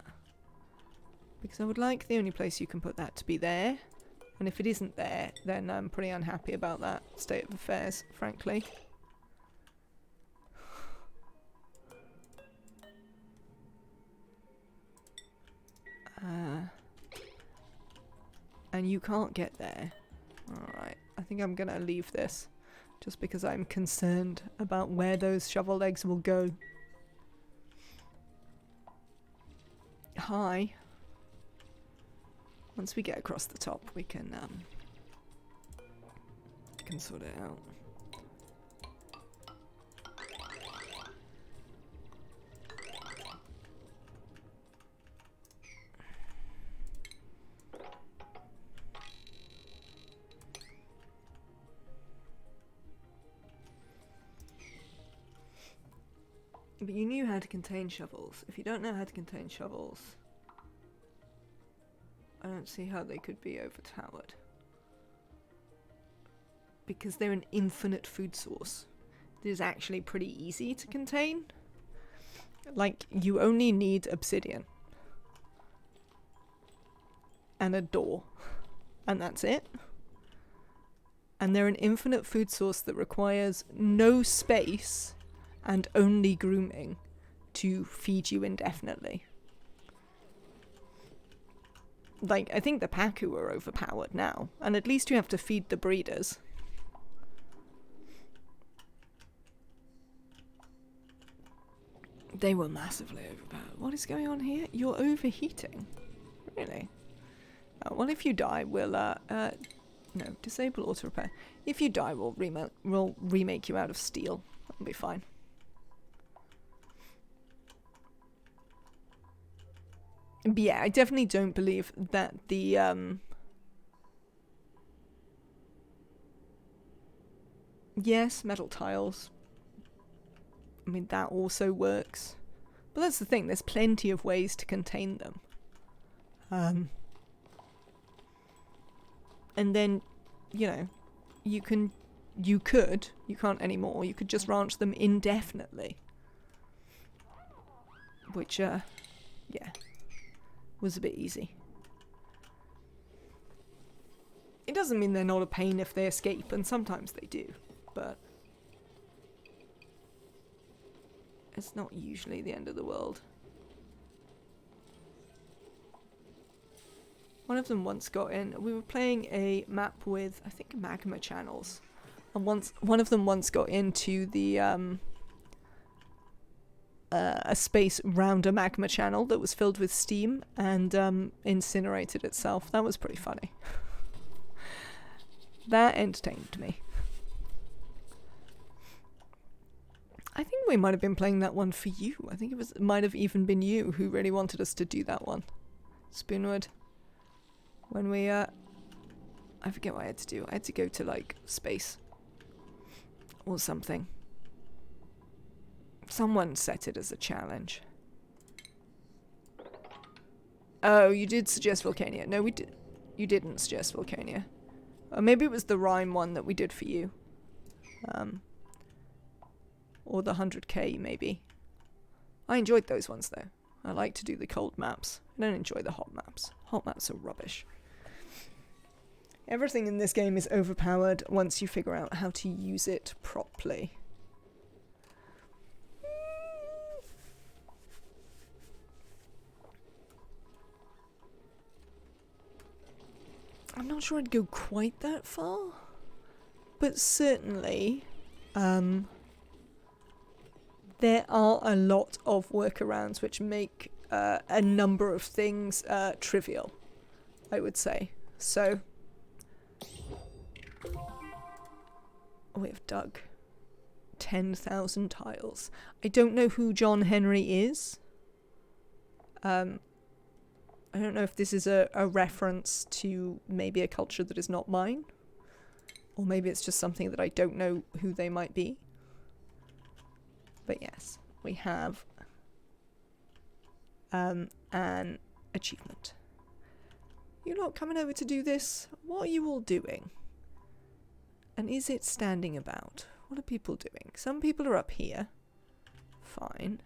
Because I would like the only place you can put that to be there. And if it isn't there, then I'm pretty unhappy about that state of affairs, frankly. And you can't get there. Alright, I think I'm gonna leave this. Just because I'm concerned about where those shovel legs will go. Hi. Once we get across the top, we can sort it out. But you knew how to contain shovels. If you don't know how to contain shovels, I don't see how they could be overpowered. Because they're an infinite food source. It is actually pretty easy to contain. Like, you only need obsidian. And a door. And that's it. And they're an infinite food source that requires no space and only grooming to feed you indefinitely. Like, I think the Pacu are overpowered now, and at least you have to feed the breeders. They were massively overpowered. What is going on here? You're overheating. Really? Oh, well, if you die, we'll, no, disable auto repair. If you die, we'll remake you out of steel. That'll be fine. But yeah, I definitely don't believe that the, yes, metal tiles. I mean, that also works. But that's the thing, there's plenty of ways to contain them. And then, you know, you can't anymore, you could just ranch them indefinitely. Which, yeah, was a bit easy. It doesn't mean they're not a pain if they escape, and sometimes they do, but it's not usually the end of the world. One of them once got in. We were playing a map with, I think, magma channels. And one of them once got into the, a space round a magma channel that was filled with steam and incinerated itself. That was pretty funny. That entertained me. I think we might have been playing that one for you. I think it might have even been you who really wanted us to do that one. Spoonwood. When we, I forget what I had to do. I had to go to, like, space. Or something. Someone set it as a challenge. Oh, you did suggest Volcania. No, we did. You didn't suggest Volcania. Or maybe it was the Rime one that we did for you. Or the 100k, maybe. I enjoyed those ones, though. I like to do the cold maps. I don't enjoy the hot maps. Hot maps are rubbish. Everything in this game is overpowered once you figure out how to use it properly. I'm not sure I'd go quite that far, but certainly there are a lot of workarounds which make a number of things trivial, I would say. So, we have dug 10,000 tiles. I don't know who John Henry is. I don't know if this is a reference to maybe a culture that is not mine. Or maybe it's just something that I don't know who they might be. But yes, we have an achievement. You're not coming over to do this? What are you all doing? And is it standing about? What are people doing? Some people are up here. Fine.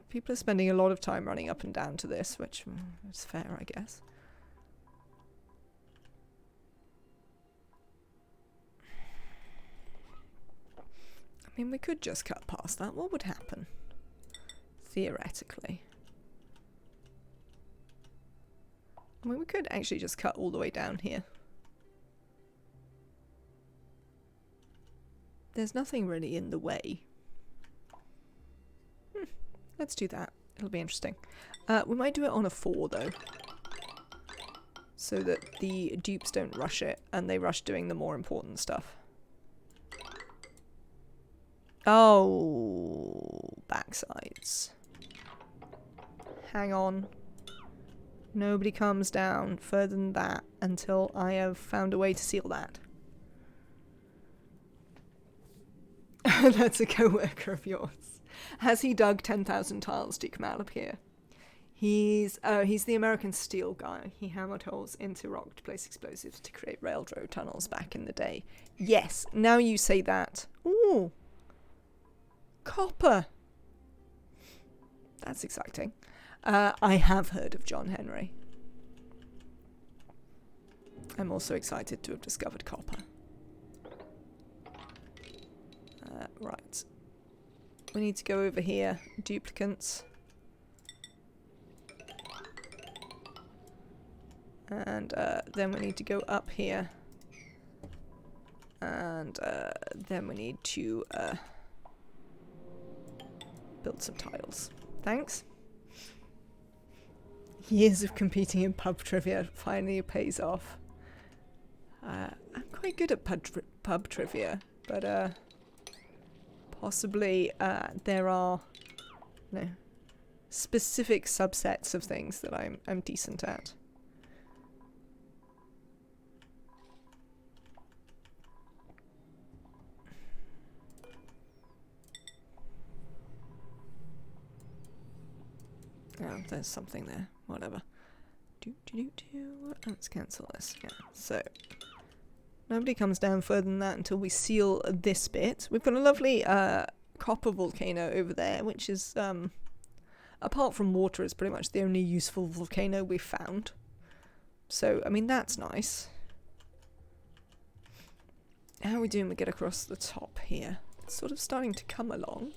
People are spending a lot of time running up and down to this, which is fair, I guess. I mean, we could just cut past that. What would happen? Theoretically. I mean, we could actually just cut all the way down here. There's nothing really in the way. Let's do that. It'll be interesting. We might do it on a 4 though. So that the dupes don't rush it and they rush doing the more important stuff. Oh, backsides. Hang on. Nobody comes down further than that until I have found a way to seal that. That's a co-worker of yours. Has he dug 10,000 tiles to come out of here? He's the American steel guy. He hammered holes into rock to place explosives to create railroad tunnels back in the day. Yes, now you say that. Ooh. Copper. That's exciting. I have heard of John Henry. I'm also excited to have discovered copper. Right. We need to go over here. Duplicants. And then we need to go up here. And then we need to build some tiles. Thanks. Years of competing in pub trivia finally pays off. I'm quite good at pub trivia, but possibly there are specific subsets of things that I'm decent at. Oh, there's something there. Whatever. Let's cancel this. Yeah. So nobody comes down further than that until we seal this bit. We've got a lovely copper volcano over there, which is apart from water, is pretty much the only useful volcano we've found. So I mean that's nice. How are we doing? We get across the top here. It's sort of starting to come along.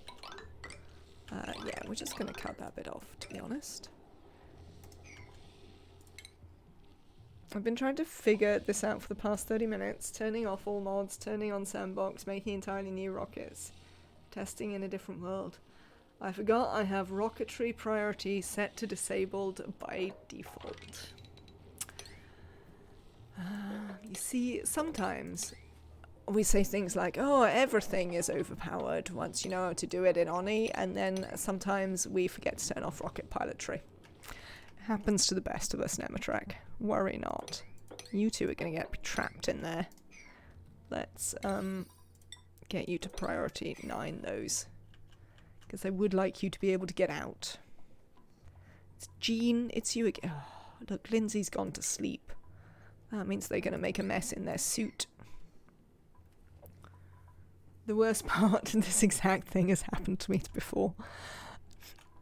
Yeah, we're just going to cut that bit off, to be honest. I've been trying to figure this out for the past 30 minutes, turning off all mods, turning on Sandbox, making entirely new rockets, testing in a different world. I forgot I have rocketry priority set to disabled by default. You see, sometimes we say things like, oh, everything is overpowered once you know how to do it in Oni, and then sometimes we forget to turn off rocket pilotry. Happens to the best of us, Nematrek. Worry not. You two are going to get trapped in there. Let's get you to priority 9 those. Because I would like you to be able to get out. It's Jean, it's you again. Oh, look, Lindsay's gone to sleep. That means they're going to make a mess in their suit. The worst part, this exact thing has happened to me before.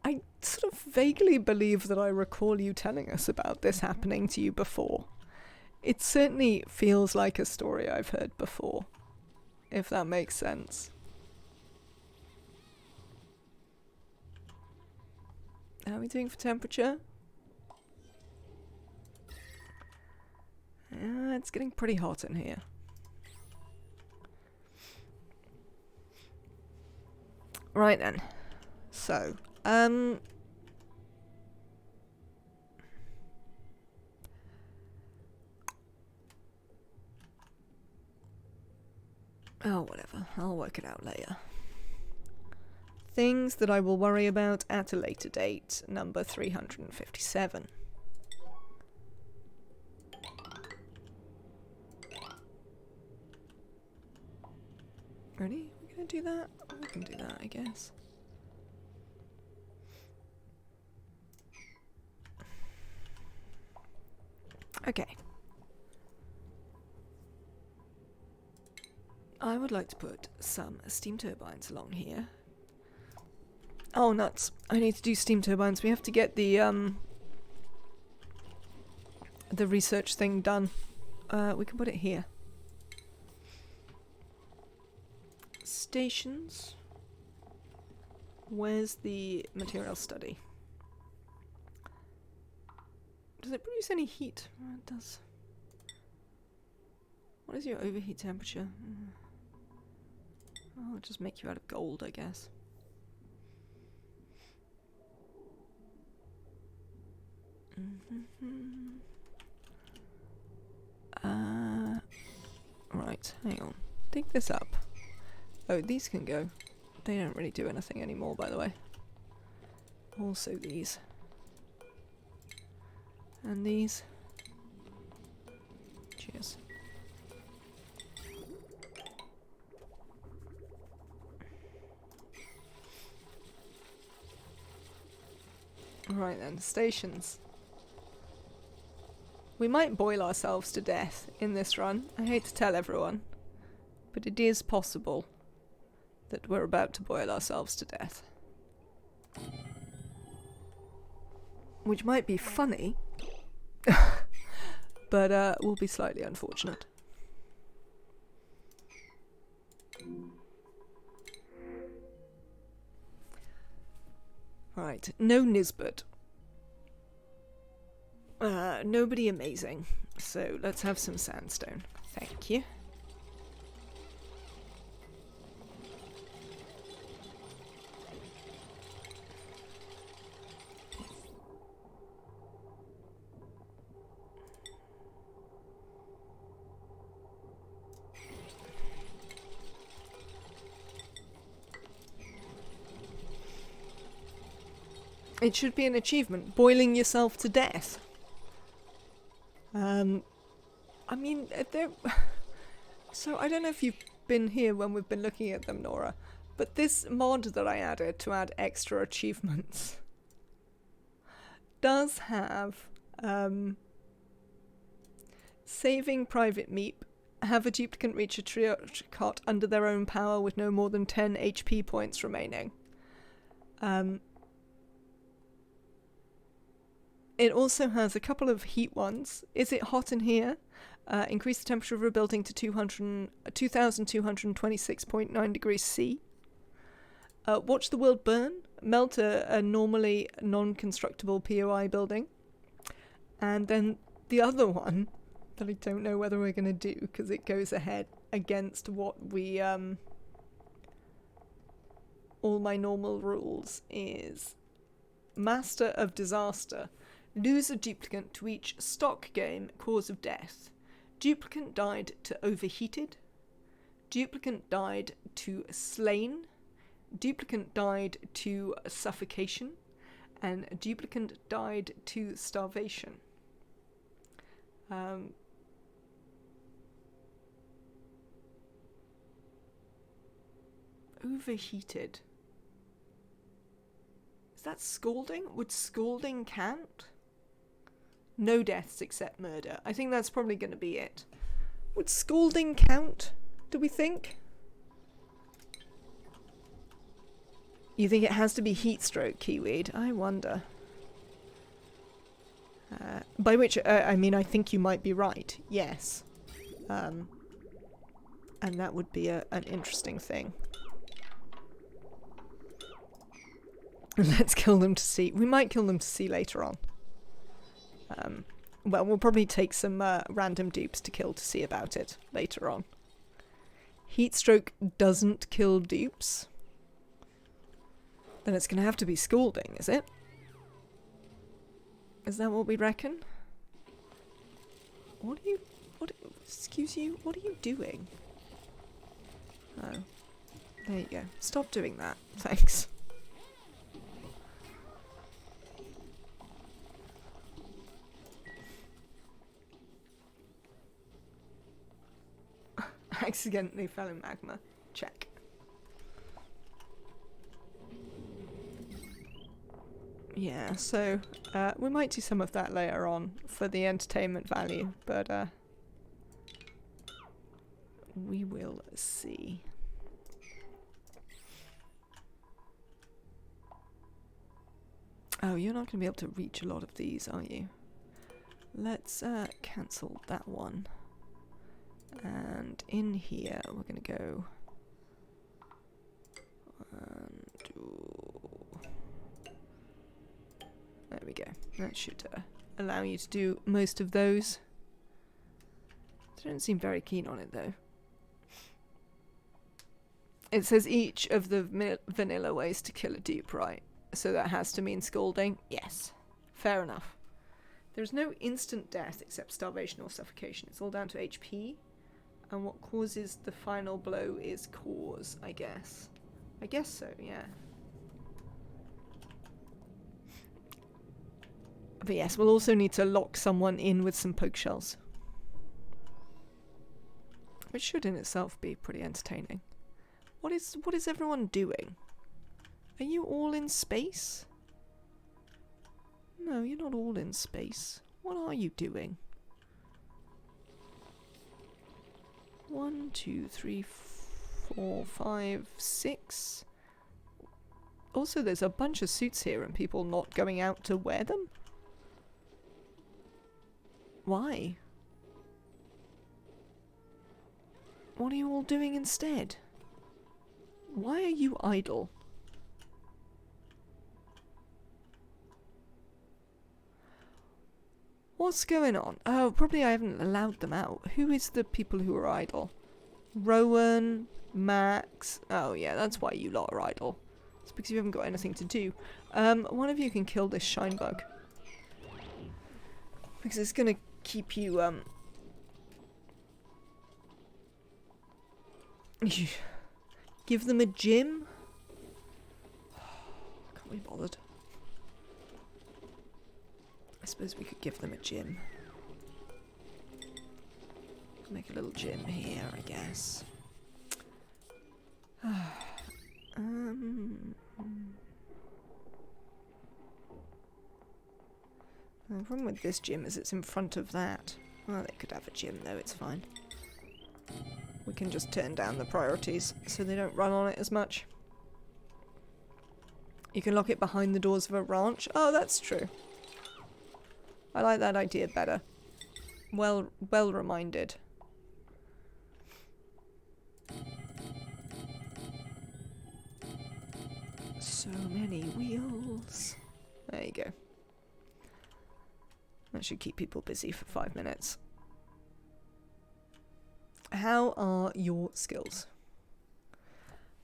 I sort of vaguely believe that I recall you telling us about this happening to you before. It certainly feels like a story I've heard before, if that makes sense. How are we doing for temperature? Yeah, it's getting pretty hot in here. Right then. So, oh, whatever. I'll work it out later. Things that I will worry about at a later date. Number 357. Ready? We're gonna do that? We can do that, I guess. Okay. I would like to put some steam turbines along here. Oh, nuts. I need to do steam turbines. We have to get the research thing done. We can put it here. Stations. Where's the material study? Does it produce any heat? It does. What is your overheat temperature? I'll just make you out of gold, I guess. Right, hang on. Dig this up. Oh, these can go. They don't really do anything anymore, by the way. Also these. And these. Cheers. Right then, stations. We might boil ourselves to death in this run. I hate to tell everyone, but it is possible that we're about to boil ourselves to death. Which might be funny, but will be slightly unfortunate. Right, no Nisbet. Nobody amazing. So let's have some sandstone. Thank you. It should be an achievement, boiling yourself to death. I mean, so I don't know if you've been here when we've been looking at them, Nora, but this mod that I added to add extra achievements does have, saving Private Meep, have a duplicate reach a Triarch under their own power with no more than 10 HP points remaining. It also has a couple of heat ones. Is it hot in here? Increase the temperature of a building to 2,226.9 degrees C. Watch the world burn. Melt a normally non-constructible POI building. And then the other one that I don't know whether we're going to do because it goes ahead against what we... all my normal rules is Master of Disaster. Lose a duplicate to each stock game cause of death. Duplicate died to overheated. Duplicate died to slain. Duplicate died to suffocation. And duplicate died to starvation. Overheated. Is that scalding? Would scalding count? No deaths except murder. I think that's probably going to be it. Would scalding count, do we think? You think it has to be heat stroke, Kiweed? I wonder. By which, I mean, I think you might be right. Yes. And that would be an interesting thing. Let's kill them to see. We might kill them to see later on. Well, we'll probably take some random dupes to kill to see about it later on. Heatstroke doesn't kill dupes. Then it's going to have to be scalding, is it? Is that what we reckon? Excuse you? What are you doing? Oh. There you go. Stop doing that. Thanks. Accidentally fell in magma. Check. Yeah, so we might do some of that later on for the entertainment value, but we will see. Oh, you're not going to be able to reach a lot of these, are you? Let's cancel that one. And in here, we're going to go... 1, 2... There we go. That should allow you to do most of those. They don't seem very keen on it though. It says each of the vanilla ways to kill a dupe, right? So that has to mean scalding? Yes. Fair enough. There's no instant death except starvation or suffocation. It's all down to HP. And what causes the final blow is cause, I guess. I guess so, yeah. But yes, we'll also need to lock someone in with some poke shells. Which should in itself be pretty entertaining. What is everyone doing? Are you all in space? No, you're not all in space. What are you doing? 1, 2, 3, 4, 5, 6. Also, there's a bunch of suits here and people not going out to wear them? Why? What are you all doing instead? Why are you idle? What's going on? Oh, probably I haven't allowed them out. Who is the people who are idle? Rowan, Max. Oh yeah, that's why you lot are idle. It's because you haven't got anything to do. One of you can kill this shine bug. Because it's gonna keep you, give them a gym? Can't be bothered. I suppose we could give them a gym. Make a little gym here, I guess. The problem with this gym is it's in front of that. Well, they could have a gym though, it's fine. We can just turn down the priorities so they don't run on it as much. You can lock it behind the doors of a ranch. Oh, that's true. I like that idea better. Well reminded. So many wheels. There you go. That should keep people busy for 5 minutes. How are your skills?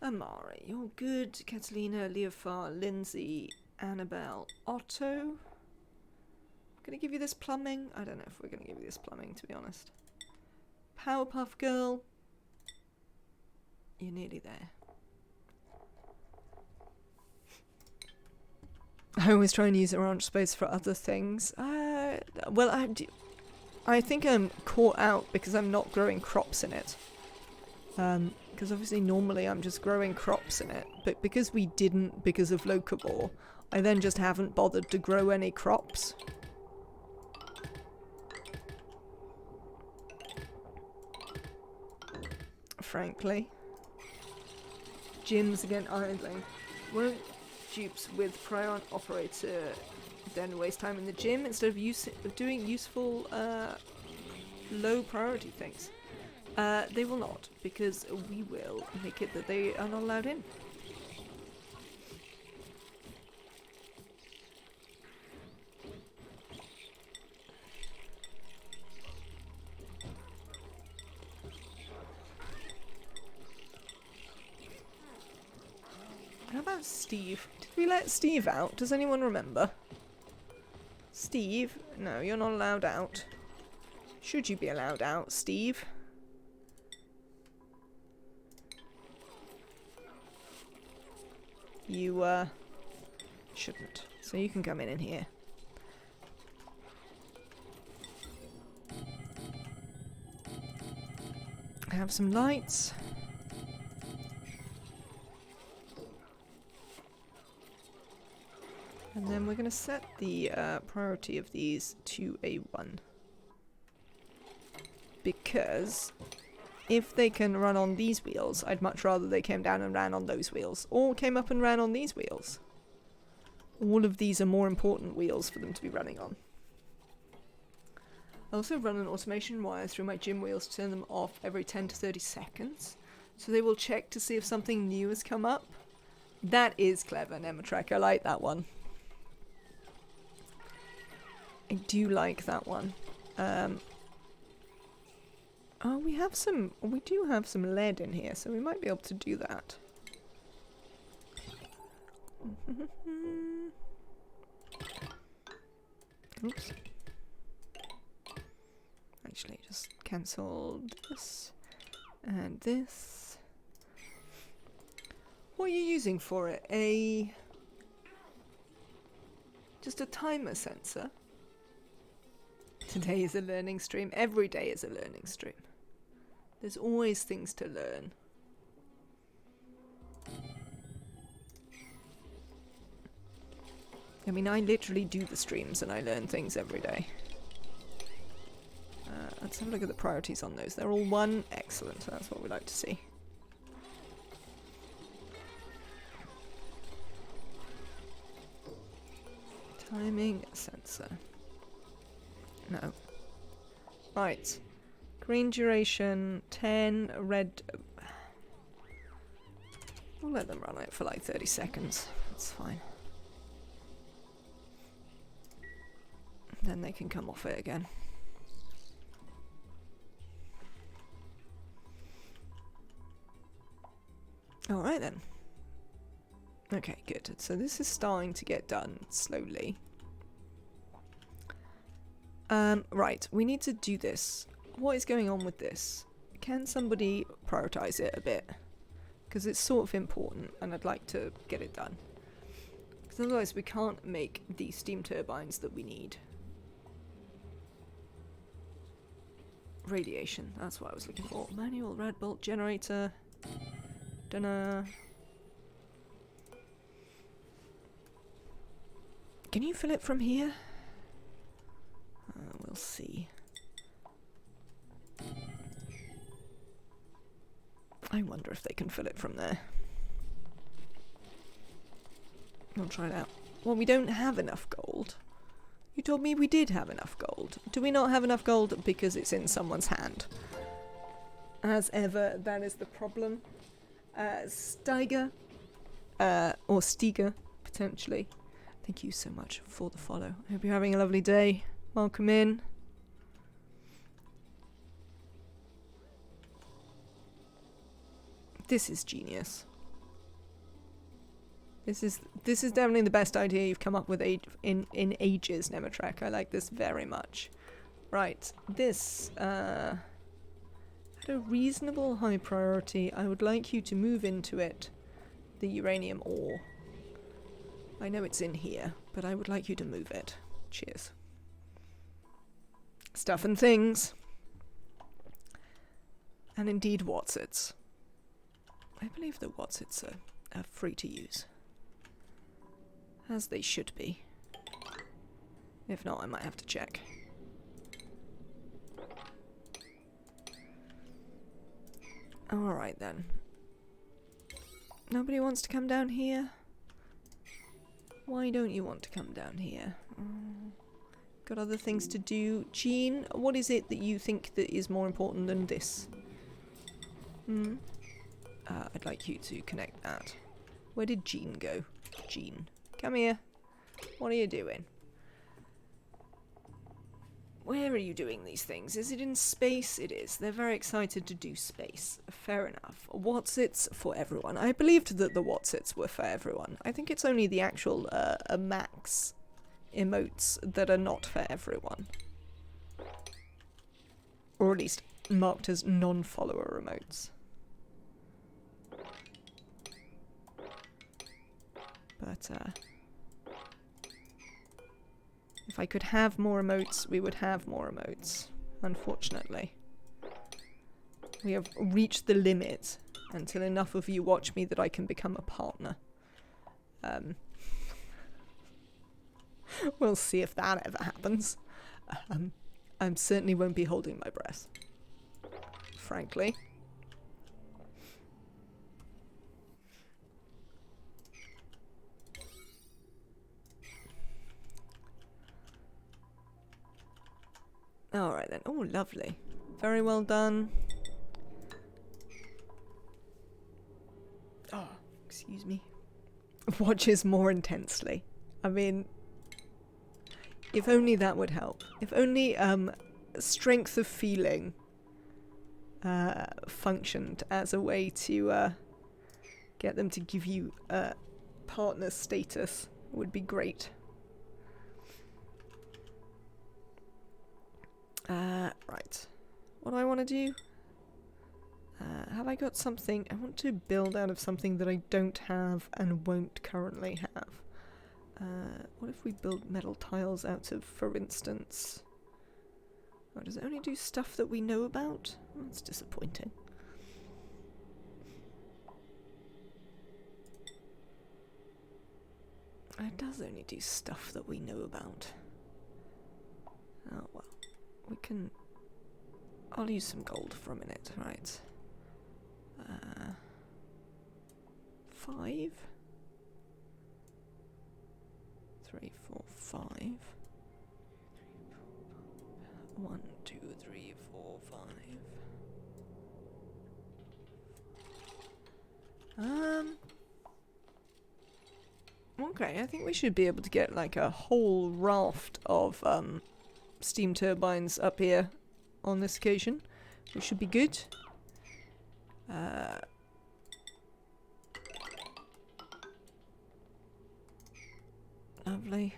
Amari, you're good. Catalina, Leofar, Lindsay, Annabelle, Otto. Gonna give you this plumbing? I don't know if we're gonna give you this plumbing, to be honest. Powerpuff Girl. You're nearly there. I always try and use the ranch space for other things. Well, I think I'm caught out because I'm not growing crops in it. Because obviously normally I'm just growing crops in it, but because we didn't because of Locavore, I then just haven't bothered to grow any crops. Frankly. Gyms again idling. Won't dupes with Prion operator then waste time in the gym instead of doing useful low priority things? They will not, because we will make it that they are not allowed in. How about Steve? Did we let Steve out? Does anyone remember? Steve? No, you're not allowed out. Should you be allowed out, Steve? You, shouldn't. So you can come in here. Have some lights. And then we're going to set the priority of these to a 1. Because if they can run on these wheels, I'd much rather they came down and ran on those wheels. Or came up and ran on these wheels. All of these are more important wheels for them to be running on. I also run an automation wire through my gym wheels to turn them off every 10 to 30 seconds. So they will check to see if something new has come up. That is clever, Nematrek. I like that one. I do like that one. Oh, we do have some lead in here, so we might be able to do that. Oops. Actually, just cancel this and this. What are you using for it? Just a timer sensor? Today is a learning stream. Every day is a learning stream. There's always things to learn. I mean, I literally do the streams and I learn things every day. Let's have a look at the priorities on those. They're all 1. Excellent. That's what we like to see. Timing sensor. No. Right. Green duration, 10, red... We'll let them run it for like 30 seconds. That's fine. Then they can come off it again. Alright then. Okay, good. So this is starting to get done slowly. Right, we need to do this. What is going on with this? Can somebody prioritize it a bit? Because it's sort of important and I'd like to get it done. Because otherwise we can't make the steam turbines that we need. Radiation, that's what I was looking for. Manual red bolt generator. Dunno. Can you fill it from here? We'll see. I wonder if they can fill it from there. I'll try it out. Well, we don't have enough gold. You told me we did have enough gold. Do we not have enough gold because it's in someone's hand? As ever, that is the problem. Steiger, or Stiga, potentially. Thank you so much for the follow. I hope you're having a lovely day. Welcome in. This is genius. This is definitely the best idea you've come up with in ages, Nemetrek. I like this very much. Right, this at a reasonable high priority. I would like you to move into it, the uranium ore. I know it's in here, but I would like you to move it. Cheers. Stuff and things. And indeed Watsits. I believe the Watsits are free to use. As they should be. If not, I might have to check. Alright then. Nobody wants to come down here? Why don't you want to come down here? Got other things to do. Jean, what is it that you think that is more important than this? I'd like you to connect that. Where did Jean go? Jean, come here. What are you doing? Where are you doing these things? Is it in space? It is. They're very excited to do space. Fair enough. Watsits for everyone. I believed that the Watsits were for everyone. I think it's only the actual max emotes that are not for everyone. Or at least marked as non-follower emotes. But, if I could have more emotes, we would have more emotes. Unfortunately. We have reached the limit until enough of you watch me that I can become a partner. We'll see if that ever happens. I certainly won't be holding my breath. Frankly. Alright then. Oh, lovely. Very well done. Oh, excuse me. Watches more intensely. I mean, If only that would help. If only strength of feeling functioned as a way to get them to give you partner status, would be great. Right. What do I want to do? Have I got something? I want to build out of something that I don't have and won't currently have. What if we build metal tiles out of, for instance... Oh, does it only do stuff that we know about? Oh, that's disappointing. It does only do stuff that we know about. Oh, well. We can... I'll use some gold for a minute, right. 5? 3, 4, 5. 1, 2, 3, 4, 5. Okay, I think we should be able to get like a whole raft of steam turbines up here on this occasion, which should be good. Lovely.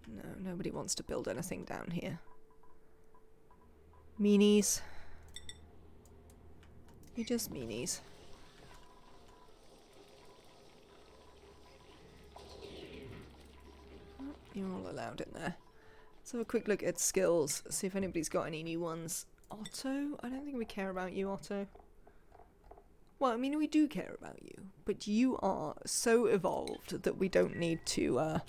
No, nobody wants to build anything down here. Meanies. You're just meanies. Oh, you're all allowed in there. Let's have a quick look at skills, see if anybody's got any new ones. Otto? I don't think we care about you, Otto. Well, I mean, we do care about you, but you are so evolved that we don't need to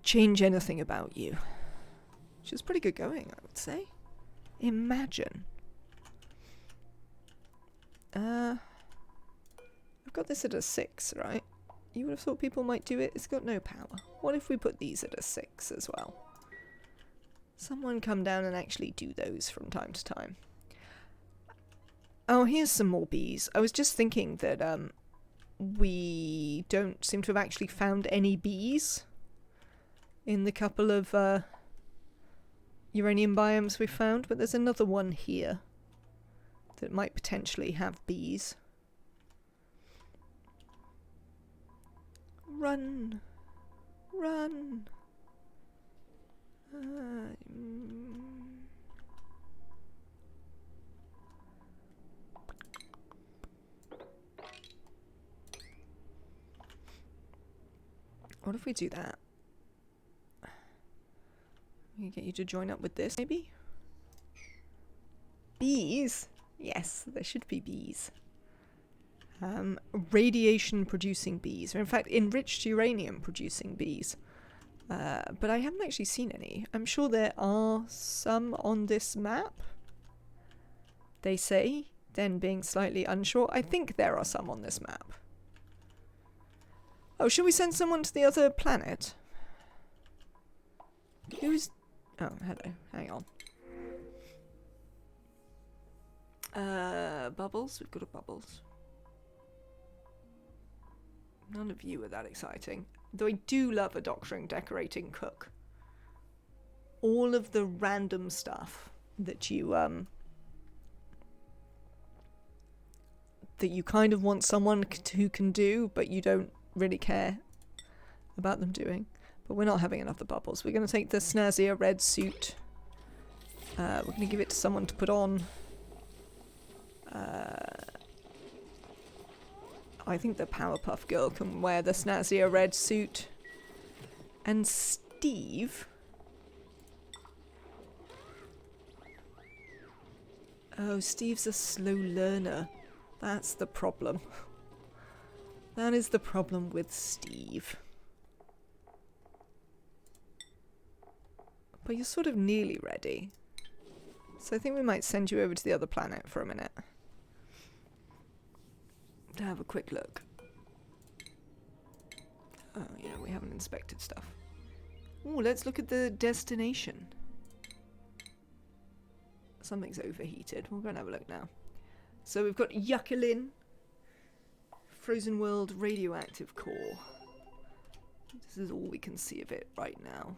change anything about you. Which is pretty good going, I would say. Imagine. I've got this at a 6, right? You would have thought people might do it. It's got no power. What if we put these at a 6 as well? Someone come down and actually do those from time to time. Oh, here's some more bees. I was just thinking that we don't seem to have actually found any bees in the couple of uranium biomes we found, but there's another one here that might potentially have bees. Run! Run! What if we do that? We can get you to join up with this, maybe? Bees? Yes, there should be bees. Radiation-producing bees, or in fact, enriched uranium-producing bees. But I haven't actually seen any. I'm sure there are some on this map. They say, then being slightly unsure. I think there are some on this map. Oh, should we send someone to the other planet? Who's... Oh, hello. Hang on. Bubbles? We've got a Bubbles. None of you are that exciting. Though I do love a doctoring, decorating cook. All of the random stuff that you, that you kind of want someone who can do, but you don't really care about them doing. But we're not having enough of the Bubbles. We're going to take the snazzier red suit. We're going to give it to someone to put on. I think the Powerpuff Girl can wear the snazzier red suit. And Steve... Oh, Steve's a slow learner. That's the problem. That is the problem with Steve. But you're sort of nearly ready. So I think we might send you over to the other planet for a minute. To have a quick look. Oh yeah, we haven't inspected stuff. Oh, let's look at the destination. Something's overheated. We'll go and have a look now. So we've got Yuckalin, Frozen World radioactive core. This is all we can see of it right now.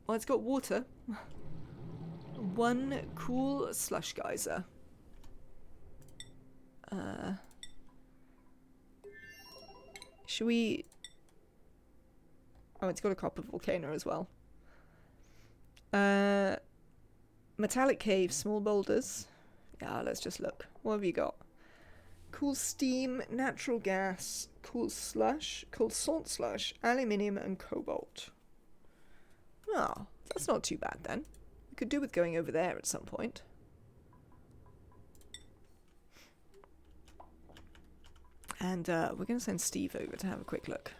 Well, it's got water. One cool slush geyser. Should we... Oh, it's got a copper volcano as well. Metallic cave, small boulders. Yeah, let's just look. What have you got? Cool steam, natural gas, cool slush, cool salt slush, aluminium and cobalt. Oh, that's not too bad then. We could do with going over there at some point. And we're going to send Steve over to have a quick look.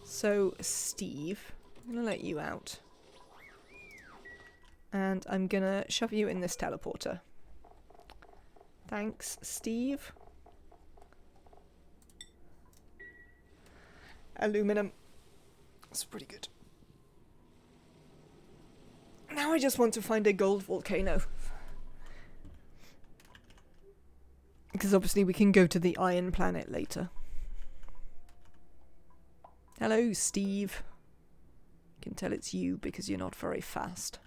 So, Steve, I'm going to let you out. And I'm going to shove you in this teleporter. Thanks, Steve. Aluminum. That's pretty good. Now I just want to find a gold volcano. Because obviously we can go to the Iron Planet later. Hello, Steve. You can tell it's you because you're not very fast.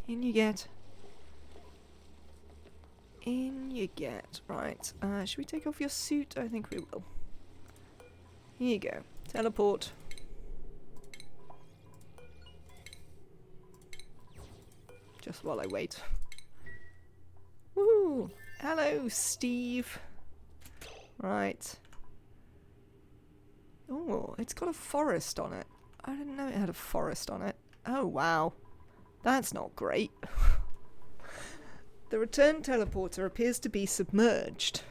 In you get. In you get. Right. Should we take off your suit? I think we will. Here you go. Teleport. Just while I wait. Woo! Hello, Steve. Right. Oh, it's got a forest on it. I didn't know it had a forest on it. Oh, wow. That's not great. The return teleporter appears to be submerged.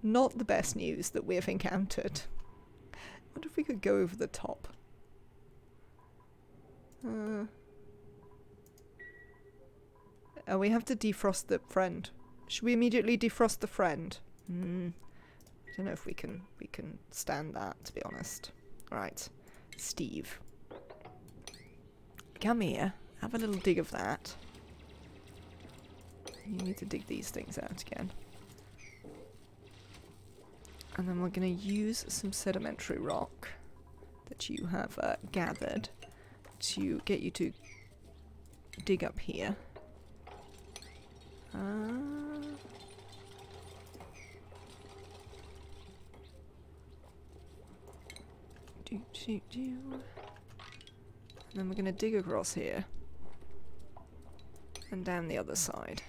Not the best news that we've encountered. I wonder if we could go over the top. Oh, we have to defrost the friend. Should we immediately defrost the friend? I don't know if we can stand that, to be honest. Right, Steve. Come here. Have a little dig of that. You need to dig these things out again. And then we're going to use some sedimentary rock that you have gathered to get you to dig up here. And then we're going to dig across here and down the other side.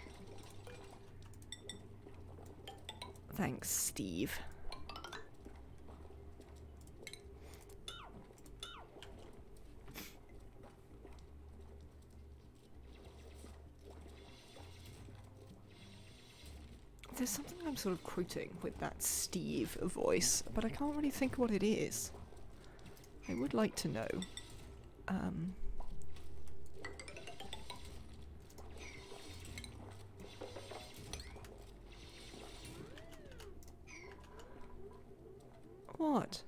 Thanks, Steve. There's something I'm sort of quoting with that Steve voice, but I can't really think what it is. I would like to know. What? What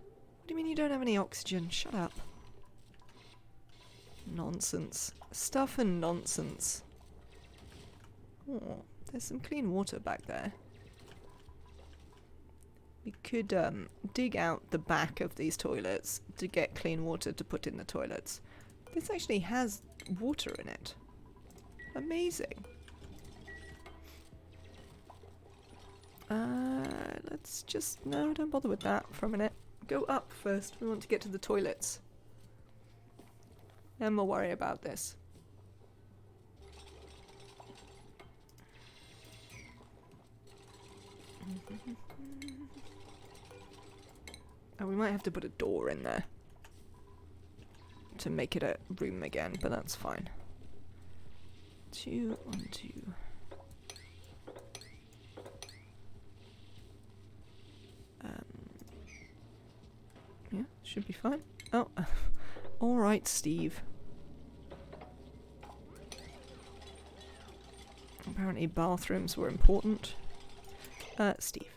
do you mean you don't have any oxygen? Shut up. Nonsense. Stuff and nonsense. Oh, there's some clean water back there. We could dig out the back of these toilets to get clean water to put in the toilets. This actually has water in it. Amazing. Let's just... No, don't bother with that for a minute. Go up first. We want to get to the toilets. Then we'll worry about this. Oh, we might have to put a door in there to make it a room again, but that's fine. 2, 1, 2. Yeah, should be fine. Oh, alright, Steve. Apparently bathrooms were important. Steve.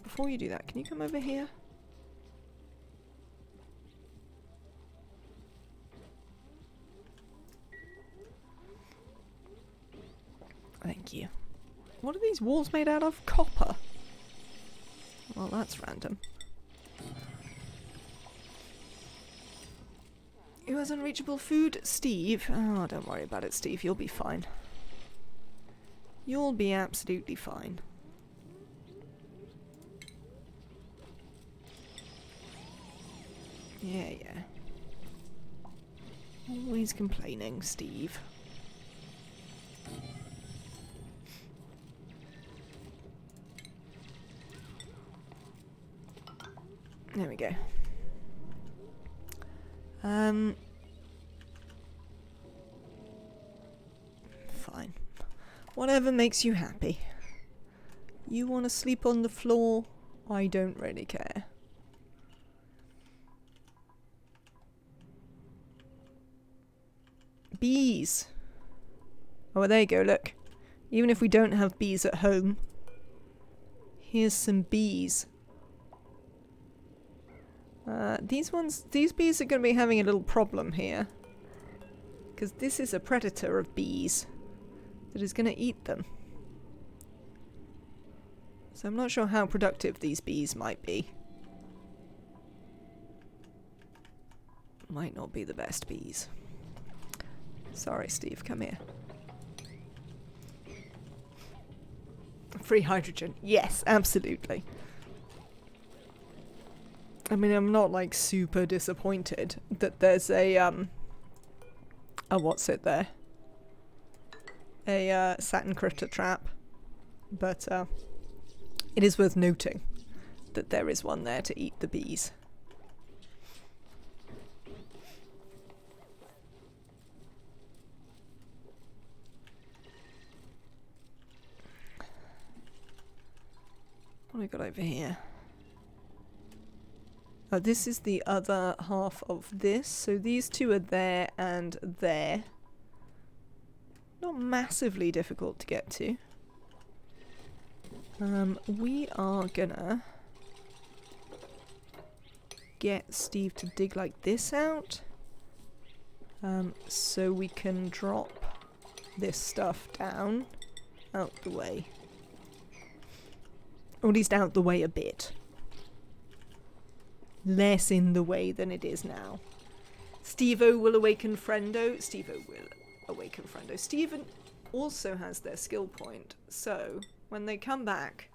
before you do that, can you come over here? Thank you. What are these walls made out of? Copper. Well, that's random. Who has unreachable food? Steve. Oh, don't worry about it, Steve. You'll be fine. You'll be absolutely fine. Yeah, yeah. Always complaining, Steve. There we go. Fine. Whatever makes you happy. You want to sleep on the floor? I don't really care. Bees! Oh, well, there you go, look. Even if we don't have bees at home, here's some bees. These bees are going to be having a little problem here. Because this is a predator of bees that is going to eat them. So I'm not sure how productive these bees might be. Might not be the best bees. Sorry, Steve, come here. Free hydrogen. Yes, absolutely. I mean, I'm not, like, super disappointed that there's a what's it there? A, Saturn critter trap. But, it is worth noting that there is one there to eat the bees. What have we got over here? This is the other half of this. So these two are there and there. Not massively difficult to get to. We are gonna get Steve to dig like this out. So we can drop this stuff down out the way. Or at least out the way a bit. Less in the way than it is now. Steve-O will awaken Friendo. Steve-O will awaken Friendo. Steven also has their skill point, so when they come back,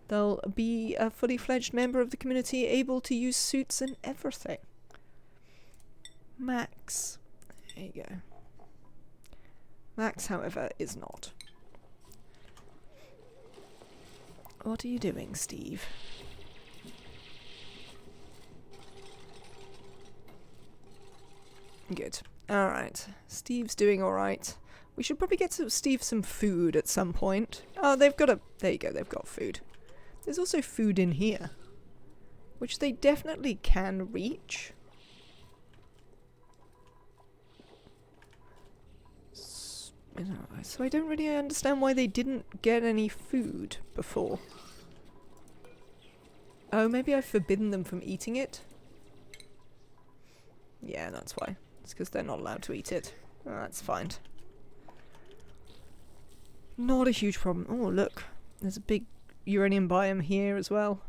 they'll be a fully fledged member of the community, able to use suits and everything. Max. There you go. Max, however, is not. What are you doing, Steve? Good. Alright. Steve's doing alright. We should probably get Steve some food at some point. Oh, they've got a... There you go, they've got food. There's also food in here, which they definitely can reach. So I don't really understand why they didn't get any food before. Oh, maybe I've forbidden them from eating it? Yeah, that's why. It's because they're not allowed to eat it. Oh, that's fine. Not a huge problem. Oh, look. There's a big uranium biome here as well.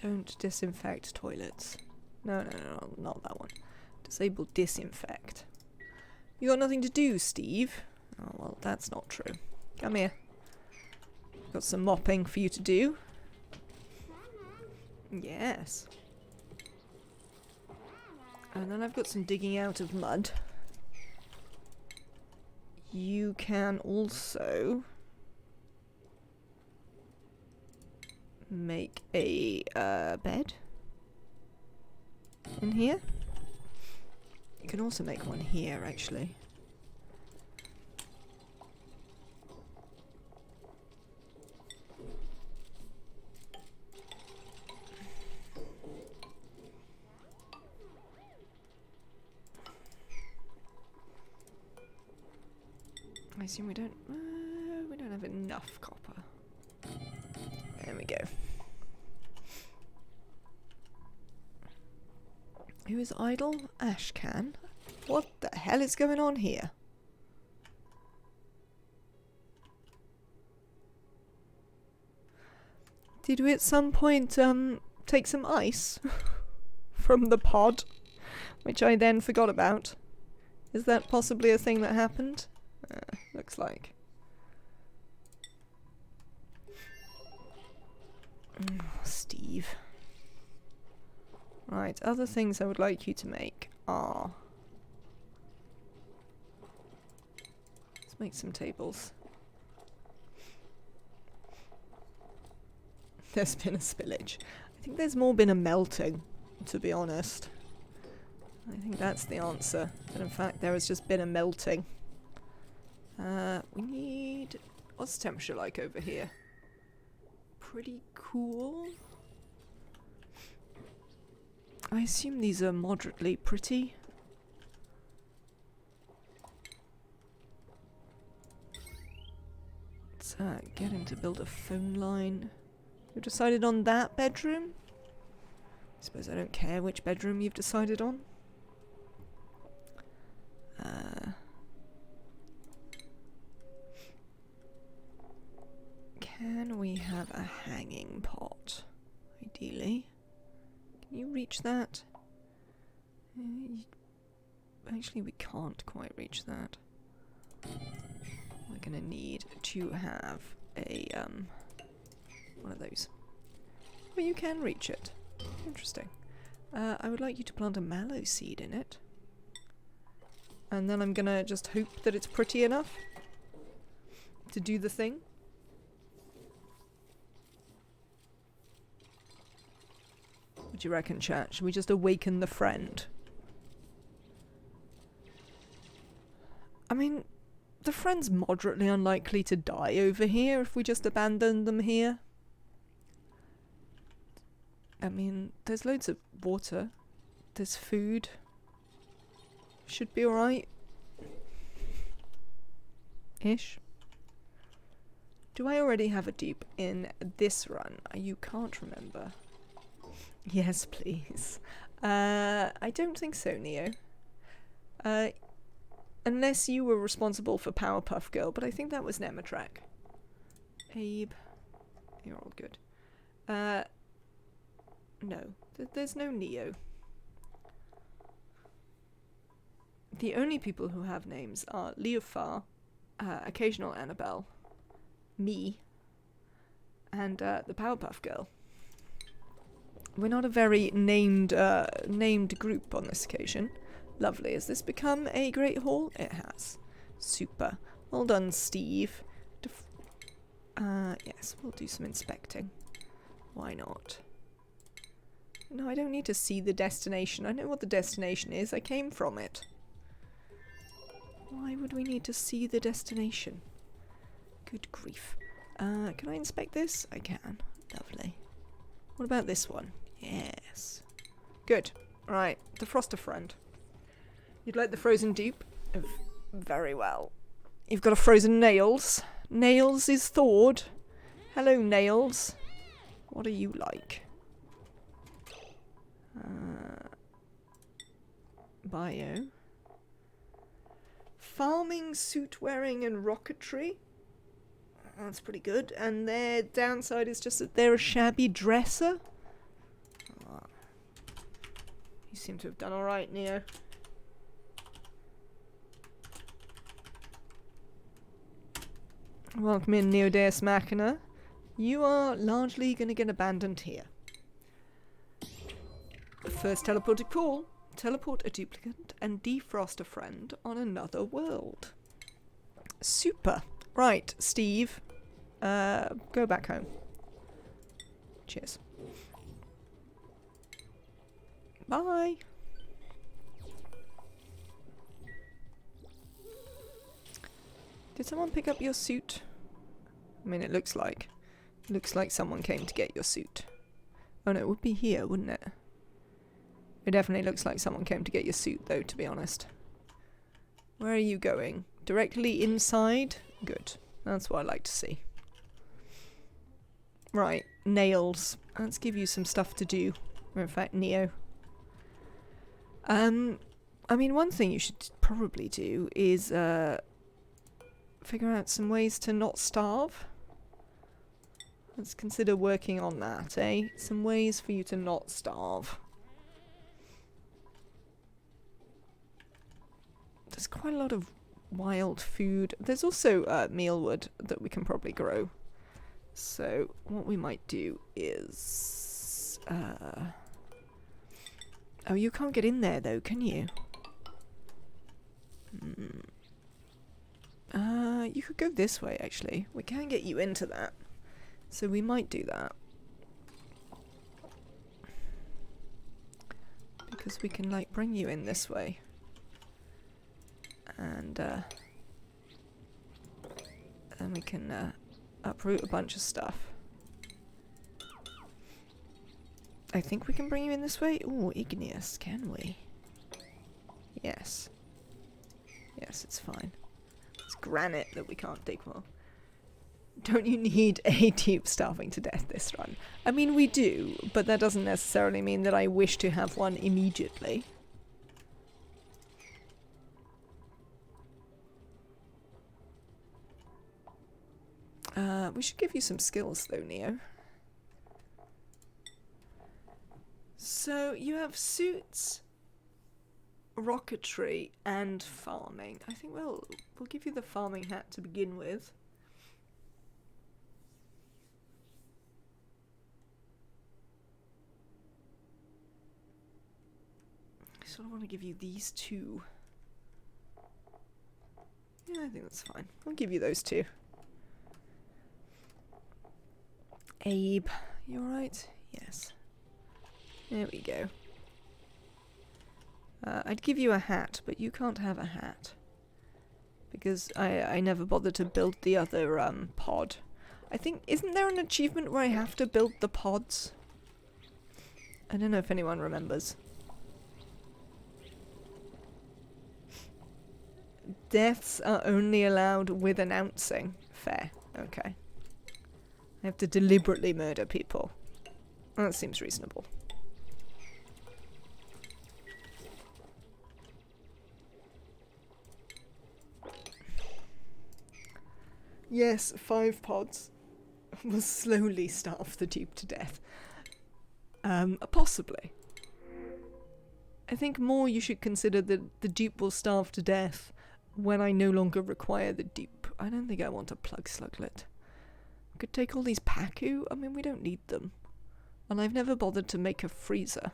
Don't disinfect toilets. No, not that one. Disable disinfect. You got nothing to do, Steve? Oh, well, that's not true. Come here. Got some mopping for you to do. Yes. And then I've got some digging out of mud. You can also make a bed in here. You can also make one here, actually. assume we don't have enough copper. There we go. Who is idle? Ashcan. What the hell is going on here? Did we at some point take some ice from the pod, which I then forgot about? Is that possibly a thing that happened? Looks like. Steve. Right, other things I would like you to make are... Let's make some tables. There's been a spillage. I think there's more been a melting, to be honest. I think that's the answer. But in fact, there has just been a melting. We need... What's the temperature like over here? Pretty cool. I assume these are moderately pretty. Let's get him to build a phone line. You've decided on that bedroom? I suppose I don't care which bedroom you've decided on. Can we have a hanging pot? Ideally. Can you reach that? Actually, we can't quite reach that. We're gonna need to have a, one of those. Well, you can reach it. Interesting. I would like you to plant a mallow seed in it. And then I'm gonna just hope that it's pretty enough to do the thing. What do you reckon, chat? Should we just awaken the friend? I mean, the friend's moderately unlikely to die over here if we just abandon them here. I mean, there's loads of water. There's food. Should be alright. Ish. Do I already have a dupe in this run? You can't remember. Yes, please. I don't think so, Neo. Unless you were responsible for Powerpuff Girl, but I think that was Nematrak. Abe. You're all good. No. There's no Neo. The only people who have names are Leofar, occasional Annabelle, me, and the Powerpuff Girl. We're not a very named group on this occasion. Lovely. Has this become a great hall? It has. Super. Well done, Steve. Yes, we'll do some inspecting. Why not? No, I don't need to see the destination. I know what the destination is. I came from it. Why would we need to see the destination? Good grief. Can I inspect this? I can. Lovely. What about this one? Yes. Good. Right. Defrost a friend. You'd like the frozen dupe? Very well. You've got a frozen Nails. Nails is thawed. Hello, Nails. What are you like? Bio. Farming, suit wearing, and rocketry. That's pretty good. And their downside is just that they're a shabby dresser. Oh. You seem to have done alright, Neo. Welcome in, Neo Deus Machina. You are largely going to get abandoned here. First teleported call. Teleport a duplicate and defrost a friend on another world. Super. Right, Steve. Go back home. Cheers. Bye. Did someone pick up your suit? I mean, it looks like someone came to get your suit. Oh no, it would be here, wouldn't it? It definitely looks like someone came to get your suit, though, to be honest. Where are you going? Directly inside? Good. That's what I like to see. Right, nails. Let's give you some stuff to do. Or in fact, Neo. I mean, one thing you should probably do is figure out some ways to not starve. Let's consider working on that, eh? Some ways for you to not starve. There's quite a lot of wild food. There's also mealwood that we can probably grow. So what we might do is... Oh, you can't get in there though, can you? You could go this way actually. We can get you into that. So we might do that. Because we can like bring you in this way. And then we can uproot a bunch of stuff. I think we can bring you in this way. Ooh, igneous, can we? Yes. Yes, it's fine. It's granite that we can't dig well. Don't you need a deep starving to death this run? I mean, we do, but that doesn't necessarily mean that I wish to have one immediately. We should give you some skills though, Neo. So, you have suits, rocketry, and farming. I think we'll give you the farming hat to begin with. I sort of want to give you these two. Yeah, I think that's fine. I'll give you those two. Abe, you alright? Yes. There we go. I'd give you a hat, but you can't have a hat. Because I never bothered to build the other pod. I think, isn't there an achievement where I have to build the pods? I don't know if anyone remembers. Deaths are only allowed with announcing. Fair. Okay. I have to deliberately murder people. That seems reasonable. Yes, 5 pods will slowly starve the dupe to death. Possibly. I think more you should consider that the dupe will starve to death when I no longer require the dupe. I don't think I want a plug sluglet. I could take all these Pacu. I mean, we don't need them. And I've never bothered to make a freezer.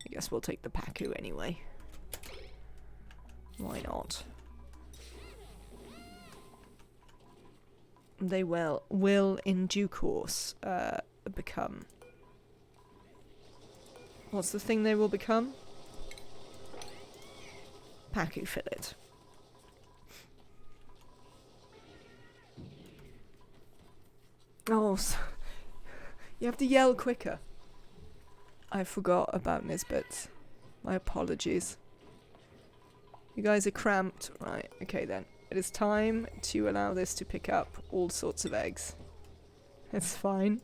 I guess we'll take the Pacu anyway. Why not? They will in due course become... What's the thing they will become? Pacu fillet. Oh, so you have to yell quicker. I forgot about Nisbets. My apologies. You guys are cramped. Right, okay then. It is time to allow this to pick up all sorts of eggs. It's fine.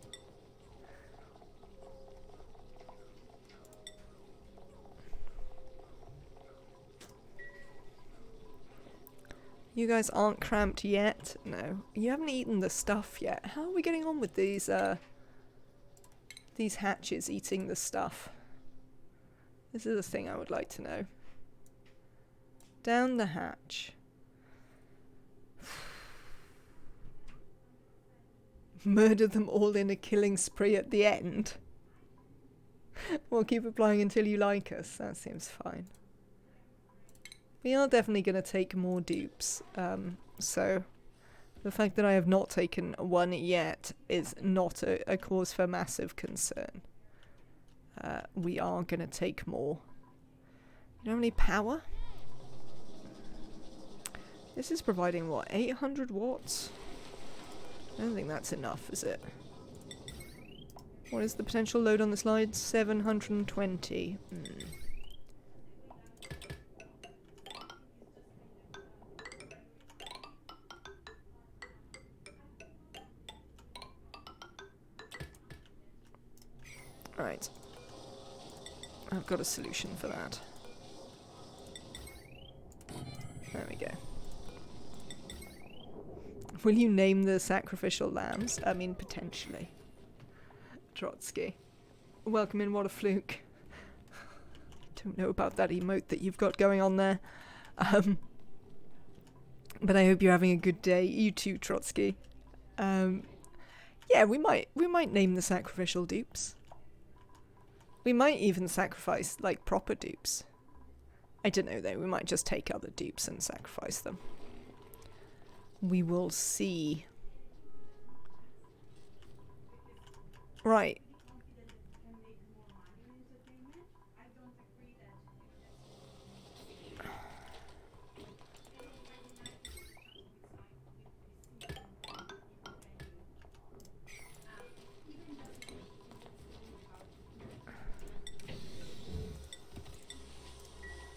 You guys aren't cramped yet? No. You haven't eaten the stuff yet. How are we getting on with these hatches eating the stuff? This is a thing I would like to know. Down the hatch. Murder them all in a killing spree at the end. We'll keep applying until you like us. That seems fine. We are definitely going to take more dupes, so the fact that I have not taken one yet is not a cause for massive concern. We are going to take more. You know how many power? This is providing, what, 800 watts? I don't think that's enough, is it? What is the potential load on the slide? 720. Right. I've got a solution for that. There we go. Will you name the sacrificial lambs? I mean, potentially. Trotsky. Welcome in, what a fluke. Don't know about that emote that you've got going on there. But I hope you're having a good day. You too, Trotsky. Yeah, we might name the sacrificial dupes. We might even sacrifice, like, proper dupes. I don't know, though. We might just take other dupes and sacrifice them. We will see. Right.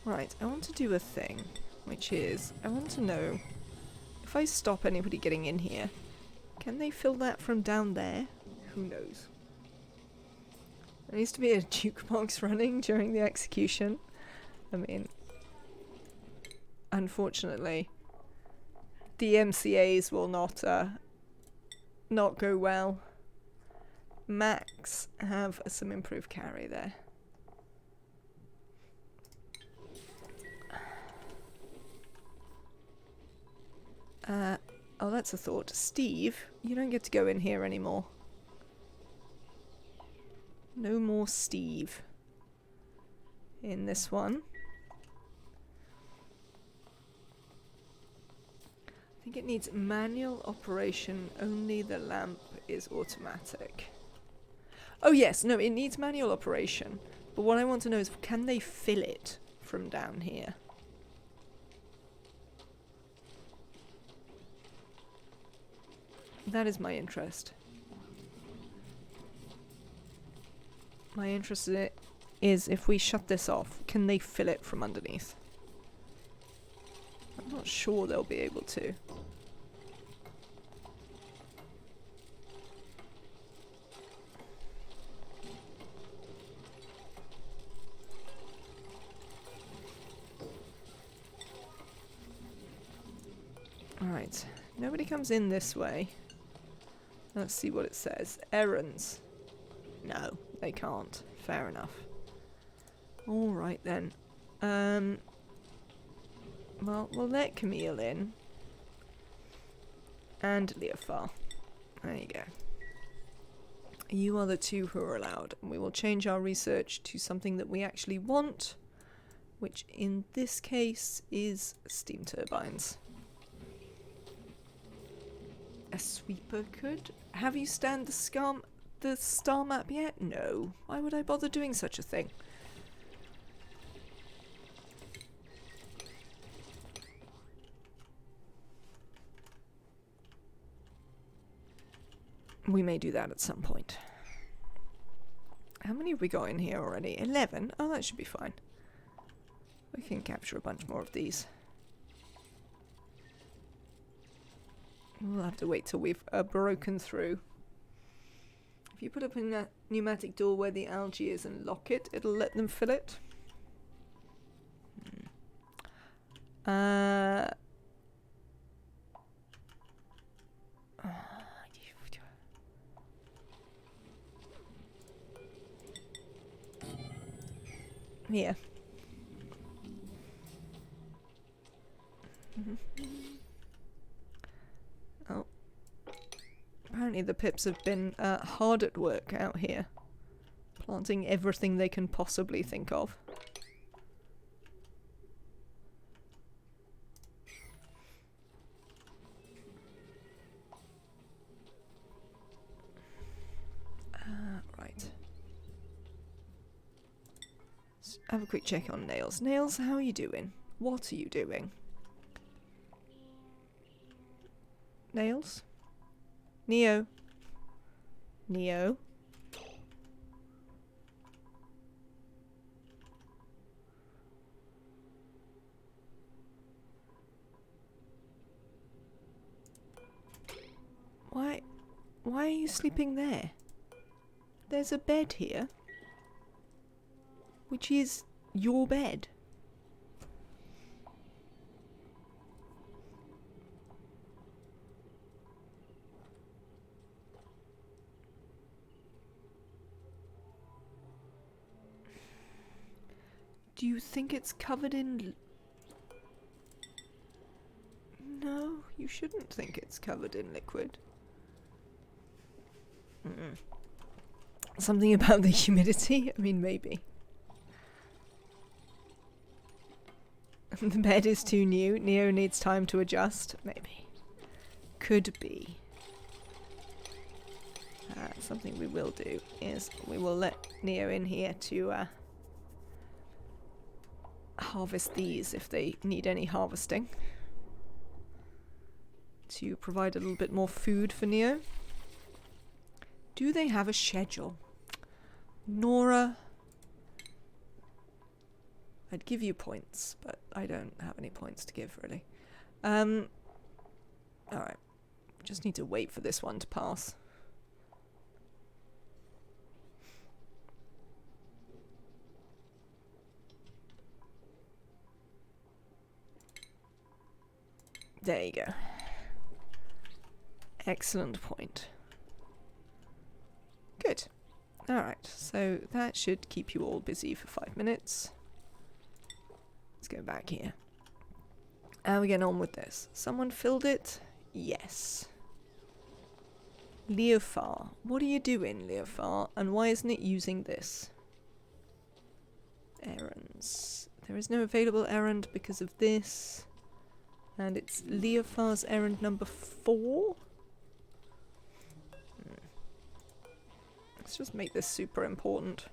Right, I want to do a thing, which is, I want to know, if I stop anybody getting in here, can they fill that from down there? Who knows? There needs to be a jukebox running during the execution. I mean, unfortunately, the MCAs will not go well. Max have some improved carry there. Oh, that's a thought. Steve, you don't get to go in here anymore. No more Steve in this one. I think it needs manual operation, only the lamp is automatic. Oh yes, no, it needs manual operation. But what I want to know is, can they fill it from down here? That is my interest. My interest in it is, if we shut this off, can they fill it from underneath? I'm not sure they'll be able to. Alright, nobody comes in this way. Let's see what it says. Errands. No, they can't. Fair enough. Alright then. Well, we'll let Camille in. And Leofar. There you go. You are the two who are allowed. And we will change our research to something that we actually want, which in this case is steam turbines. A sweeper could? Have you scanned the star map yet? No. Why would I bother doing such a thing? We may do that at some point. How many have we got in here already? 11? Oh, that should be fine. We can capture a bunch more of these. We'll have to wait till we've broken through. If you put up a pneumatic door where the algae is and lock it, it'll let them fill it. Yeah. Oh. Apparently the pips have been hard at work out here. Planting everything they can possibly think of. Right. Let's have a quick check on Nails. Nails, how are you doing? What are you doing? Nails? Neo? Neo? Why are you sleeping there? There's a bed here. which is your bed. Do you think it's covered in... No, you shouldn't think it's covered in liquid. Something about the humidity? I mean, maybe. The bed is too new. Neo needs time to adjust. Maybe. Could be. Something we will do is we will let Neo in here to harvest these if they need any harvesting. To provide a little bit more food for Neo. Do they have a schedule? Nora, I'd give you points, but I don't have any points to give, really. Alright. Just need to wait for this one to pass. There you go. Excellent point. Good. Alright, so that should keep you all busy for 5 minutes. Let's go back here. How are we getting on with this? Someone filled it? Yes. Leofar. What are you doing, Leofar? And why isn't it using this? Errands. There is no available errand because of this. And it's Leofar's errand number 4? Let's just make this super important.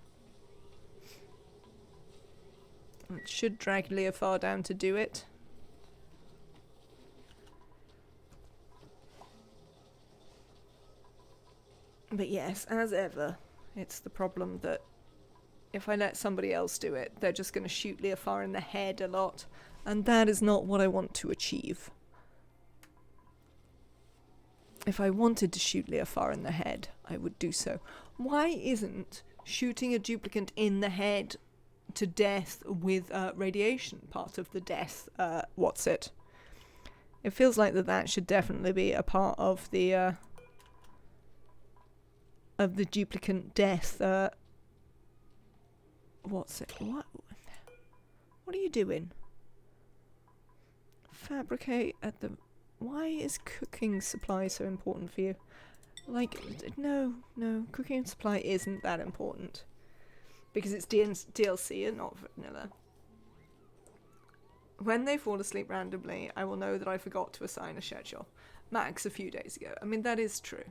It should drag Leofar down to do it. But yes, as ever, it's the problem that if I let somebody else do it, they're just going to shoot Leofar in the head a lot. And that is not what I want to achieve. If I wanted to shoot Leofar in the head, I would do so. Why isn't shooting a duplicant in the head to death with radiation part of the death what's it? It feels like that should definitely be a part of the duplicant death what's it? What are you doing? Fabricate at the... Why is cooking supply so important for you? Like, no, cooking supply isn't that important. Because it's DLC and not vanilla. When they fall asleep randomly, I will know that I forgot to assign a schedule. Max a few days ago. I mean, that is true.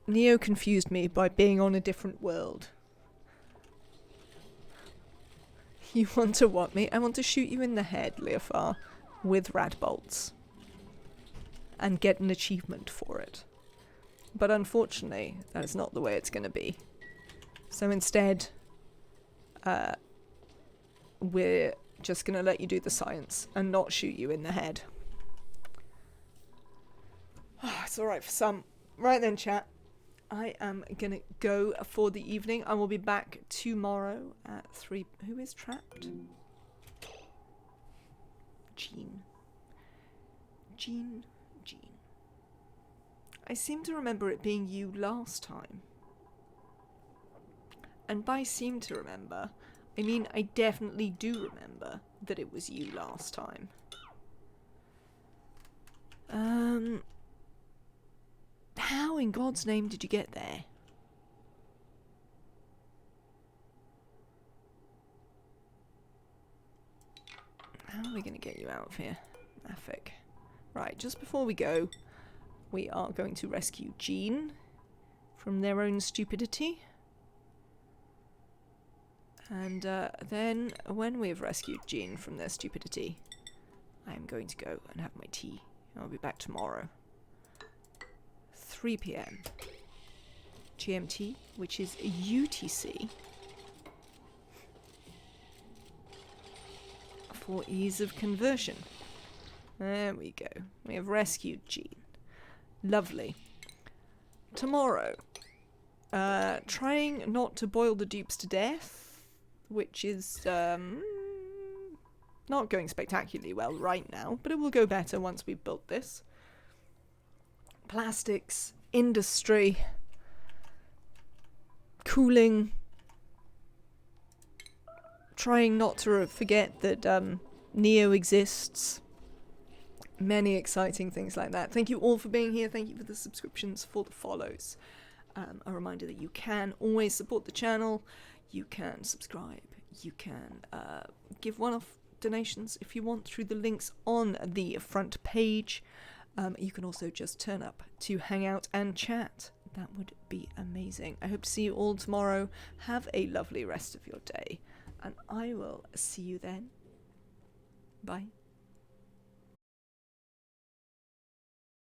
Neo confused me by being on a different world. You want to what me? I want to shoot you in the head, Leofar, with rat bolts. And get an achievement for it. But unfortunately, that is not the way it's going to be. So instead, we're just going to let you do the science and not shoot you in the head. Oh, it's alright for some. Right then, chat. I am gonna go for the evening. I will be back tomorrow at 3. Who is trapped? Jean. I seem to remember it being you last time. And by seem to remember, I mean I definitely do remember that it was you last time. How in God's name did you get there? How are we going to get you out of here? Affik. Right, just before we go, we are going to rescue Jean from their own stupidity. And then, when we have rescued Jean from their stupidity, I am going to go and have my tea. I'll be back tomorrow. 3 PM. GMT, which is UTC. For ease of conversion. There we go. We have rescued Jean. Lovely. Tomorrow, Trying not to boil the dupes to death, which is not going spectacularly well right now, but it will go better once we've built this. Plastics, industry, cooling, trying not to forget that Neo exists. Many exciting things like that. Thank you all for being here. Thank you for the subscriptions, for the follows. A reminder that you can always support the channel. You can subscribe. You can give one-off donations if you want through the links on the front page. You can also just turn up to hang out and chat. That would be amazing. I hope to see you all tomorrow. Have a lovely rest of your day. And I will see you then. Bye.